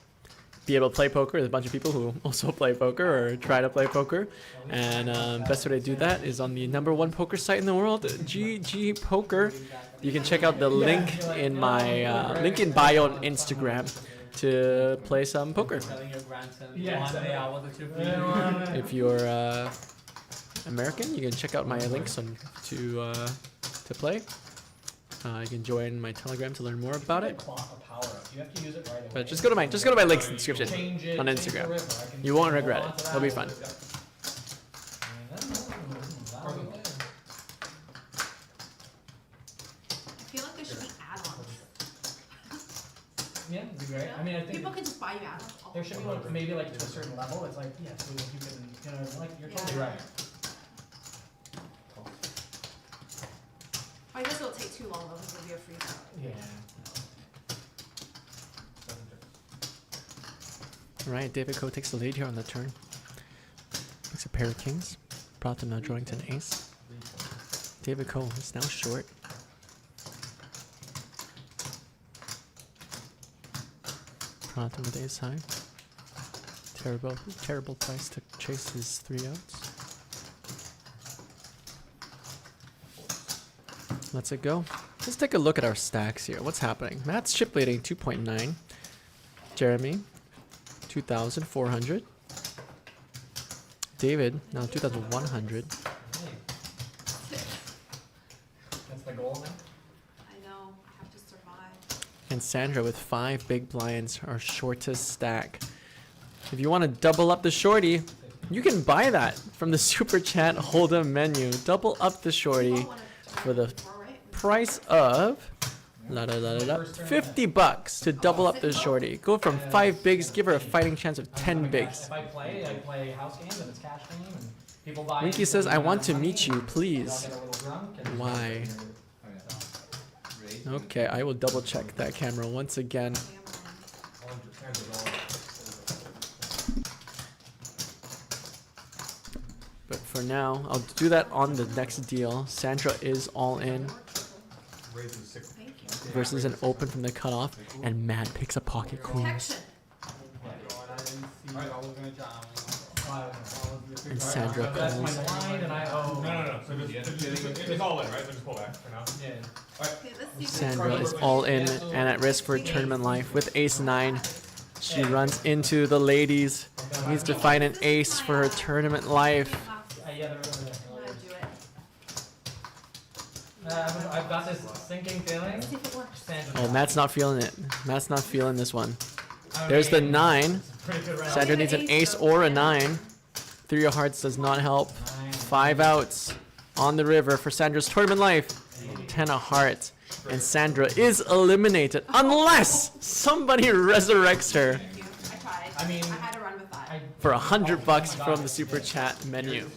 be able to play poker. There's a bunch of people who also play poker or try to play poker. And best way to do that is on the #1 poker site in the world, GG Poker. You can check out the link in my link in bio on Instagram to play some poker. Telling your grandson, Yeah, one day I was a super. If you're American, you can check out my links on to play. You can join my Telegram to learn more about it. Clock a power up. You have to use it right away. But just go to my links in the description Change it, on change Instagram. the river. I can You won't hold regret on it. to that It'll be or- fun. I feel like there should be add-ons. Yeah, it'd be great. I mean, I think People can just buy you add-ons. there should be like maybe like to a certain level. It's like yeah, so like you can like you're totally right. I guess it'll take too long though, because it'll be a free trial. Yeah. All right, David Coe takes the lead here on the turn. Makes a pair of kings. Pratham now drawing to an ace. David Coe is now short. Pratham with ace high. Terrible price to chase his 3 outs. Let's it go. Let's take a look at our stacks here. What's happening? Matt's chip leading 2.9. Jeremy 2,400. David now 2,100. That's the goal now. I know, I have to survive. And Sandra with 5 big blinds, our shortest stack. If you want to double up the shorty, you can buy that from the Super Chat Hold'em menu. Double up the shorty for the price of La da da da da. $50 to double up the shorty. Go from 5 bigs, give her a fighting chance of 10 bigs. If I play house games and it's cash game and people buy. Winky into says, it I and want have to money, meet you, I'll please. get a little drunk and- Why? Okay, I will double check that camera once again. But for now, I'll do that on the next deal. Sandra is all in Thank you. versus an open from the cutoff, and Matt picks a pocket queens. Protection. And Sandra That's calls. my line and I owe. No. So it's all in, right? So just pull back for now. Yeah. Okay, let's see. Sandra is all in and at risk for tournament life with ace 9. She runs into the ladies. Needs to find an ace for her tournament life. Yeah, they're over there. I'm gonna do it. I've got this sinking feeling. See if it works. Sandra- Oh, Matt's not feeling it. Matt's not feeling this one. There's the 9. Pretty good round. Sandra needs an ace or a 9. 3 of hearts does not help. 5 outs on the river for Sandra's tournament life. 10 of hearts. And Sandra is eliminated unless somebody resurrects her Thank you. I tried. I mean, I had to run with that. for $100 from the super chat menu.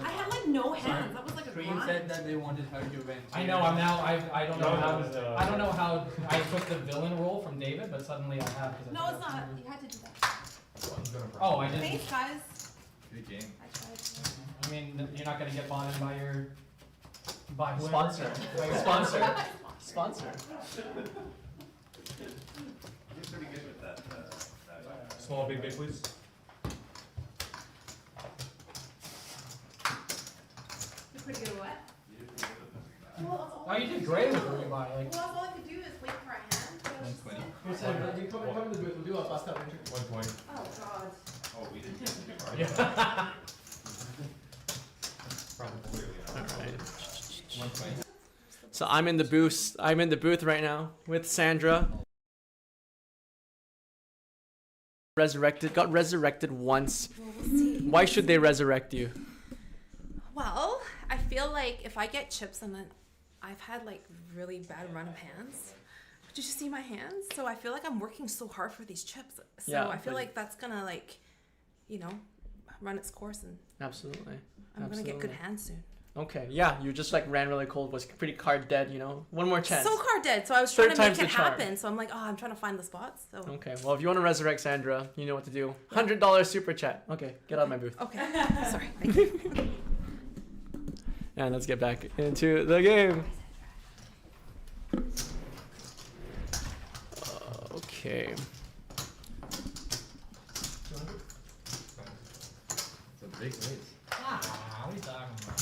I had like no hands. That was like a Stream grind. said that they wanted her to win. I know. I'm now. I don't know No, how. that was, I don't know how I took the villain role from David, but suddenly I have. 'cause I No, it's forgot not. to- You had to do that. Oh, I didn't. Thanks, guys. Good game. I tried. I mean, you're not gonna get bonded by your. By whoever. Sponsor. By your sponsor. Sponsor. He's pretty good with that. Small, big, please. You're pretty good at what? Oh, you did great with Ruby By. Like. Well, that's all I could do is wait for a hand. So it's just 120. like- You said, we come to the booth, we'll do a fast up entry. 120. Oh, God. Oh, we didn't get too far. Yeah. Alright. 120. So I'm in the booth. I'm in the booth right now with Sandra. Got resurrected once. Well, we'll see. Why should they resurrect you? Well, I feel like if I get chips and then I've had like really bad run of hands. Did you see my hands? So I feel like I'm working so hard for these chips. So Yeah, I feel but- like that's gonna like, you know, run its course and Absolutely. I'm gonna get good Absolutely. hands soon. Okay, yeah, you just like ran really cold, was pretty card dead, you know? One more chance. So card dead. So I was Third trying to make time's the it charm. happen. So I'm like, oh, I'm trying to find the spots. So Okay, well, if you want to resurrect Sandra, you know what to do. $100 super chat. Okay, get out of my booth. okay. Sorry. Thank you. And let's get back into the game. Okay. It's a big race. Ah, what are you talking about?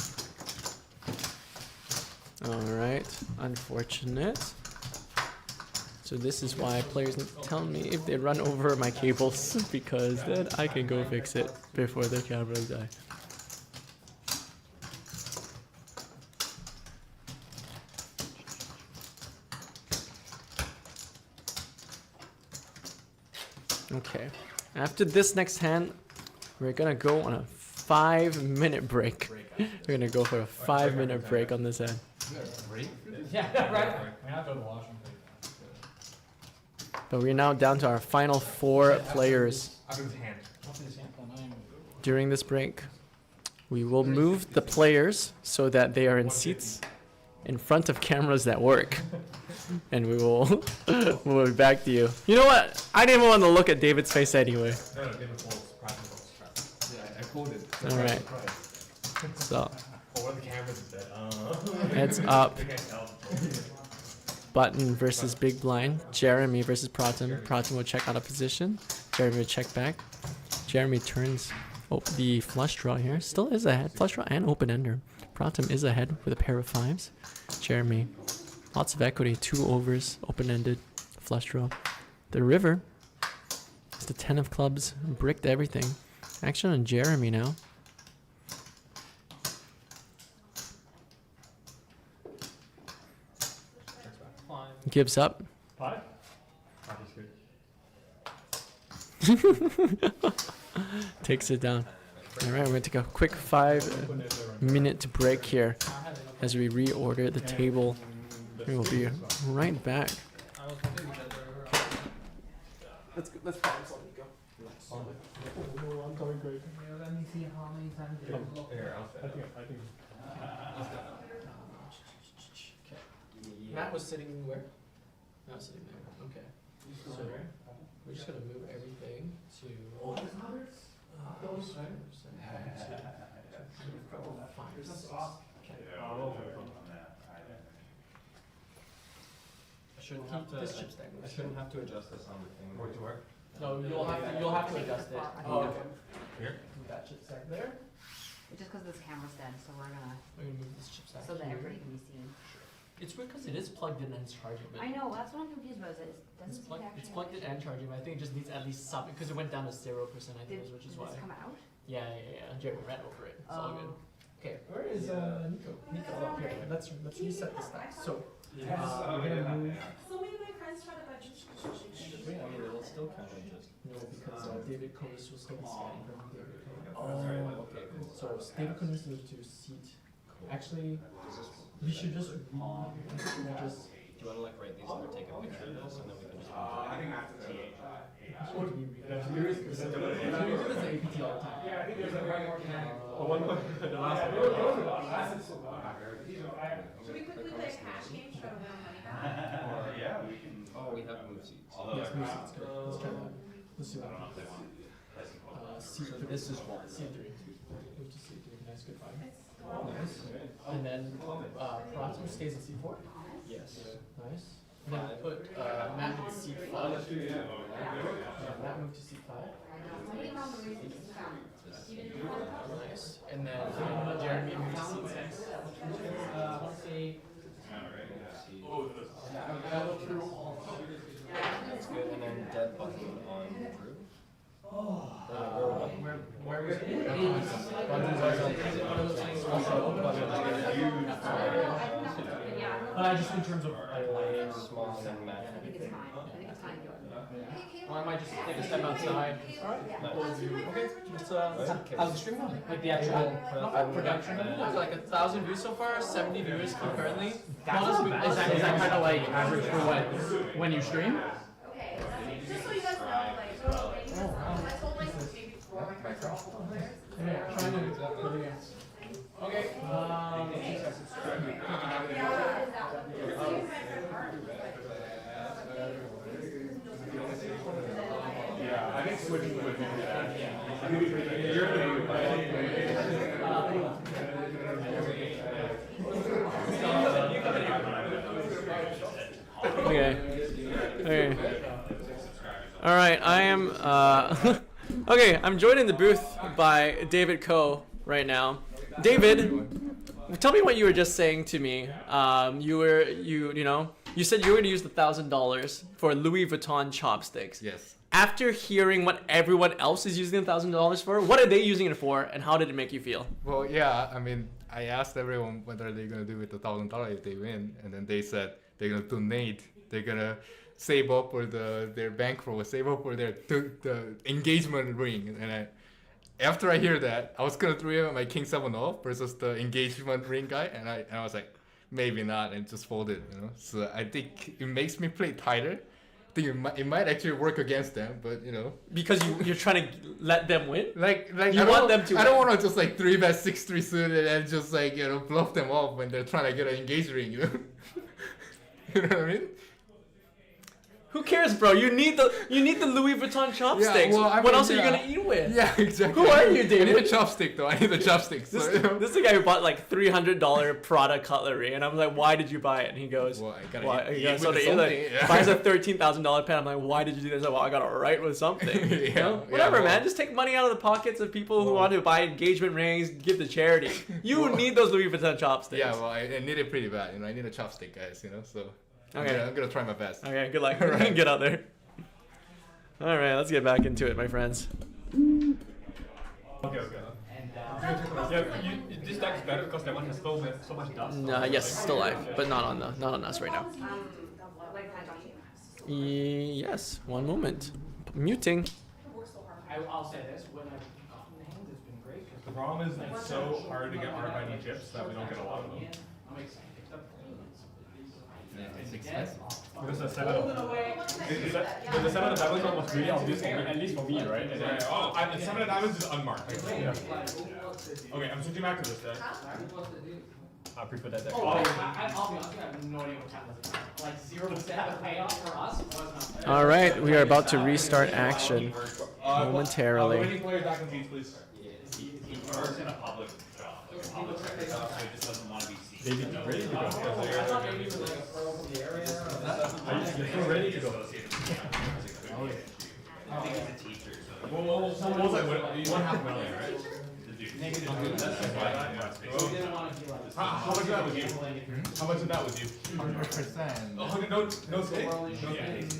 Alright, unfortunate. So this is why players need to tell me if they run over my cables, because then I can go fix it before the cameras die. Okay, after this next hand, we're gonna go on a 5-minute break. We're gonna go for a 5-minute break on this end. Yeah, right. I mean, I have to go to the washroom. But we're now down to our final 4 players. After his hand. During this break, we will move the players so that they are in seats in front of cameras that work. And we will we'll be back to you. You know what? I didn't even want to look at David's face anyway. No, David Foles. Pratham Foles. Yeah, I quoted. Alright. So, Oh, where the cameras is dead. heads up. They can't tell. Button versus Big Blind. Jeremy versus Pratham. Pratham will check out a position. Jeremy will check back. Jeremy turns the flush draw here. Still is ahead. Flush draw and open ender. Pratham is ahead with a pair of 5s. Jeremy, lots of equity. 2 overs, open ended, flush draw. The river is the 10 of clubs, bricked everything. Action on Jeremy now. Gives up. 5? Good. Takes it down. Alright, we're gonna take a quick 5-minute break here as we reorder the table We will be right back. I was hoping that Let's pause while we go. I'm coming quick. Let me see how many times you look. Here, I'll set it up. I think. Matt was sitting where? Matt was sitting there. Okay. So we're just gonna move everything to. I shouldn't keep this chip stack. I shouldn't have to adjust this on the thing. Wait, to work? No, you'll have to adjust it. Oh, okay. Here? Move that chip stack there. Just because this camera's dead, so we're gonna, We're gonna move this chip stack so that here. everybody can be seen. It's weird because it is plugged in and it's charging, but I know, that's what I'm confused about, is it doesn't seem to it's actually. plugged in and charging, but I think it just needs at least some because it went down to 0%, I think, Did which is this why. come out? Yeah. Jeremy ran over it. It's all good. Oh. Okay, where is Nico? Nico, oh, here. Let's reset this stack. So we're gonna move. So many of my friends try to buy Wait, I mean, it'll still count as just. No, because David Conis will still be scanning from David Conis. Oh, okay, cool. So David Conis moved to seat. Actually, we should just. Do you wanna like write these or take a picture of this and then we can just. Should we do this APT all the time? Should we quickly play a cash game? Try to win our money back? Yeah, we can. Oh, we have move seats. Yes, move seats. Good. Let's try that. Let's see what happens. Seat for this is one. C3. Move to C3. Nice, good five. Nice. And then Pratham stays in C4. Yes. Nice. And then put Matt in C5. Matt moved to C5. Nice. And then Jeremy moved to C6. That's good, and then dead button on Drew. Where was it? Just in terms of Small and Matt. I think it's fine, I think it's fine. or I might just take a step outside. Okay, how's the stream going? Like the actual production? It's like 1,000 views so far, 70 viewers concurrently. Is that kind of like average for when you stream? Okay, just so you guys know, like, I told like maybe 4 of my friends are football players. Yeah, trying to. Okay. Yeah, I think switching would be Okay. All right, I am. Okay, I'm joined in the booth by David Coe right now. David, tell me what you were just saying to me. You said you were going to use the $1,000 for Louis Vuitton chopsticks. Yes. After hearing what everyone else is using $1,000 for, what are they using it for, and how did it make you feel? Well, yeah, I mean, I asked everyone what are they gonna do with the $1,000 if they win, and then they said they're gonna donate. They're gonna save up for their bankroll, save up for the engagement ring. And after I hear that, I was gonna throw my King 7 off versus the engagement ring guy, and I was like, maybe not, and just folded, you know. So I think it makes me play tighter. I think it might actually work against them, but you know. Because you're trying to let them win? Like you want them to I don't want to just like 3-bet 6-3 suited and just like, you know, bluff them off when they're trying to get an engaged ring, you know. You know what I mean? Who cares, bro? You need the Louis Vuitton chopsticks. well, I what mean, else are you yeah. gonna eat with? Yeah, exactly. Who are you, David? I need a chopstick though. I need a chopstick. This, So, you know. this is the guy who bought like $300 Prada cutlery, and I'm like, why did you buy it? And he goes, Well, I gotta why? eat He goes, with he something, yeah. buys a $13,000 pen. I'm like, why did you do this? Well, I gotta write with something. Yeah, You know? yeah, Whatever, well- man. Just take money out of the pockets of people who want to buy engagement rings, give to charity. You need those Louis Vuitton chopsticks. Yeah, well, I need it pretty bad. You know, I need a chopstick, guys. You know, so Okay. I'm gonna try my best. Okay, good luck. Alright. Get out there. All right, let's get back into it, my friends. Okay. This deck is better because that one has so much dust. Yes, still live, but not on us right now. Like, can I talk to you? Yes, one moment. Muting. I'll say this, when I've gotten the hands, it's been great. 'cause The problem is it's so hard to get RFID chips that we don't get a lot of them. I'm excited. Because the 7 of the 7 of diamonds almost really obvious, at least for me, right? And then, the 7 of diamonds is unmarked. Yeah. Okay, I'm switching back to this deck. I prefer that deck. I'll be honest, I have no idea what time this is. Like 0% of payoff for us was not. All right, we are about to restart action momentarily. Waiting players back in seats, please. He works in a public job, like a public sector job, so he just doesn't want to be seen. Maybe ready to go. I thought maybe it was like a pro from the area. You're still ready to go. I think he's a teacher, so. What was like 1.5 million, right? Negative. How much of that was you? How much of that was you? 100%. Oh, no stake?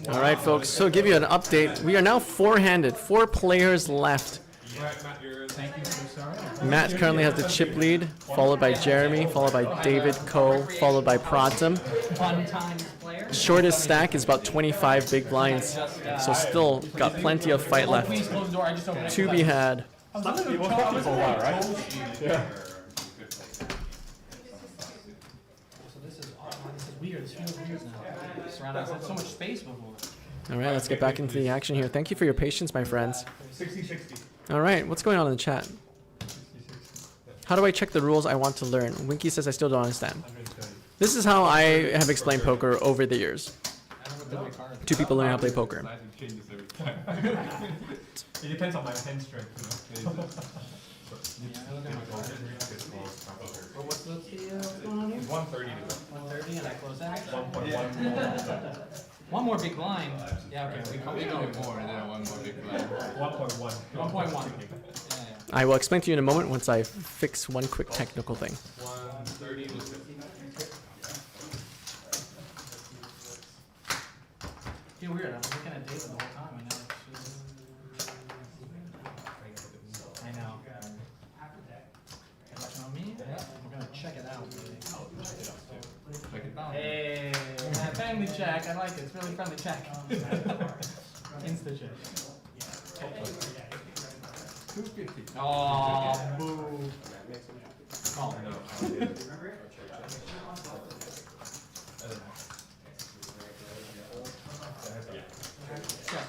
All right, folks. So give you an update. We are now four-handed. 4 players left. Thank you, so sorry. Matt currently has the chip lead, followed by Jeremy, followed by David Coe, followed by Pratham. Fun times player. Shortest stack is about 25 big blinds, so still got plenty of fight left Please close the door. I just opened it. to be had. It was for a while, right? Yeah. So this is odd. This is weird. This feels weird now. Surrounded by so much space before. All right, let's get back into the action here. Thank you for your patience, my friends. 60-60. All right, what's going on in the chat? How do I check the rules I want to learn? Winky says I still don't understand. This is how I have explained poker over the years to people learning how to play poker. It depends on my hand strength, you know. What's going on here? 130 to 130 and I close that. 1.1. One more big line. Yeah, okay. We go more than one more big line. 1.1. 1.1. Yeah. I will explain to you in a moment once I fix one quick technical thing. 130 to 50. Feel weird. I'm looking at David the whole time. I know. I know. Watching on me? Yeah. We're gonna check it out. Check it out. Hey, family check. I like it. It's really friendly check. Insta check. 250. Oh, boo. Oh. Check.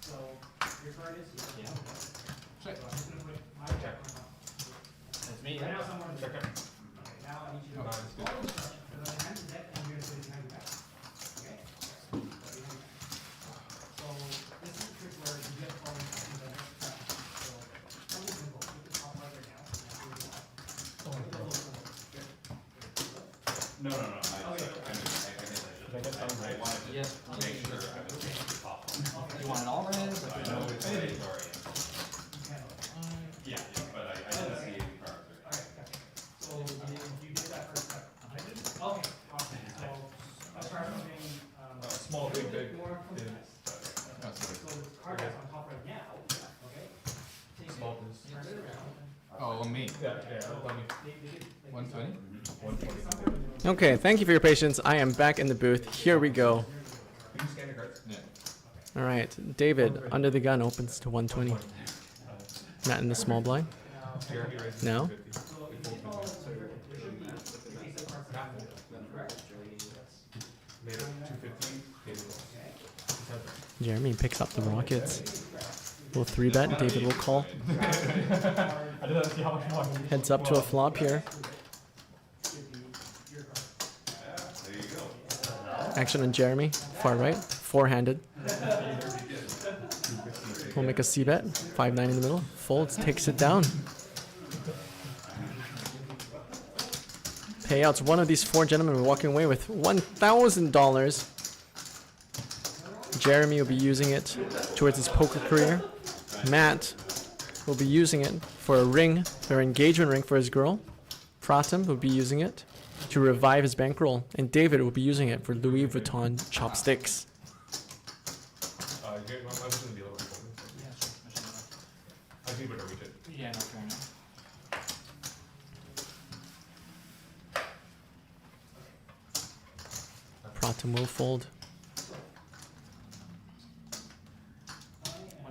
So your card is Check. That's me. Yeah. Check it. Now I need you to. Oh, that's good. So this is a trick where you get all the next track. So some people put the top right now. No. I wanted to Yes. make sure I was making the top one. You want it all red? I know it's mandatory. Yeah, but I didn't see any cards. So you did that first step. I did. Okay, awesome. So I'll start from being, Small, big. So the card that's on top right now, okay? Take Small, it, turn it around. Oh, on me. Yeah. 120? 120. Okay, thank you for your patience. I am back in the booth. Here we go. Can you scan the cards? Yeah. All right, David, under the gun opens to 120. Not in the small blind. No. Made it 250. Jeremy picks up the Rockets. We'll 3-bet. David will call. I didn't see how much more. Heads up to a flop here. There you go. Action on Jeremy, far right, 4-handed. We'll make a C-bet, 5-9 in the middle. Folds, takes it down. Payouts, one of these 4 gentlemen are walking away with $1,000. Jeremy will be using it towards his poker career. Matt will be using it for a ring, or engagement ring for his girl. Pratham will be using it to revive his bankroll. And David will be using it for Louis Vuitton chopsticks. I was gonna be a little bit older. I think we're gonna reach it. Yeah, no, fair enough. Pratham will fold.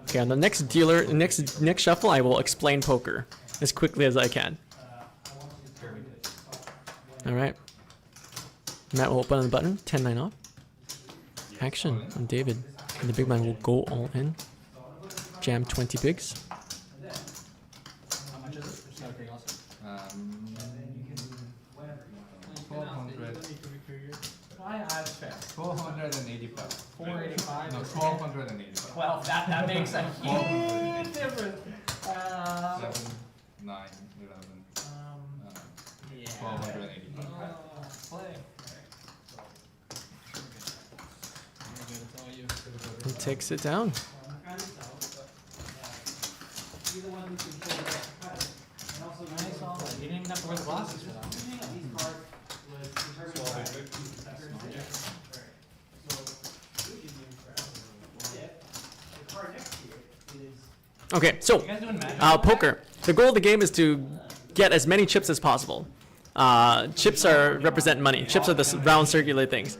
Okay, on the next dealer, next shuffle, I will explain poker as quickly as I can. All right. Matt will open on the button. 10-9 off. Action on David. And the big blind will go all in. Jam 20 bigs. How much is it? Just out of curiosity. 1200. That's fair. 1285. 485. No, 1285. Well, that makes a huge difference. 7, 9, 11. Yeah. 1285. Play. He takes it down. Nice all. You didn't even have to wear the glasses for that. Okay, so You guys doing magic? poker. The goal of the game is to get as many chips as possible. Chips represent money. Chips are the round circular things.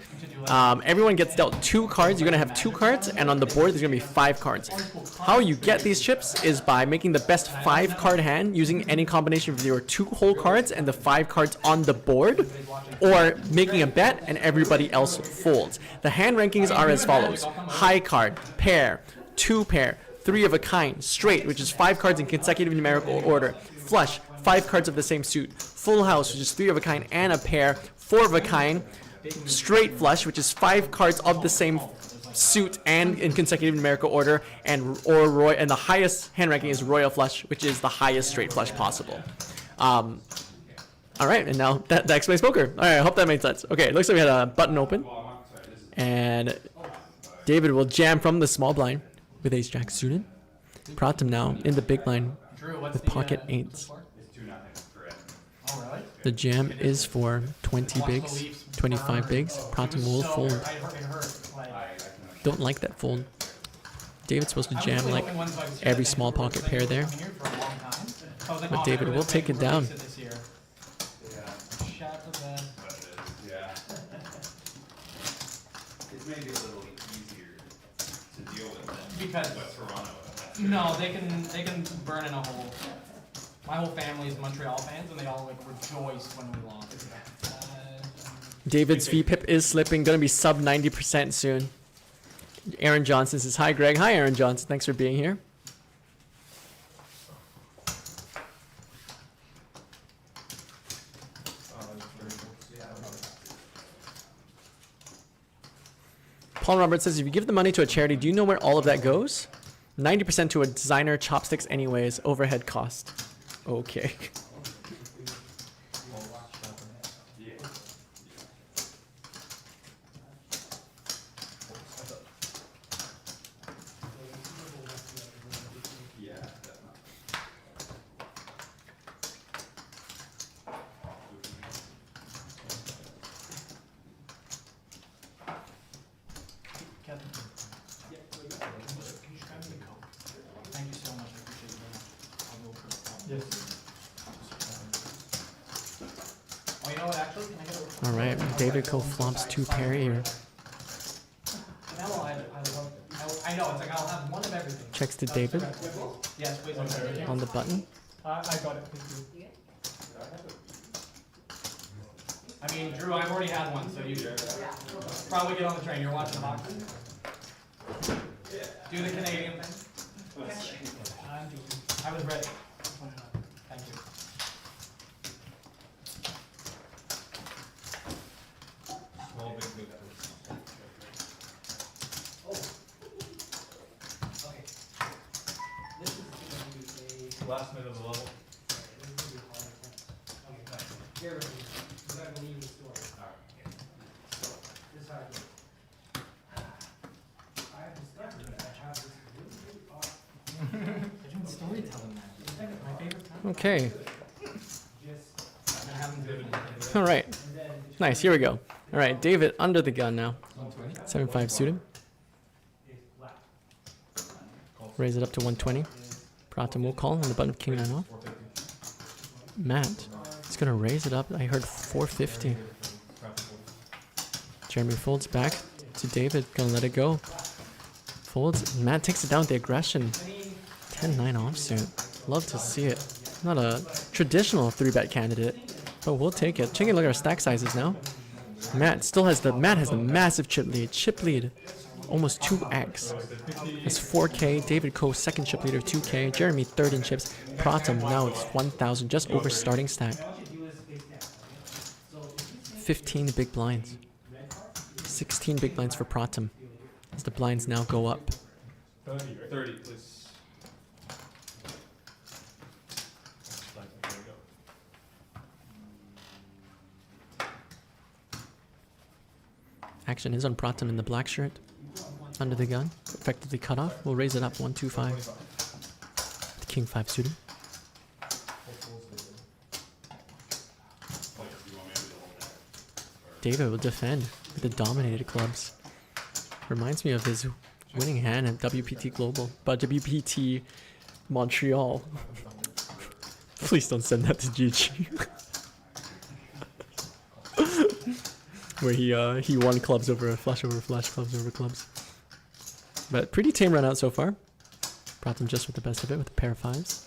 Everyone gets dealt 2 cards. You're gonna have 2 cards, and on the board there's gonna be 5 cards. How you get these chips is by making the best 5-card hand using any combination of your 2 whole cards and the 5 cards on the board, or making a bet and everybody else folds. The hand rankings are as follows: high card, pair, 2 pair, 3 of a kind, straight, which is 5 cards in consecutive numerical order, flush, 5 cards of the same suit, full house, which is 3 of a kind and a pair, 4 of a kind, straight flush, which is 5 cards of the same suit and in consecutive numerical order, and the highest hand ranking is royal flush, which is the highest straight flush possible. All right, and now that explains poker. All right, I hope that made sense. Okay, it looks like we had a button open, and David will jam from the small blind with ace jack suited. Pratham now in the big blind with pocket 8s. Oh, really? The jam is for 20 bigs, 25 bigs. Pratham will fold. It hurt. Don't like that fold. David's supposed to jam like every small pocket pair there, but David will take it down. It's maybe a little easier to deal with than Because Toronto. no, they can burn in a hole. My whole family is Montreal fans, and they all like rejoice when we lost. David's VPIP is slipping, gonna be sub 90% soon. Aaron Johnson says, hi Greg. Hi Aaron Johnson, thanks for being here. Paul Roberts says, if you give the money to a charity, do you know where all of that goes? 90% to a designer, chopsticks anyways, overhead cost. Okay. Thank you so much. I appreciate it. Yes. Oh, you know what? Actually, can I get a? All right, David Co flops 2 pair here. I know. It's like I'll have one of everything. Checks to David Yes, please. on the button. I got it. Thank you. I mean, Drew, I've already had one, so you probably get on the train. You're watching the hockey. Do the Canadian thing. I was ready. Thank you. Small big big. Okay. This is going to be a Last minute of the level. Here, because I believe in the story. This is how I do it. I have discovered that I have this really awesome storytelling, man. My favorite time. Okay. Just I've been having good. All right. Nice. Here we go. All right, David under the gun now. 7-5 suited. Raise it up to 120. Pratham will call on the button of king 9 off. Matt is gonna raise it up. I heard 450. Jeremy folds back to David. Gonna let it go. Folds. Matt takes it down with the aggression. 10-9 offsuit. Love to see it. Not a traditional 3-bet candidate, but we'll take it. Taking a look at our stack sizes now. Matt still has the massive chip lead. Chip lead, almost 2x. That's 4K. David Coe second chip leader, 2K. Jeremy third in chips. Pratham now it's 1,000, just over starting stack. 15 big blinds. 16 big blinds for Pratham. As the blinds now go up. 30, please. Action is on Pratham in the black shirt. Under the gun. Effectively cut off. We'll raise it up 1-2-5. The King 5 suited. David will defend with the dominated clubs. Reminds me of his winning hand at WPT Global, but WPT Montreal. Please don't send that to GG. Where he won clubs over flush over flush, clubs over clubs. But pretty tame run out so far. Pratham just with the best of it with a pair of fives.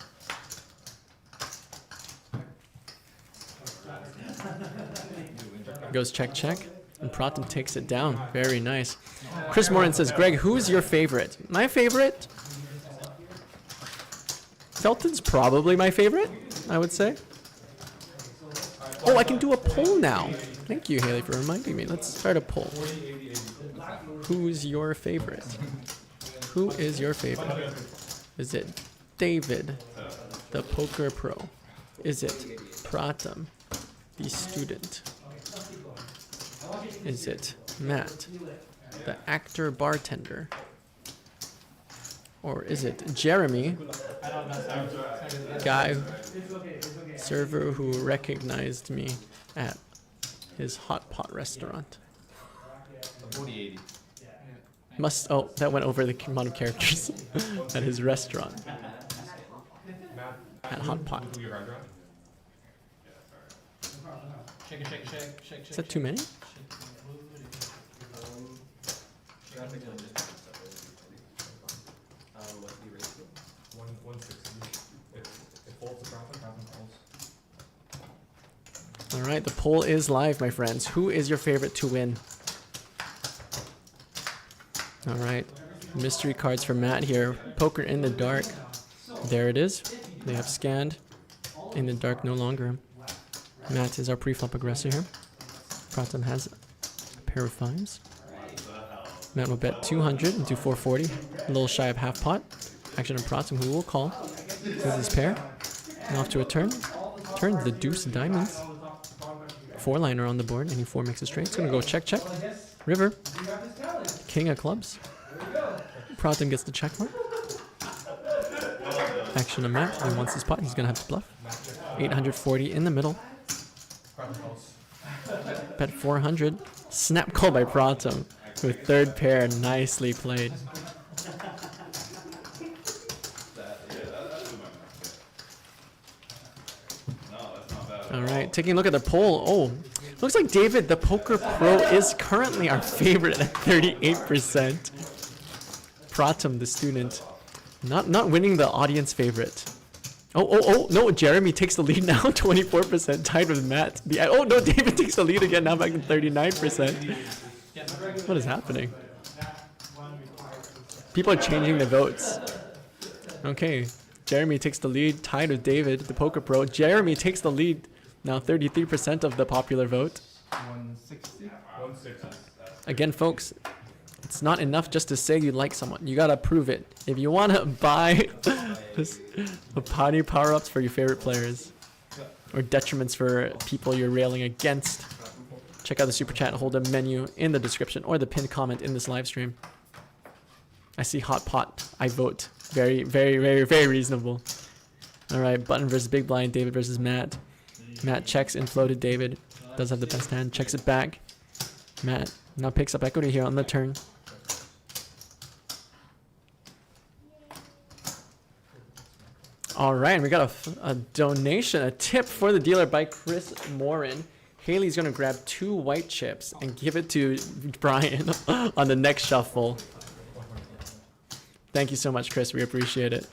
Goes check check, and Pratham takes it down. Very nice. Chris Morin says, Greg, who's your favorite? My favorite? Felton's probably my favorite, I would say. Oh, I can do a poll now. Thank you, Haley, for reminding me. Let's start a poll. Who's your favorite? Who is your favorite? Is it David, the poker pro? Is it Pratham, the student? Is it Matt, the actor bartender? Or is it Jeremy, guy, server who recognized me at his hot pot restaurant? Oh, that went over the amount of characters at his restaurant. At hot pot. Is that too many? What's the ratio? 160. It folds the Pratham falls. All right, the poll is live, my friends. Who is your favorite to win? All right, mystery cards for Matt here. Poker in the dark. There it is. They have scanned. In the dark no longer. Matt is our pre-flop aggressor here. Pratham has a pair of fives. Matt will bet 200 into 440. A little shy of half pot. Action on Pratham, who will call with his pair. And off to a turn. Turns the deuce of diamonds. Four-liner on the board. Any four makes a straight. It's going to go check, check. River. King of clubs. Pratham gets the check mark. Action on Matt. He wants his pot. He's going to have to bluff. 840 in the middle. Bet 400. Snap call by Pratham with third pair. Nicely played. All right, taking a look at the poll. Oh, looks like David, the poker pro, is currently our favorite at 38%. Pratham, the student, not winning the audience favorite. Oh, no, Jeremy takes the lead now, 24%, tied with Matt. Oh, no, David takes the lead again, now back to 39%. What is happening? People are changing the votes. Okay, Jeremy takes the lead, tied with David, the poker pro. Jeremy takes the lead, now 33% of the popular vote. 160. Again, folks, it's not enough just to say you like someone. You gotta prove it. If you wanna buy a party power-ups for your favorite players, or detriments for people you're railing against, check out the Super Chat Holder menu in the description or the pinned comment in this live stream. I see hot pot. I vote. Very, very, very, very reasonable. All right, button versus big blind. David versus Matt. Matt checks in floated. David does have the best hand. Checks it back. Matt now picks up equity here on the turn. All right, and we got a donation, a tip for the dealer by Chris Morin. Haley's gonna grab 2 white chips and give it to Brian on the next shuffle. Thank you so much, Chris. We appreciate it.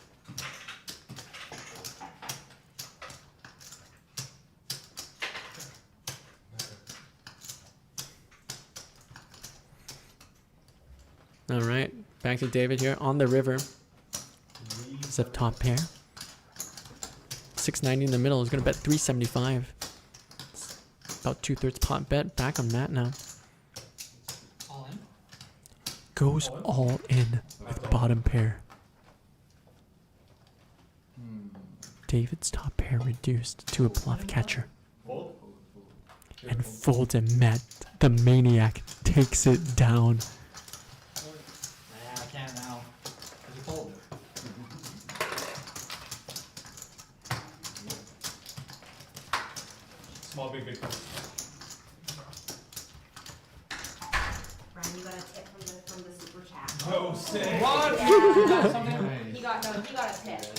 Back to David here on the river. Zip top pair. 690 in the middle. Is gonna bet 375. About 2/3 pot bet. Back on Matt now. All in. Goes all in with bottom pair. David's top pair reduced to a bluff catcher. And folds, and Matt, the maniac, takes it down. Yeah, I can't now. 'Cause you folded. Small, big, big. Brian, you got a tip from the super chat. Oh, sick. What? He got a tip.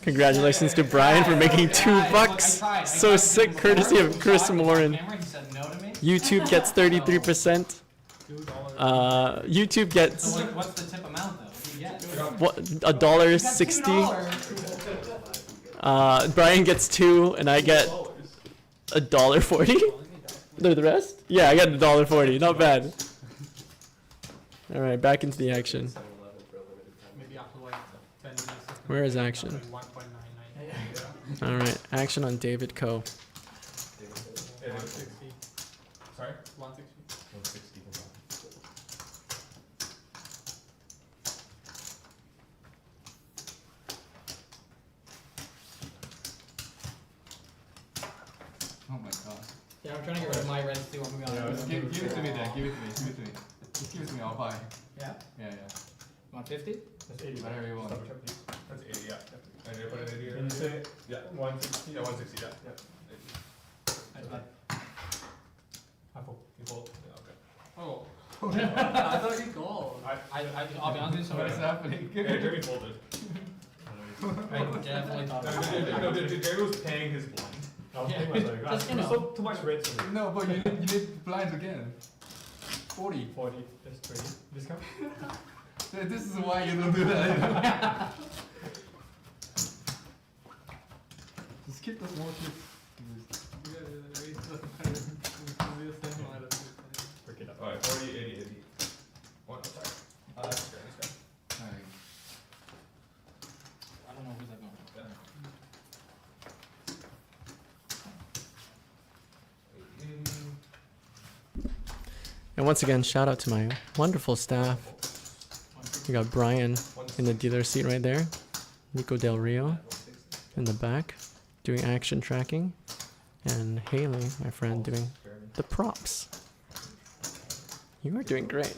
Congratulations to Brian for making $2. So sick, courtesy of Chris Morin. He said no to me. YouTube gets 33%. YouTube gets So what's the tip amount though? What do you get? what, $1.60. Brian gets 2, and I get $1.40. The rest? Yeah, I got $1.40. Not bad. All right, back into the action. Maybe after like 10 minutes. Where is action? 1.99. All right, action on David Coe. 160. Sorry? 160. 160. Oh my god. Yeah, I'm trying to get rid of my reds too. I'm gonna be honest. Give it to me then. Give it to me. Give it to me. Just give it to me. I'll buy. Yeah? Yeah, 150? That's 80. Whatever you want. That's 80, yeah. And you put it in here. Can you say? Yeah, 160. Yeah, 160, yeah. I just bet. I fold. You fold? Yeah, okay. Oh. I thought you called. I'll be honest with you. What is happening? Yeah, Jeremy folded. I definitely thought No, Jeremy was paying his blind. Yeah, just, you know. So too much rates for me. No, but you need blinds again. 40. 40, that's 20. Discount? This is why you don't do that. Just keep the small chips. Alright, 40, 80, 80. One, sorry. That's good, that's good. Alright. I don't know who's that going. And once again, shout out to my wonderful staff. We got Brian in the dealer seat right there. Nico Del Rio in the back doing action tracking. And Haley, my friend, doing the props. You are doing great.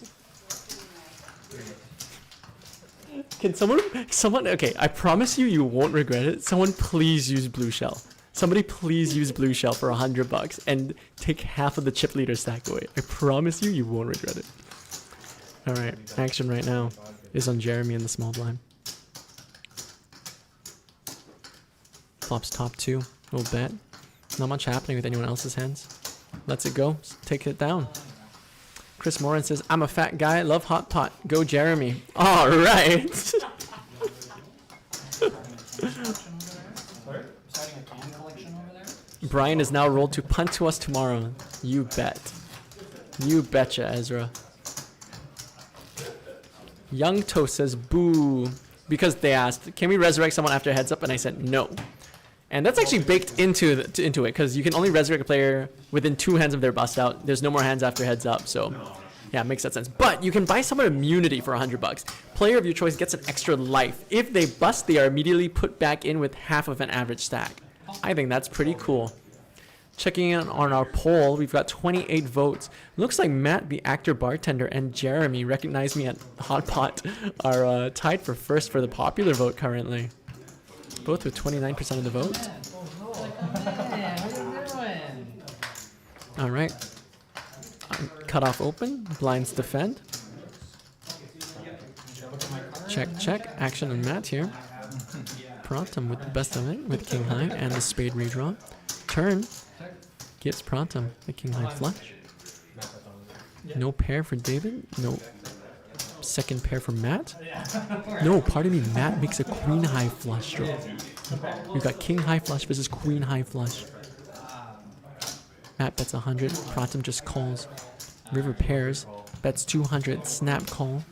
Can someone, okay, I promise you, you won't regret it. Someone please use Blue Shell. Somebody please use Blue Shell for $100 and take half of the chip leader stack away. I promise you, you won't regret it. All right, action right now is on Jeremy in the small blind. Flops top 2, we'll bet. Not much happening with anyone else's hands. Lets it go, take it down. Chris Morin says, I'm a fat guy, love hot pot. Go Jeremy. All right. Sorry? Starting a can collection over there? Brian is now rolled to punt to us tomorrow. You bet. You betcha, Ezra. Young Toast says, boo. Because they asked, can we resurrect someone after heads up? And I said, no. And that's actually baked into it, because you can only resurrect a player within 2 hands of their bust out. There's no more hands after heads up, so yeah, it makes that sense. But you can buy someone immunity for $100. Player of your choice gets an extra life. If they bust, they are immediately put back in with half of an average stack. I think that's pretty cool. Checking in on our poll, we've got 28 votes. Looks like Matt, the actor bartender, and Jeremy, Recognize Me at Hot Pot, are tied for first for the popular vote currently. Both with 29% of the vote. All right. Cut off open. Blinds defend. Check, check. Action on Matt here. Pratham with the best of it with king high and the spade redraw. Turn. Gives Pratham the king high flush. No pair for David. No second pair for Matt. No, pardon me. Matt makes a queen high flush draw. We've got king high flush versus queen high flush. Matt bets 100. Pratham just calls. River pairs. Bets 200. Snap call.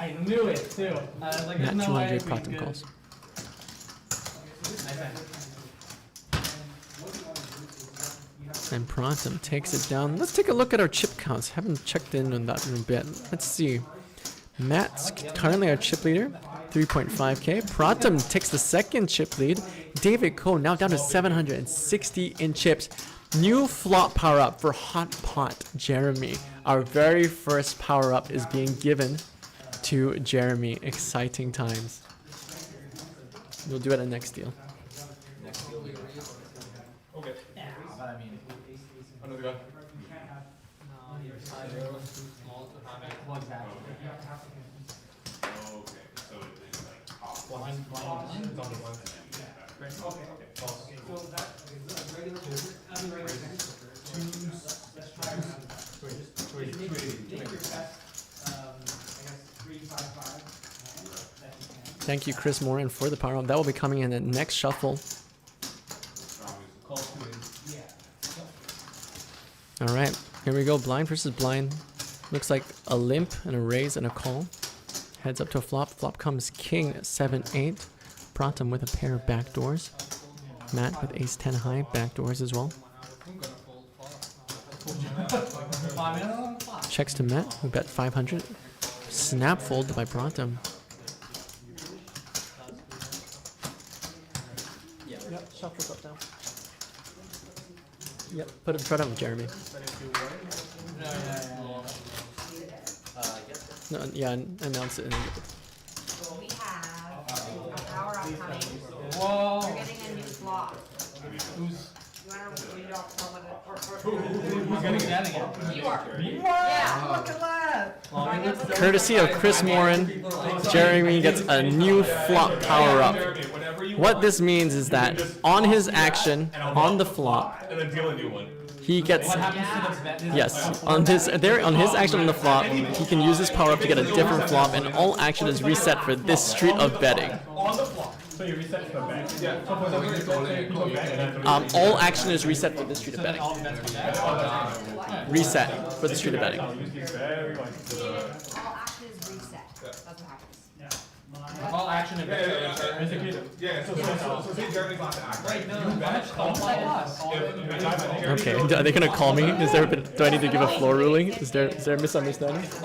I knew it too. I was like, there's Nat no way 200 we Pratham could. calls. And Pratham takes it down. Let's take a look at our chip counts. Haven't checked in on that in a bit. Let's see. Matt's currently our chip leader, 3.5k. Pratham takes the second chip lead. David Ko now down to 760 in chips. New flop power up for Hot Pot Jeremy. Our very first power up is being given to Jeremy. Exciting times. We'll do it at next deal. Okay. But I mean, Another gun. what's that? Blind. It's on the blind. Thank you, Chris Moran, for the power up. That will be coming in the next shuffle. All right, here we go. Blind versus blind. Looks like a limp and a raise and a call. Heads up to a flop. Flop comes king 7-8. Pratham with a pair of backdoors. Matt with ace 10 high backdoors as well. Checks to Matt, who bet 500. Snap fold by Pratham. Yep, shuffles up now. Yep, put it in front of him, Jeremy. No, yeah, announce it. We have a power up coming. Whoa. You're getting a new flop. Who's You wanna read it off someone or who's getting that again? you are. Yeah. Look at that. Courtesy of Chris Moran, Jeremy gets a new flop power up. What this means is that on his action, on the flop, And then deal a new one. he gets, What happens to the bet? yes, on his action on the flop, he can use his power up to get a different flop, and all action is reset for this street of betting. On the flop. So you reset the bet. Yeah. So for example, people bet and then All action is reset for this street of betting. All the bets come back. Reset for the street of betting. All action is reset. That's what happens. All action and Basically, yeah. So say Jeremy's not to act. Right. How much calls I lost? Okay, are they gonna call me? Is there? Do I need to give a floor ruling? Is there a misunderstanding? If it's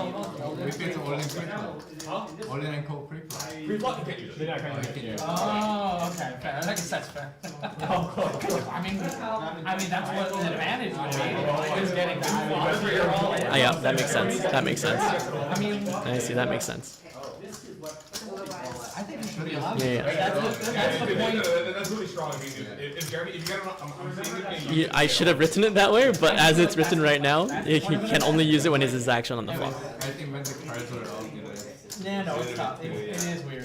all in pre-flop. All in and co pre-flop. Pre-flop, you can't use it. Oh, okay, fair. I guess that's fair. I mean, that's what the advantage would be. Is getting that flop. You're all in. Yeah, that makes sense. That makes sense. I mean, I see. That makes sense. I think it should be allowed. Yeah, yeah. That's the point. That's really strong. I mean, if Jeremy, if you get, I'm seeing it being used. I should have written it that way, but as it's written right now, he can only use it when it's his action on the flop. I think when the cards are out, you know. Yeah, no, it's not. It is weird.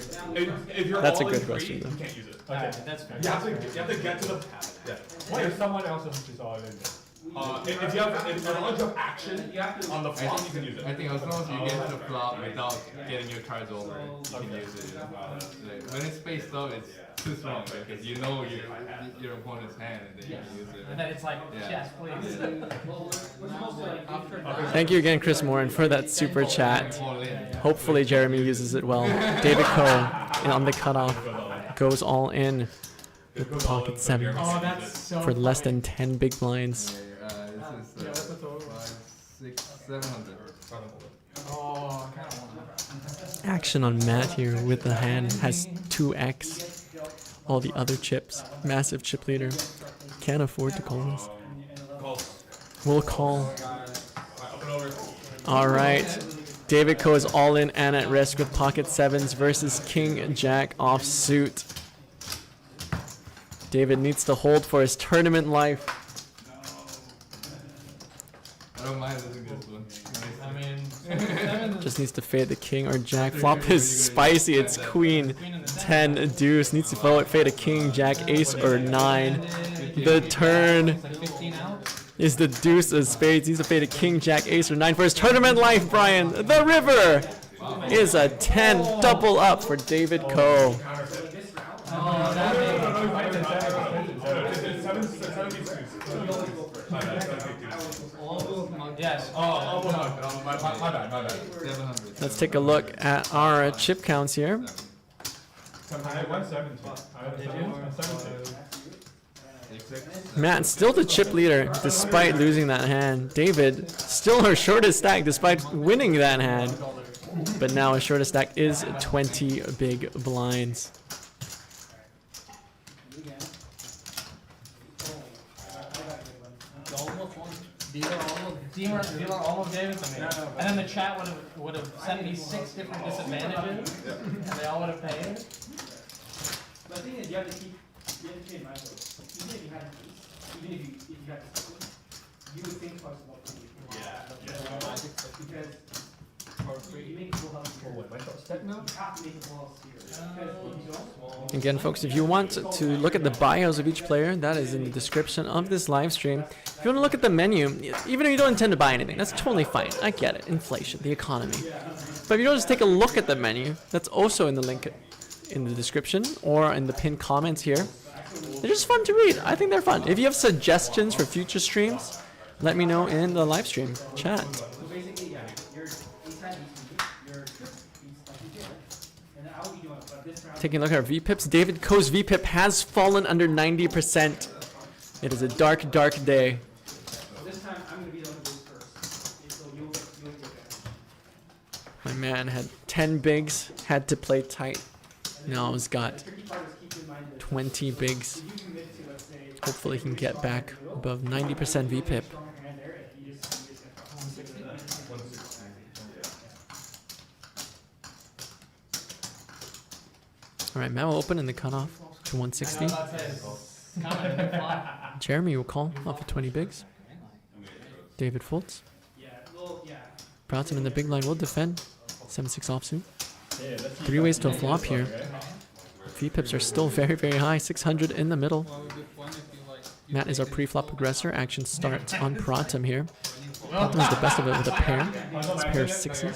If you're That's a all good in question, free, though. you can't use it. Okay, that's fair. You have to get to the. Yeah. There's someone else who's all in there. If you have, as long as you have action on the flop, you can use it. I think as long as you get to the flop without getting your cards over, you can use it. Like, when it's spaced out, it's too strong because you know your opponent's hand and then you can use it. And then it's like, yes, please. Thank you again, Chris Moran, for that super chat. All in. Hopefully Jeremy uses it well. David Ko on the cutoff goes all in with the pocket sevens Oh, that's so for less funny. than 10 big blinds. This is 5, 6, 700. Oh, I kind of want Action on Matt here with the hand has 2x. All the other chips. Massive chip leader. Can't afford to call this. We'll call. Alright. David Ko is all in and at risk with pocket sevens versus King Jack offsuit. David needs to hold for his tournament life. I don't mind losing this one. I mean, Just needs to fade the king or jack. Flop is spicy. It's queen 10 deuce. Needs to fade a king, jack, ace, or 9. The turn like 15 out. is the deuce of spades. Needs to fade a king, jack, ace, or 9 for his tournament life, Brian. The river is a 10 double up for David Ko. Oh, that makes Yes. My bad. 700. Let's take a look at our chip counts here. I won 17. Did you? 17. Matt still the chip leader despite losing that hand. David still her shortest stack despite winning that hand. But now his shortest stack is 20 big blinds. These are all of David's. And then the chat would have sent me 6 different disadvantages, and they all would have paid. But the thing is, you have to keep in mind though, even if you had even if you had you would think twice about it. Because you make it full house here. You have to make it full house here. Because if you don't, Again, folks, if you want to look at the bios of each player, that is in the description of this live stream. If you want to look at the menu, even if you don't intend to buy anything, that's totally fine. I get it. Inflation, the economy. But if you don't just take a look at the menu, that's also in the link in the description or in the pinned comments here. They're just fun to read. I think they're fun. If you have suggestions for future streams, let me know in the live stream chat. so basically, yeah, your inside your and I will be doing but this round. Taking a look at our VPIPs, David Ko's VPIP has fallen under 90%. It is a dark, dark day. This time I'm gonna be the one who goes first. So you'll get that. My man had 10 bigs, had to play tight. Now he's got The tricky part is keep in mind that 20 bigs. if you commit to, let's say, Hopefully he can get back above 90% VPIP. stronger hand there, and you just get 160. All right, Matt will open in the cutoff to 160. Jeremy will call off of 20 bigs. David folds. Yeah, well, yeah. Pratham in the big line will defend. 7-6 offsuit. 3 ways to a flop here. VPIPs are still very, very high. 600 in the middle. Matt is our pre-flop aggressor. Action starts on Pratham here. Pratham is the best of it with a pair. It's a pair of 6s.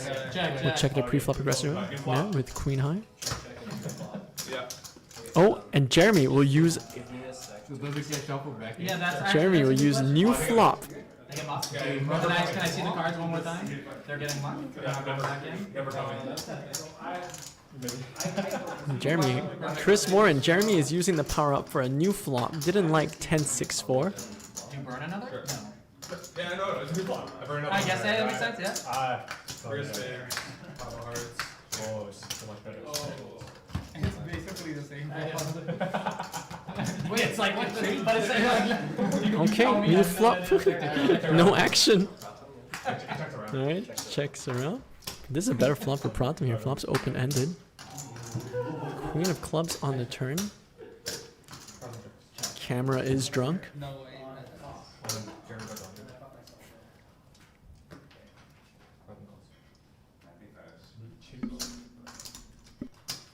We'll check the pre-flop aggressor now with queen high. Oh, and Jeremy will use Jeremy will use new flop. Can I see the cards one more time? They're getting marked. They're not going back in. Jeremy, Chris Warren, Jeremy is using the power up for a new flop. Didn't like 10-6-4. Do you burn another? No. Yeah, no, it's a good flop. I burn another. I guess that makes sense, yeah. First pair, top of hearts. Oh, it's so much better. It's basically the same. Wait, it's like what? But it's like Okay, new flop. No action. Alright, checks around. This is a better flop for Pratham here. Flop's open-ended. Queen of clubs on the turn. Camera is drunk. No way.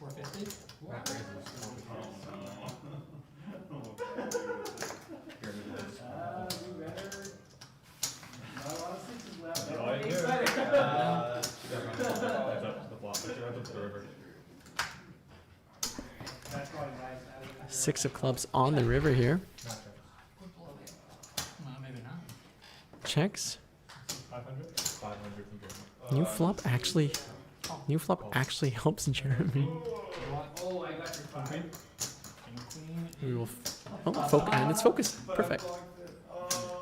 450. Six of clubs on the river here. Maybe not. Checks. 500. New flop actually helps Jeremy. Oh, I got your 5. We will and it's focus. Perfect.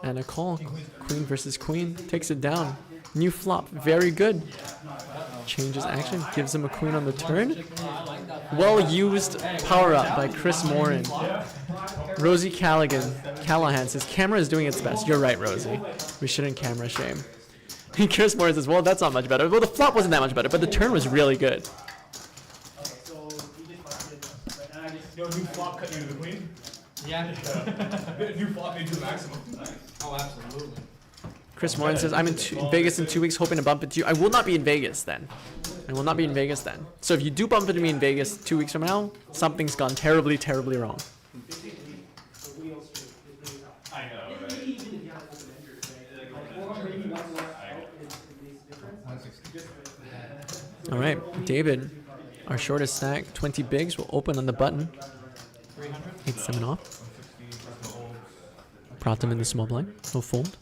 And a call. Queen versus queen. Takes it down. New flop. Very good. Changes action. Gives him a queen on the turn. Well used power up by Chris Morin. Rosie Callahan says camera is doing its best. You're right, Rosie. We shouldn't camera shame. Chris Morin says, well, that's not much better. Well, the flop wasn't that much better, but the turn was really good. Okay, so you just busted, but then I just Yo, new flop cut you to the queen? Yeah. New flop made you the maximum. Oh, absolutely. Chris Morin says, I'm in Vegas in 2 weeks, hoping to bump into you. I will not be in Vegas then. I will not be in Vegas then. So if you do bump into me in Vegas 2 weeks from now, something's gone terribly, terribly wrong. I know, All right, David, our shortest stack, 20 bigs, will open on the button. 8-7 off. Pratham in the small blind, no fold.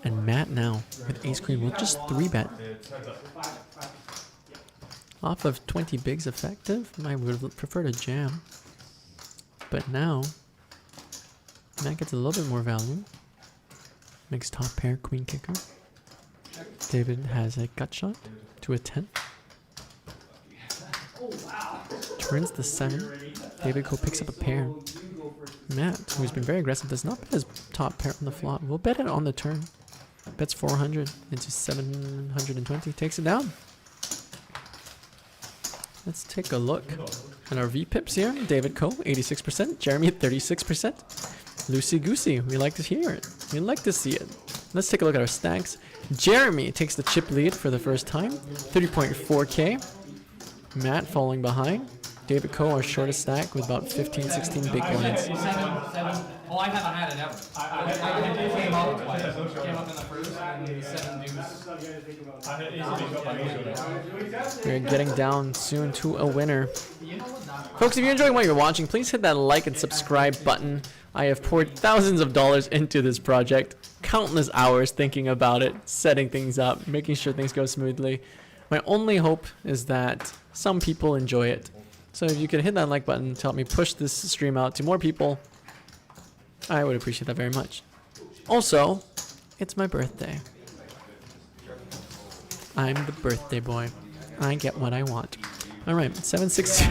And Matt now with ace queen will just 3-bet. Off of 20 bigs effective, I would have preferred a jam. But now, Matt gets a little bit more value. Makes top pair queen kicker. David has a gut shot to a 10. Turns the 7. David Ko picks up a pair. Matt, who's been very aggressive, does not bet his top pair on the flop. We'll bet it on the turn. Bets 400 into 720. Takes it down. Let's take a look at our V-pips here. David Ko, 86%. Jeremy at 36%. Loosey goosey. We like to hear it. We like to see it. Let's take a look at our stacks. Jeremy takes the chip lead for the first time. 30.4k. Matt falling behind. David Ko, our shortest stack, with about 15, 16 big blinds. 7. Oh, I haven't had it ever. I came up in the first and 7 deuce. We're getting down soon to a winner. Folks, if you're enjoying what you're watching, please hit that like and subscribe button. I have poured thousands of dollars into this project, countless hours thinking about it, setting things up, making sure things go smoothly. My only hope is that some people enjoy it. So if you could hit that like button to help me push this stream out to more people, I would appreciate that very much. Also, it's my birthday. I'm the birthday boy. I get what I want. Alright, 760.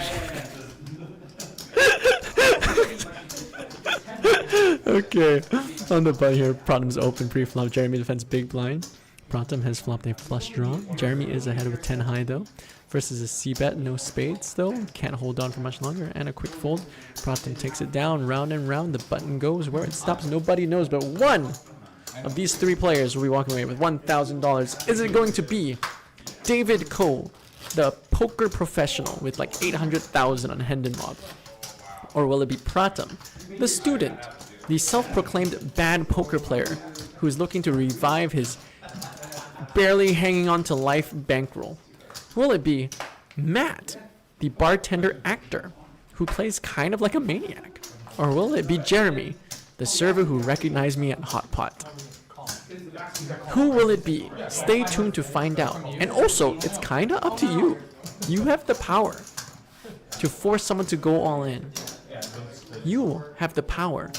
Okay, on the button here, Pratham's open pre-flop. Jeremy defends big blind. Pratham has flopped a flush draw. Jeremy is ahead with 10 high though. Versus a C-bet, no spades though. Can't hold on for much longer. And a quick fold. Pratham takes it down, round and round. The button goes where it stops. Nobody knows, but one of these three players will be walking away with $1,000. Is it going to be David Ko, the poker professional with like 800,000 on Hendon Mob? Or will it be Pratham, the student, the self-proclaimed bad poker player who's looking to revive his barely hanging on to life bankroll? Will it be Matt, the bartender actor, who plays kind of like a maniac? Or will it be Jeremy, the server who recognized me at Hot Pot? Who will it be? Stay tuned to find out. And also, it's kind of up to you. You have the power to force someone to go all in. You have the power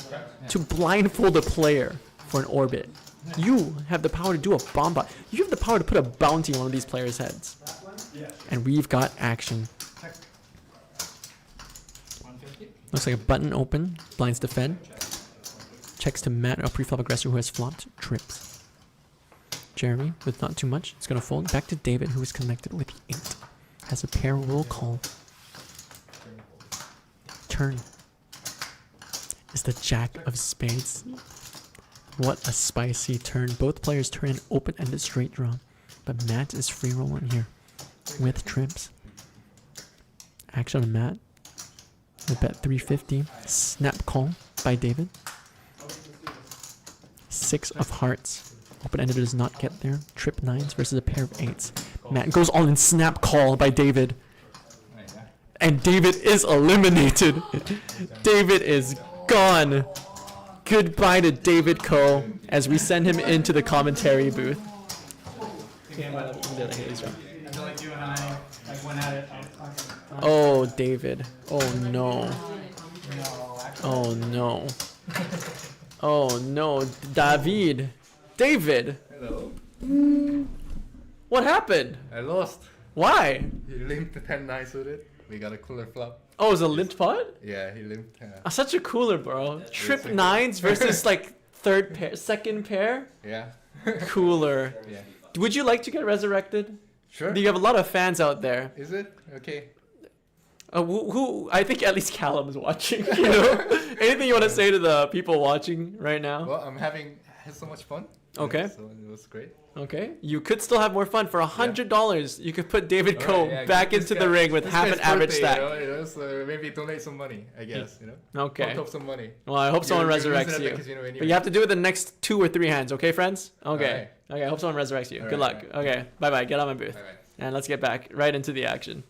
to blindfold a player for an orbit. You have the power to do a bomb bot. You have the power to put a bounty on one of these players' heads. And we've got action. Looks like a button open. Blinds defend. Checks to Matt, a pre-flop aggressor who has flopped trips. Jeremy, with not too much, is going to fold. Back to David, who is connected with 8. Has a pair, will call. Turn is the Jack of Spades. What a spicy turn. Both players turn an open-ended straight draw. But Matt is free rolling here with trips. Action on Matt. We bet 350. Snap call by David. 6 of hearts. Open-ended does not get there. Trip 9s versus a pair of 8s. Matt goes all in. Snap call by David. And David is eliminated. David is gone. Goodbye to David Ko as we send him into the commentary booth. Oh, David. Oh, no. Oh, no. Oh, no. David. David. Hello. What happened? I lost. Why? He limped the 10 9s with it. We got a cooler flop. Oh, it was a limped pot? Yeah, he limped. Such a cooler, bro. Trip 9s versus like second pair? Yeah. Cooler. Yeah. Would you like to get resurrected? Sure. You have a lot of fans out there. Is it? Okay. Who I think at least Callum is watching. You know? Anything you want to say to the people watching right now? Well, I'm had so much fun. Okay. Yeah, so it was great. Okay. You could still have more fun. For $100, you could put David Ko back into the ring with half an average stack. You know, so maybe donate some money, I guess. You know. Okay. Pump up some money. Well, I hope someone resurrects you. Anyway. But you have to do it the next 2 or 3 hands, okay, friends? Okay. Right. Okay. I hope someone resurrects you. All Good right, luck. Okay. Bye bye. Get on my booth. Bye-bye. And let's get back right into the action.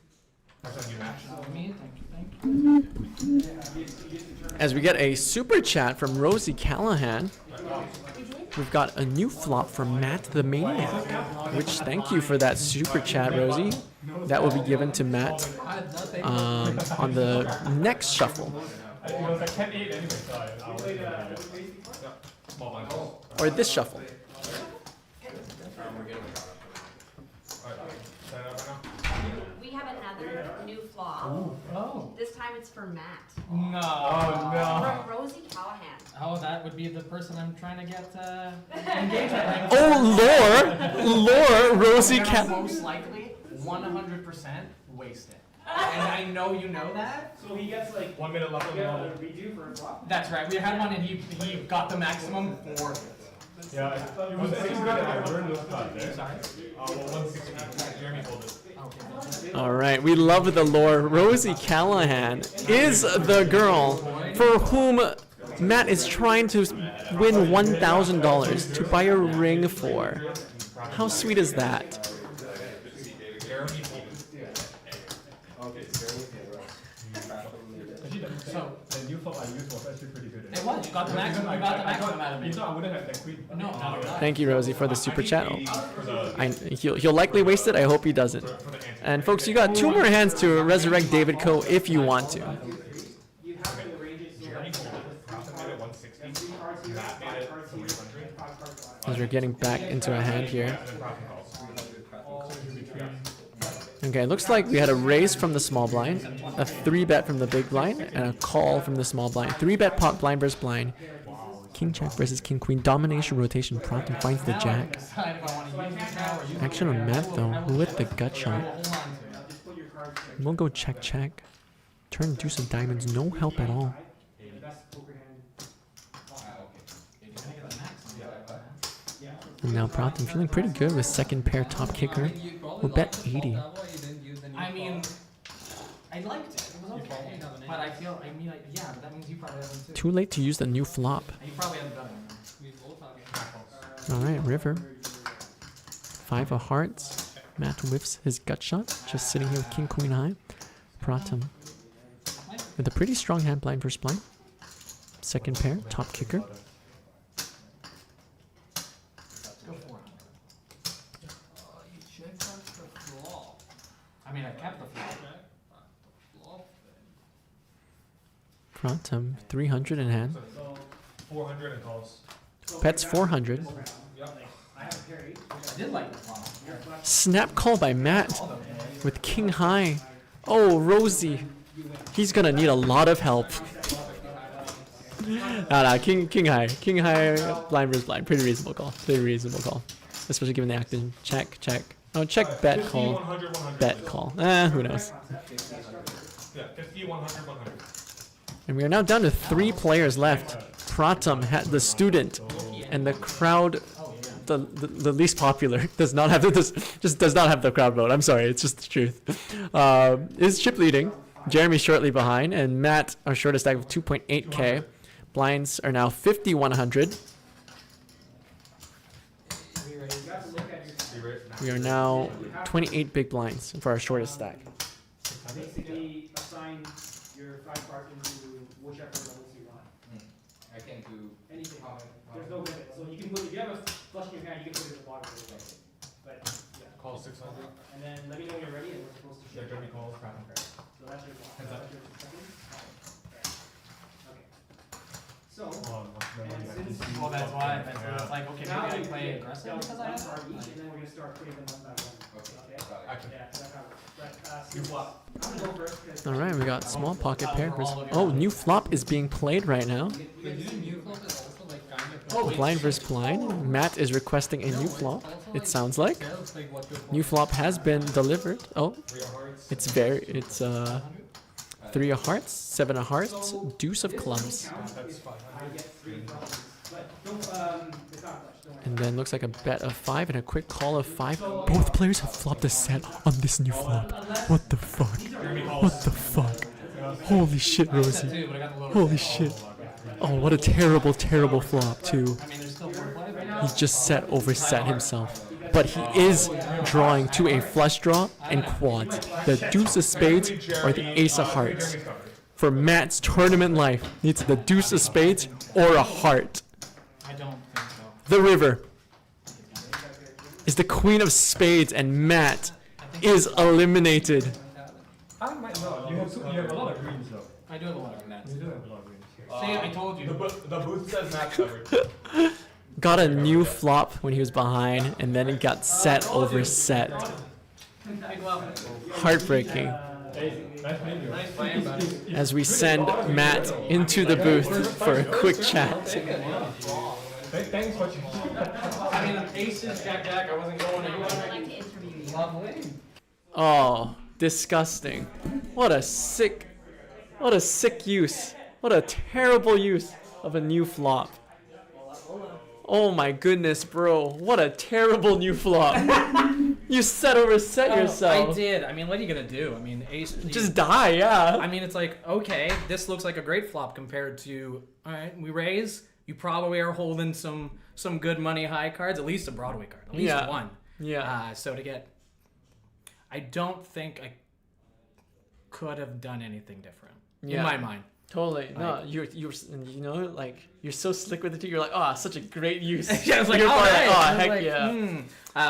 As we get a super chat from Rosie Callahan, we've got a new flop from Matt the Maniac, which thank you for that super chat, Rosie. That will be given to Matt on the next shuffle. It was like 10-8 anyway, so I was small blind calls. Or this shuffle. We're getting set up right now. We have another new flop. Oh. This time it's for Matt. No. Oh no. From Rosie Callahan. Oh, that would be the person I'm trying to get engagement ring. Oh, lore, Rosie Cat. Cat. Most likely, 100% wasted. And I know you know that. So he gets like 1 minute left on the level. Redo for a flop? That's right. We had one, and he got the maximum for. Yeah, it was 60 that I learned this cut there. Sorry. Well, 160. Jeremy told us. Okay. All right, we love the lore. Rosie Callahan is the girl for whom Matt is trying to win $1,000 to buy a ring for. How sweet is that? So the new flop I used was actually pretty good. It was. You got the maximum. You got the maximum out of You it. thought I wouldn't have that queen? No. Thank you, Rosie, for the super chat. He'll likely waste it. I hope he doesn't. And folks, you got 2 more hands to resurrect David Coe if you want to. Jeremy told it. Pratham made it 160. Matt made it 300. As we're getting back into a hand here. And then Pratham calls. Okay, looks like we had a raise from the small blind, a 3-bet from the big blind, and a call from the small blind. 3-bet pot blind versus blind. King jack versus king queen. Domination rotation. Pratham finds the jack. Action on Matt though, with the gut shot. We'll go check check. Turn deuce of diamonds. No help at all. And now Pratham feeling pretty good with second pair top kicker. We'll bet 80. I mean, I liked it. It was okay. But I feel, yeah, but that means you probably haven't too. Too late to use the new flop. You probably haven't done it. Alright, river. 5 of hearts. Matt whiffs his gut shot. Just sitting here with king queen high. Pratham with a pretty strong hand blind versus blind. Second pair, top kicker. Go for it. I mean, I kept the flop. Pratham, 300 in hand. So 400 and calls. Bets 400. I did like the flop. Snap call by Matt with king high. Oh, Rosie. He's gonna need a lot of help. King high. King high, blind versus blind. Pretty reasonable call. Pretty reasonable call. Especially given the action. Check, check. Oh, check, bet, call. 100, 100. Bet, call. Who knows? Yeah, 50, 100, 100. And we are now down to 3 players left. Pratham, the student, and the crowd, the least popular, does not have the crowd vote. I'm sorry, it's just the truth. Is chip leading. Jeremy shortly behind, and Matt, our shortest stack of 2.8k. Blinds are now 50, 100. We are now 28 big blinds for our shortest stack. Basically, assign your 5 cards into whichever levels you want. I can't do Anything. There's no limit. So you can put, if you have a flush in your hand, you can put it in the bottom of the deck. But, yeah. Call 600. And then let me know when you're ready and we're supposed to Yeah, share. Jeremy calls. Pratham calls. So that's your block. Heads up. That's your second. Okay. So, Oh, and since. Well, that's why. It's like, okay, Now maybe I we play play aggressive because I one have card each, and then we're gonna start putting them one by one. Okay? Action. Yeah, so that's how it works. But, New flop. I'm gonna go first, 'cause- All right, we got small pocket pair. Oh, new flop is being played right now. Blind versus blind. Matt is requesting a new flop. It sounds like new flop has been delivered. Oh, 3 of hearts. it's 3 of hearts, 7 of hearts, deuce of clubs, That's 500. I get 3 flushes. But don't, it's not flush, don't worry. and then looks like a bet of 5 and a quick call of 5. Both players have flopped a set on this new flop. What the fuck? What the fuck? Holy shit, Rosie. Holy shit. Oh, what a terrible, terrible flop too. I mean, there's still 4 players. He's just overset himself. But he is drawing to a flush draw and quads. The deuce of spades or the ace of hearts. For Matt's tournament life, needs the deuce of spades or a heart. I don't think so. The river is the queen of spades, and Matt is eliminated. I might know. You have a lot of greens though. I do have a lot of nets. You do have a lot of greens. See, I told you. The booth says match covered. Got a new flop when he was behind, and then it got set over set. Heartbreaking. Hey, nice meeting you. Nice playing, buddy. As we send Matt into the booth for a quick chat. Thanks for I mean, aces, jack, I wasn't going I'd like anywhere. to interview you. Love winning. Oh, disgusting. What a sick use. What a terrible use of a new flop. Oh my goodness, bro. What a terrible new flop. You set over set yourself. I did. I mean, what are you gonna do? I mean, ace. Just die, yeah. I mean, it's like, okay, this looks like a great flop compared to, all right, we raise. You probably are holding some good money high cards, at least a Broadway card, at least one. Yeah. So to get, I don't think I could have done anything different in my mind. Totally. No, you're like you're so slick with it too. You're like, oh, such a great use. Yeah, it's like, you're all probably right. like, oh, I was heck like, yeah.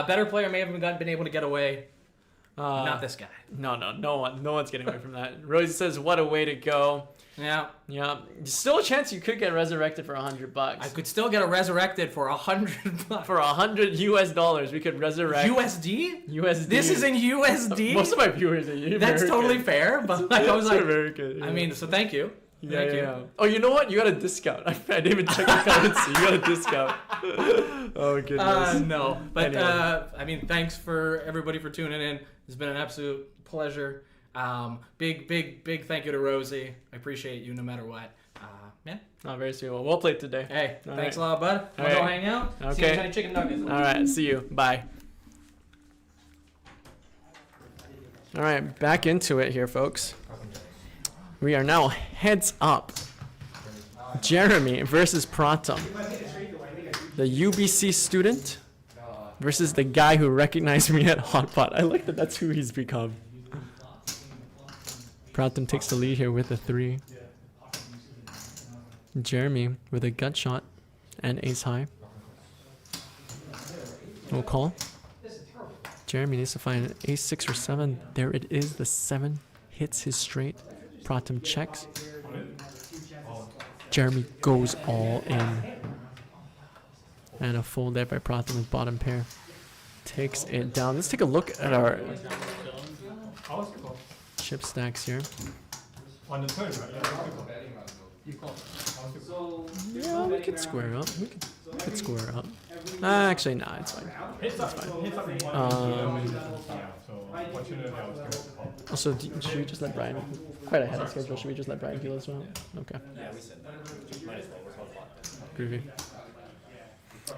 Better player may have been able to get away. Not this guy. No one's getting away from that. Rosie says, what a way to go. Yeah. Still a chance you could get resurrected for $100. I could still get a resurrected for $100. For $100 US, we could resurrect. USD? USD. This is in USD? Most of my viewers are American. That's totally fair, but like, I was like, American, yeah. I mean, so thank you. Thank you. Oh, you know what? You got a discount. I didn't even check the currency. You got a discount. Oh, goodness. No. But, Anyway. I mean, thanks for everybody for tuning in. It's been an absolute pleasure. Big thank you to Rosie. I appreciate you no matter what. Yeah. Oh, very sweet. Well played today. Hey, All thanks right. a lot, bud. All We'll go right. hang out. Okay. See you at Chicken Nuggets. All right. See you. Bye. All right. Back into it here, folks. We are now heads up. Jeremy versus Pratham. The UBC student versus the guy who recognized me at Hotpot. I like that that's who he's become. Pratham takes the lead here with a 3. Jeremy with a gut shot and ace high. No call. Jeremy needs to find an ace 6 or 7. There it is. The 7 hits his straight. Pratham checks. Jeremy goes all in. And a fold there by Pratham with bottom pair. Takes it down. Let's take a look at our chip stacks here. On the turn, right? You call. Yeah, we could square up. We could square up. Actually, nah, it's fine. Hits up. So, what should I call? also, should we just let Brian? Quite ahead of schedule. Should we just let Brian heal as well? Okay. Yeah, we said that. Might as well. We're both locked in. Groovy.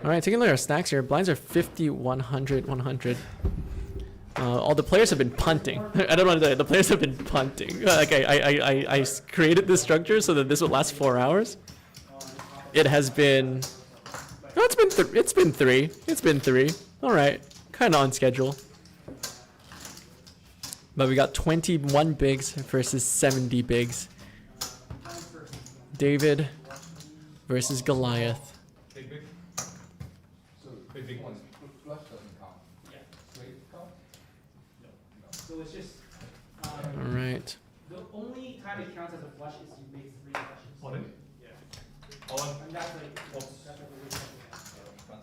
All right, taking a look at our stacks here. Blinds are 50, 100, 100. All the players have been punting. I don't want to tell you, the players have been punting. Like I created this structure so that this would last 4 hours. It has been. No, it's been 3. It's been 3. All right, kind of on schedule. But we got 21 bigs versus 70 bigs. David versus Goliath. Big one. So it's just, All right. the only time it counts as a flush is you make 3 flushes. On it? Yeah. On? And that's like what we're talking about.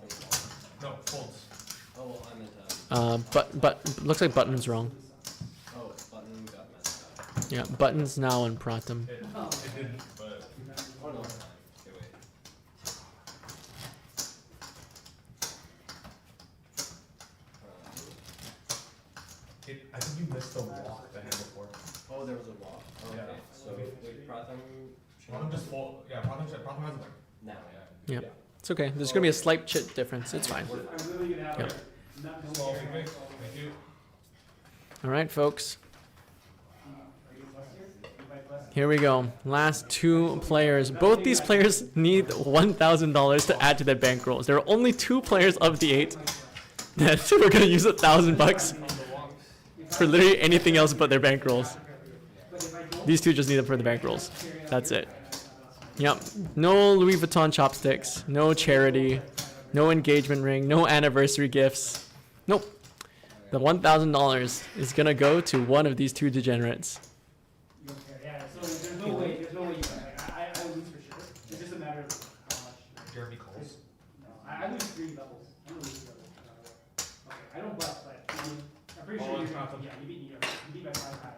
No, folds. Oh, well, I meant But looks like Button's wrong. oh, button got messed up. Yeah, Button's now on Pratham. It didn't, but. Oh no. Okay, wait. I think you missed the walk the hand before. Oh, there was a walk. Okay, Yeah. so wait, Pratham. Pratham just fold. Yeah, Pratham has it. Now. Yeah, it's okay. There's gonna be a slight chip difference. It's fine. Yeah. Small big big. Thank you. All right, folks. Here we go. Last 2 players. Both these players need $1,000 to add to their bankrolls. There are only 2 players of the 8 that we're gonna use $1,000 for literally anything else but their bankrolls. These 2 just need them for the bankrolls. That's it. Yep. No Louis Vuitton chopsticks. No charity. No engagement ring. No anniversary gifts. Nope. The $1,000 is gonna go to one of these two degenerates. You don't care, yeah, so there's no way you can, like, I lose for sure. It's just a matter of how much. Jeremy calls. No, I lose 3 levels. I'm gonna lose 3 levels. Okay, I don't bust, but I'm pretty sure Oh, you it's Pratham. yeah, you beat by 5 high.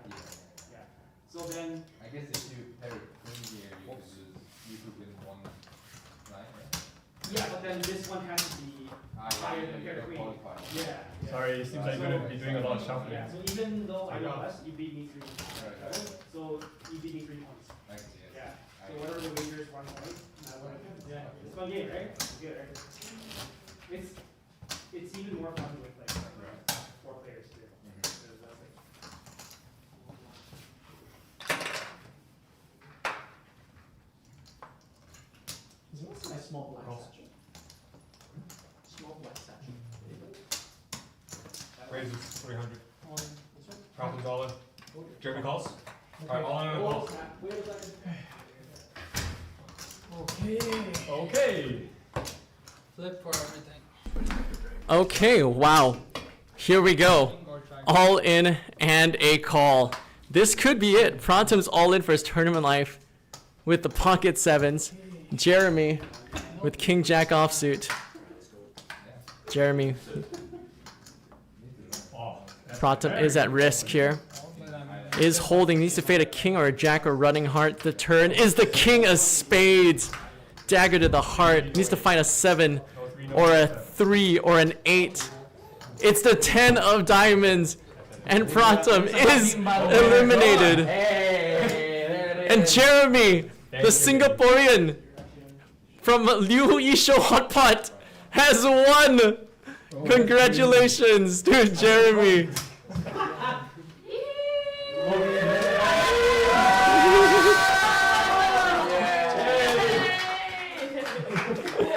Yeah. So then, I guess if you have it in here, you could win one line, right? yeah, but then this one has to be higher than fair queen. Yeah. Sorry, it seems like you're gonna be doing a lot of shuffling. Yeah, so even though I I know know. less, you beat me 3. So you beat me 3 points. Yeah. So whatever the wager is 1 point. And I win. Yeah. It's fun game, right? It's good, right? It's even more fun with like 4 players too. So that's like- Is this my small black satchel? Small black satchel. Raises 300. On this one? $1,000. Jeremy calls. Okay. Alright, all in Oh, calls. snap. Wait a second. Okay. Okay. Flip for everything. Okay, wow. Here we go. All in and a call. This could be it. Pratham's all in for his tournament life with the pocket sevens. Jeremy with King Jack offsuit. Jeremy. Oh, Pratham is at risk here. Is holding, needs to fade a king or a jack or running heart. The turn is the king of spades. Dagger to the heart. Needs to find a 7 or a 3 or an 8. It's the 10 of diamonds. And Pratham is eliminated. And Jeremy, the Singaporean from Liu Yisho Hot Pot, has won. Congratulations to Jeremy.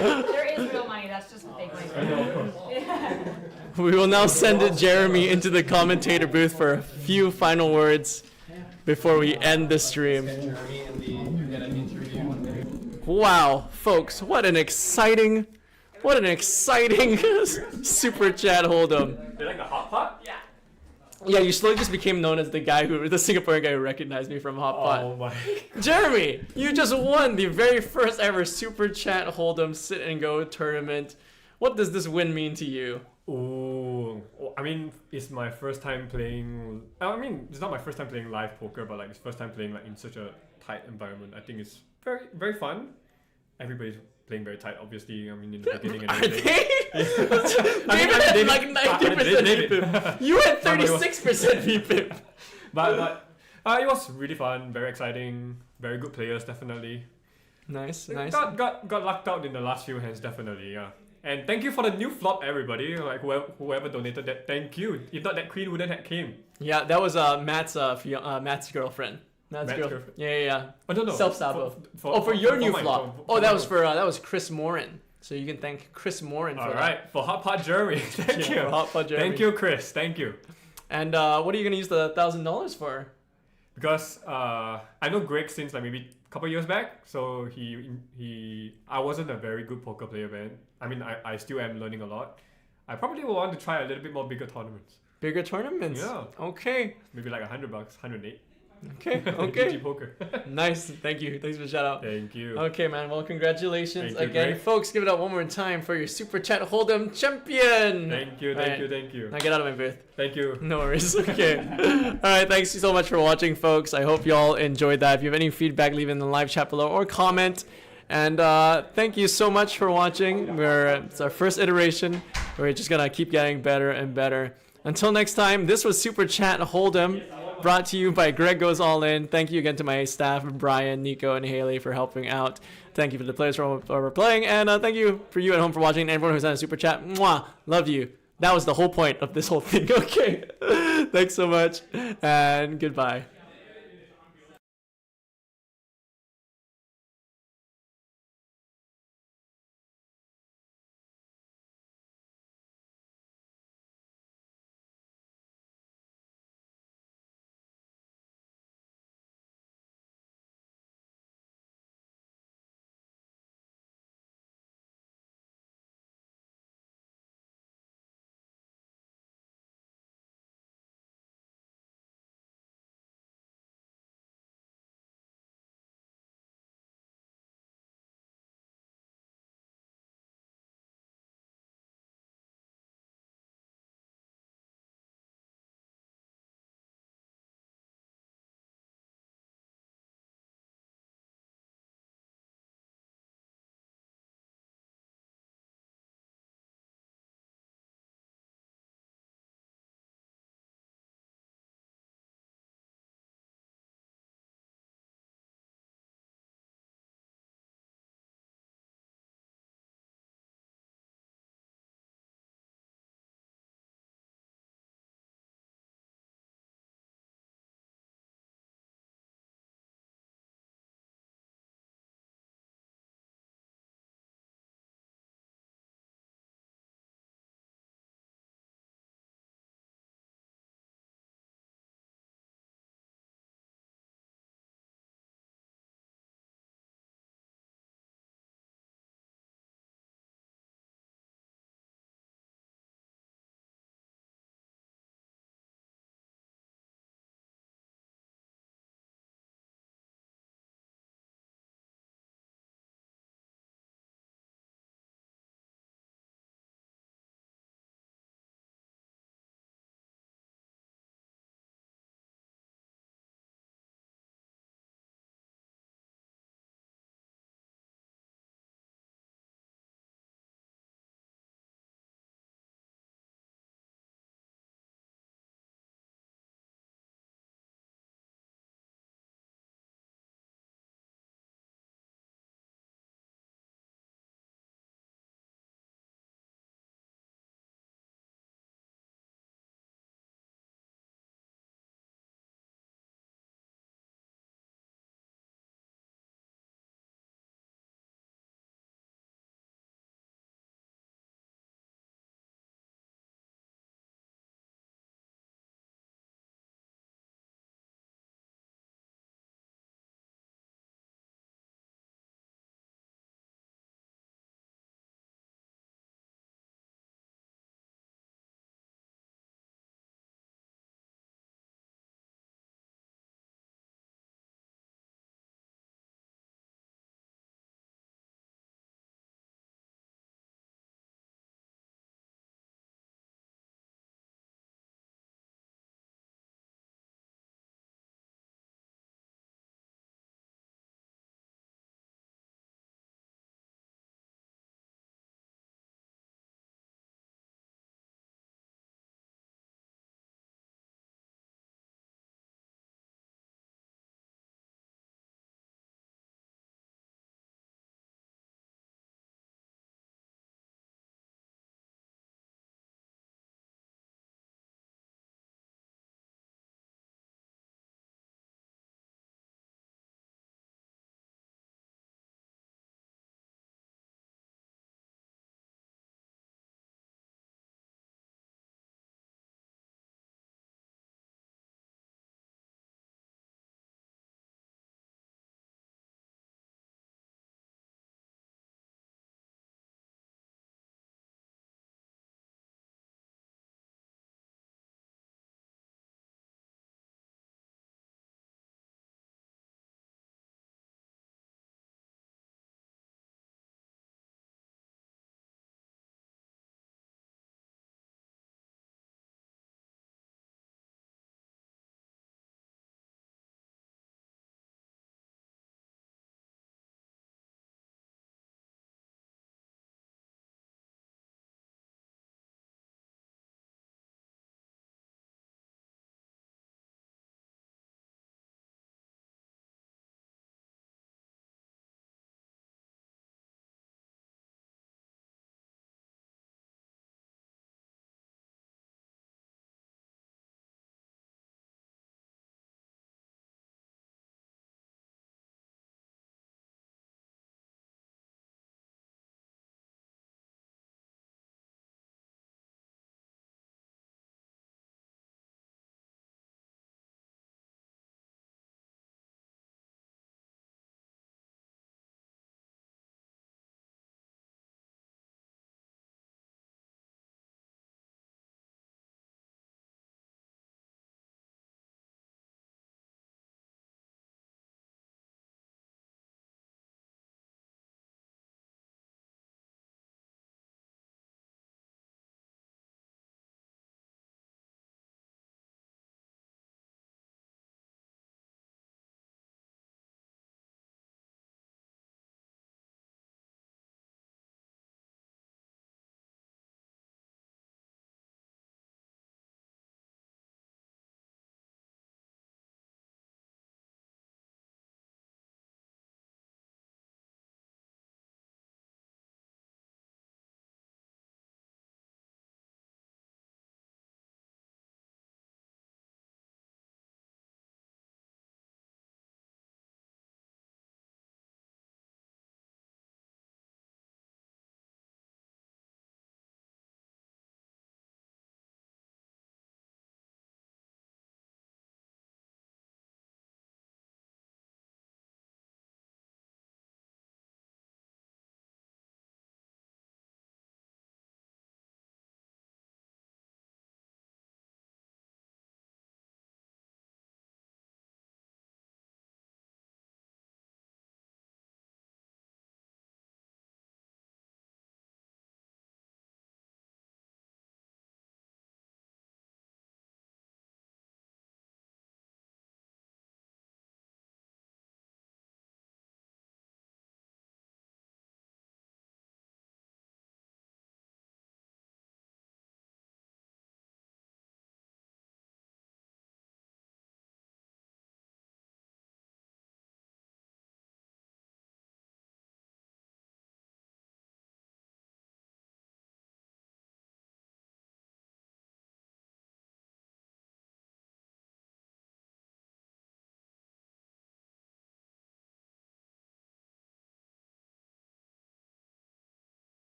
There is real money, that's just a fake money. We will now send Jeremy into the commentator booth for a few final words before we end the stream. Wow, folks, what an exciting super chat hold'em. They like the hot pot? Yeah. Yeah, you slowly just became known as the Singaporean guy who recognized me from Hot Pot. Oh my. Jeremy, you just won the very first ever super chat hold'em sit and go tournament. What does this win mean to you? Ooh, I mean, it's my first time playing. I mean, it's not my first time playing live poker, but like it's first time playing like in such a tight environment. I think it's very, very fun. Everybody's playing very tight, obviously. I mean, in the beginning and Are everything. David had like 90% VPIP. You had 36% VPIP. But it was really fun, very exciting, very good players, definitely. Nice. Got lucked out in the last few hands, definitely, yeah. And thank you for the new flop, everybody. Like whoever donated that, thank you. If not, that queen wouldn't have came. Yeah, that was Matt's girlfriend. Matt's girlfriend. Yeah. Oh no. Self-sabo. For your new flop. That was Chris Morin. So you can thank Chris Morin for that. Alright, for Hot Pot Jeremy. Thank you. For Hot Pot Jeremy. Thank you, Chris. Thank you. And what are you gonna use the $1,000 for? Because I know Greg since like maybe a couple years back, so I wasn't a very good poker player then. I mean, I still am learning a lot. I probably will want to try a little bit more bigger tournaments. Bigger tournaments? Yeah. Okay. Maybe like $100, 108. Okay. GG poker. Nice. Thank you. Thanks for the shout out. Thank you. Okay, man. Well, congratulations Thank you, again, Greg. folks. Give it up one more time for your super chat hold'em champion. Thank you. Now get out of my booth. Thank you. No worries. Okay. All right. Thanks so much for watching, folks. I hope you all enjoyed that. If you have any feedback, leave it in the live chat below or comment. And thank you so much for watching. It's our first iteration. We're just gonna keep getting better and better. Until next time, this was Super Chat Hold'em, brought to you by Greg Goes All In. Thank you again to my staff, Brian, Nico, and Haley, for helping out. Thank you for the players for playing, and thank you for you at home for watching, and everyone who's on a Super Chat. Mwah! Love you. That was the whole point of this whole thing. Okay. Thanks so much, and goodbye.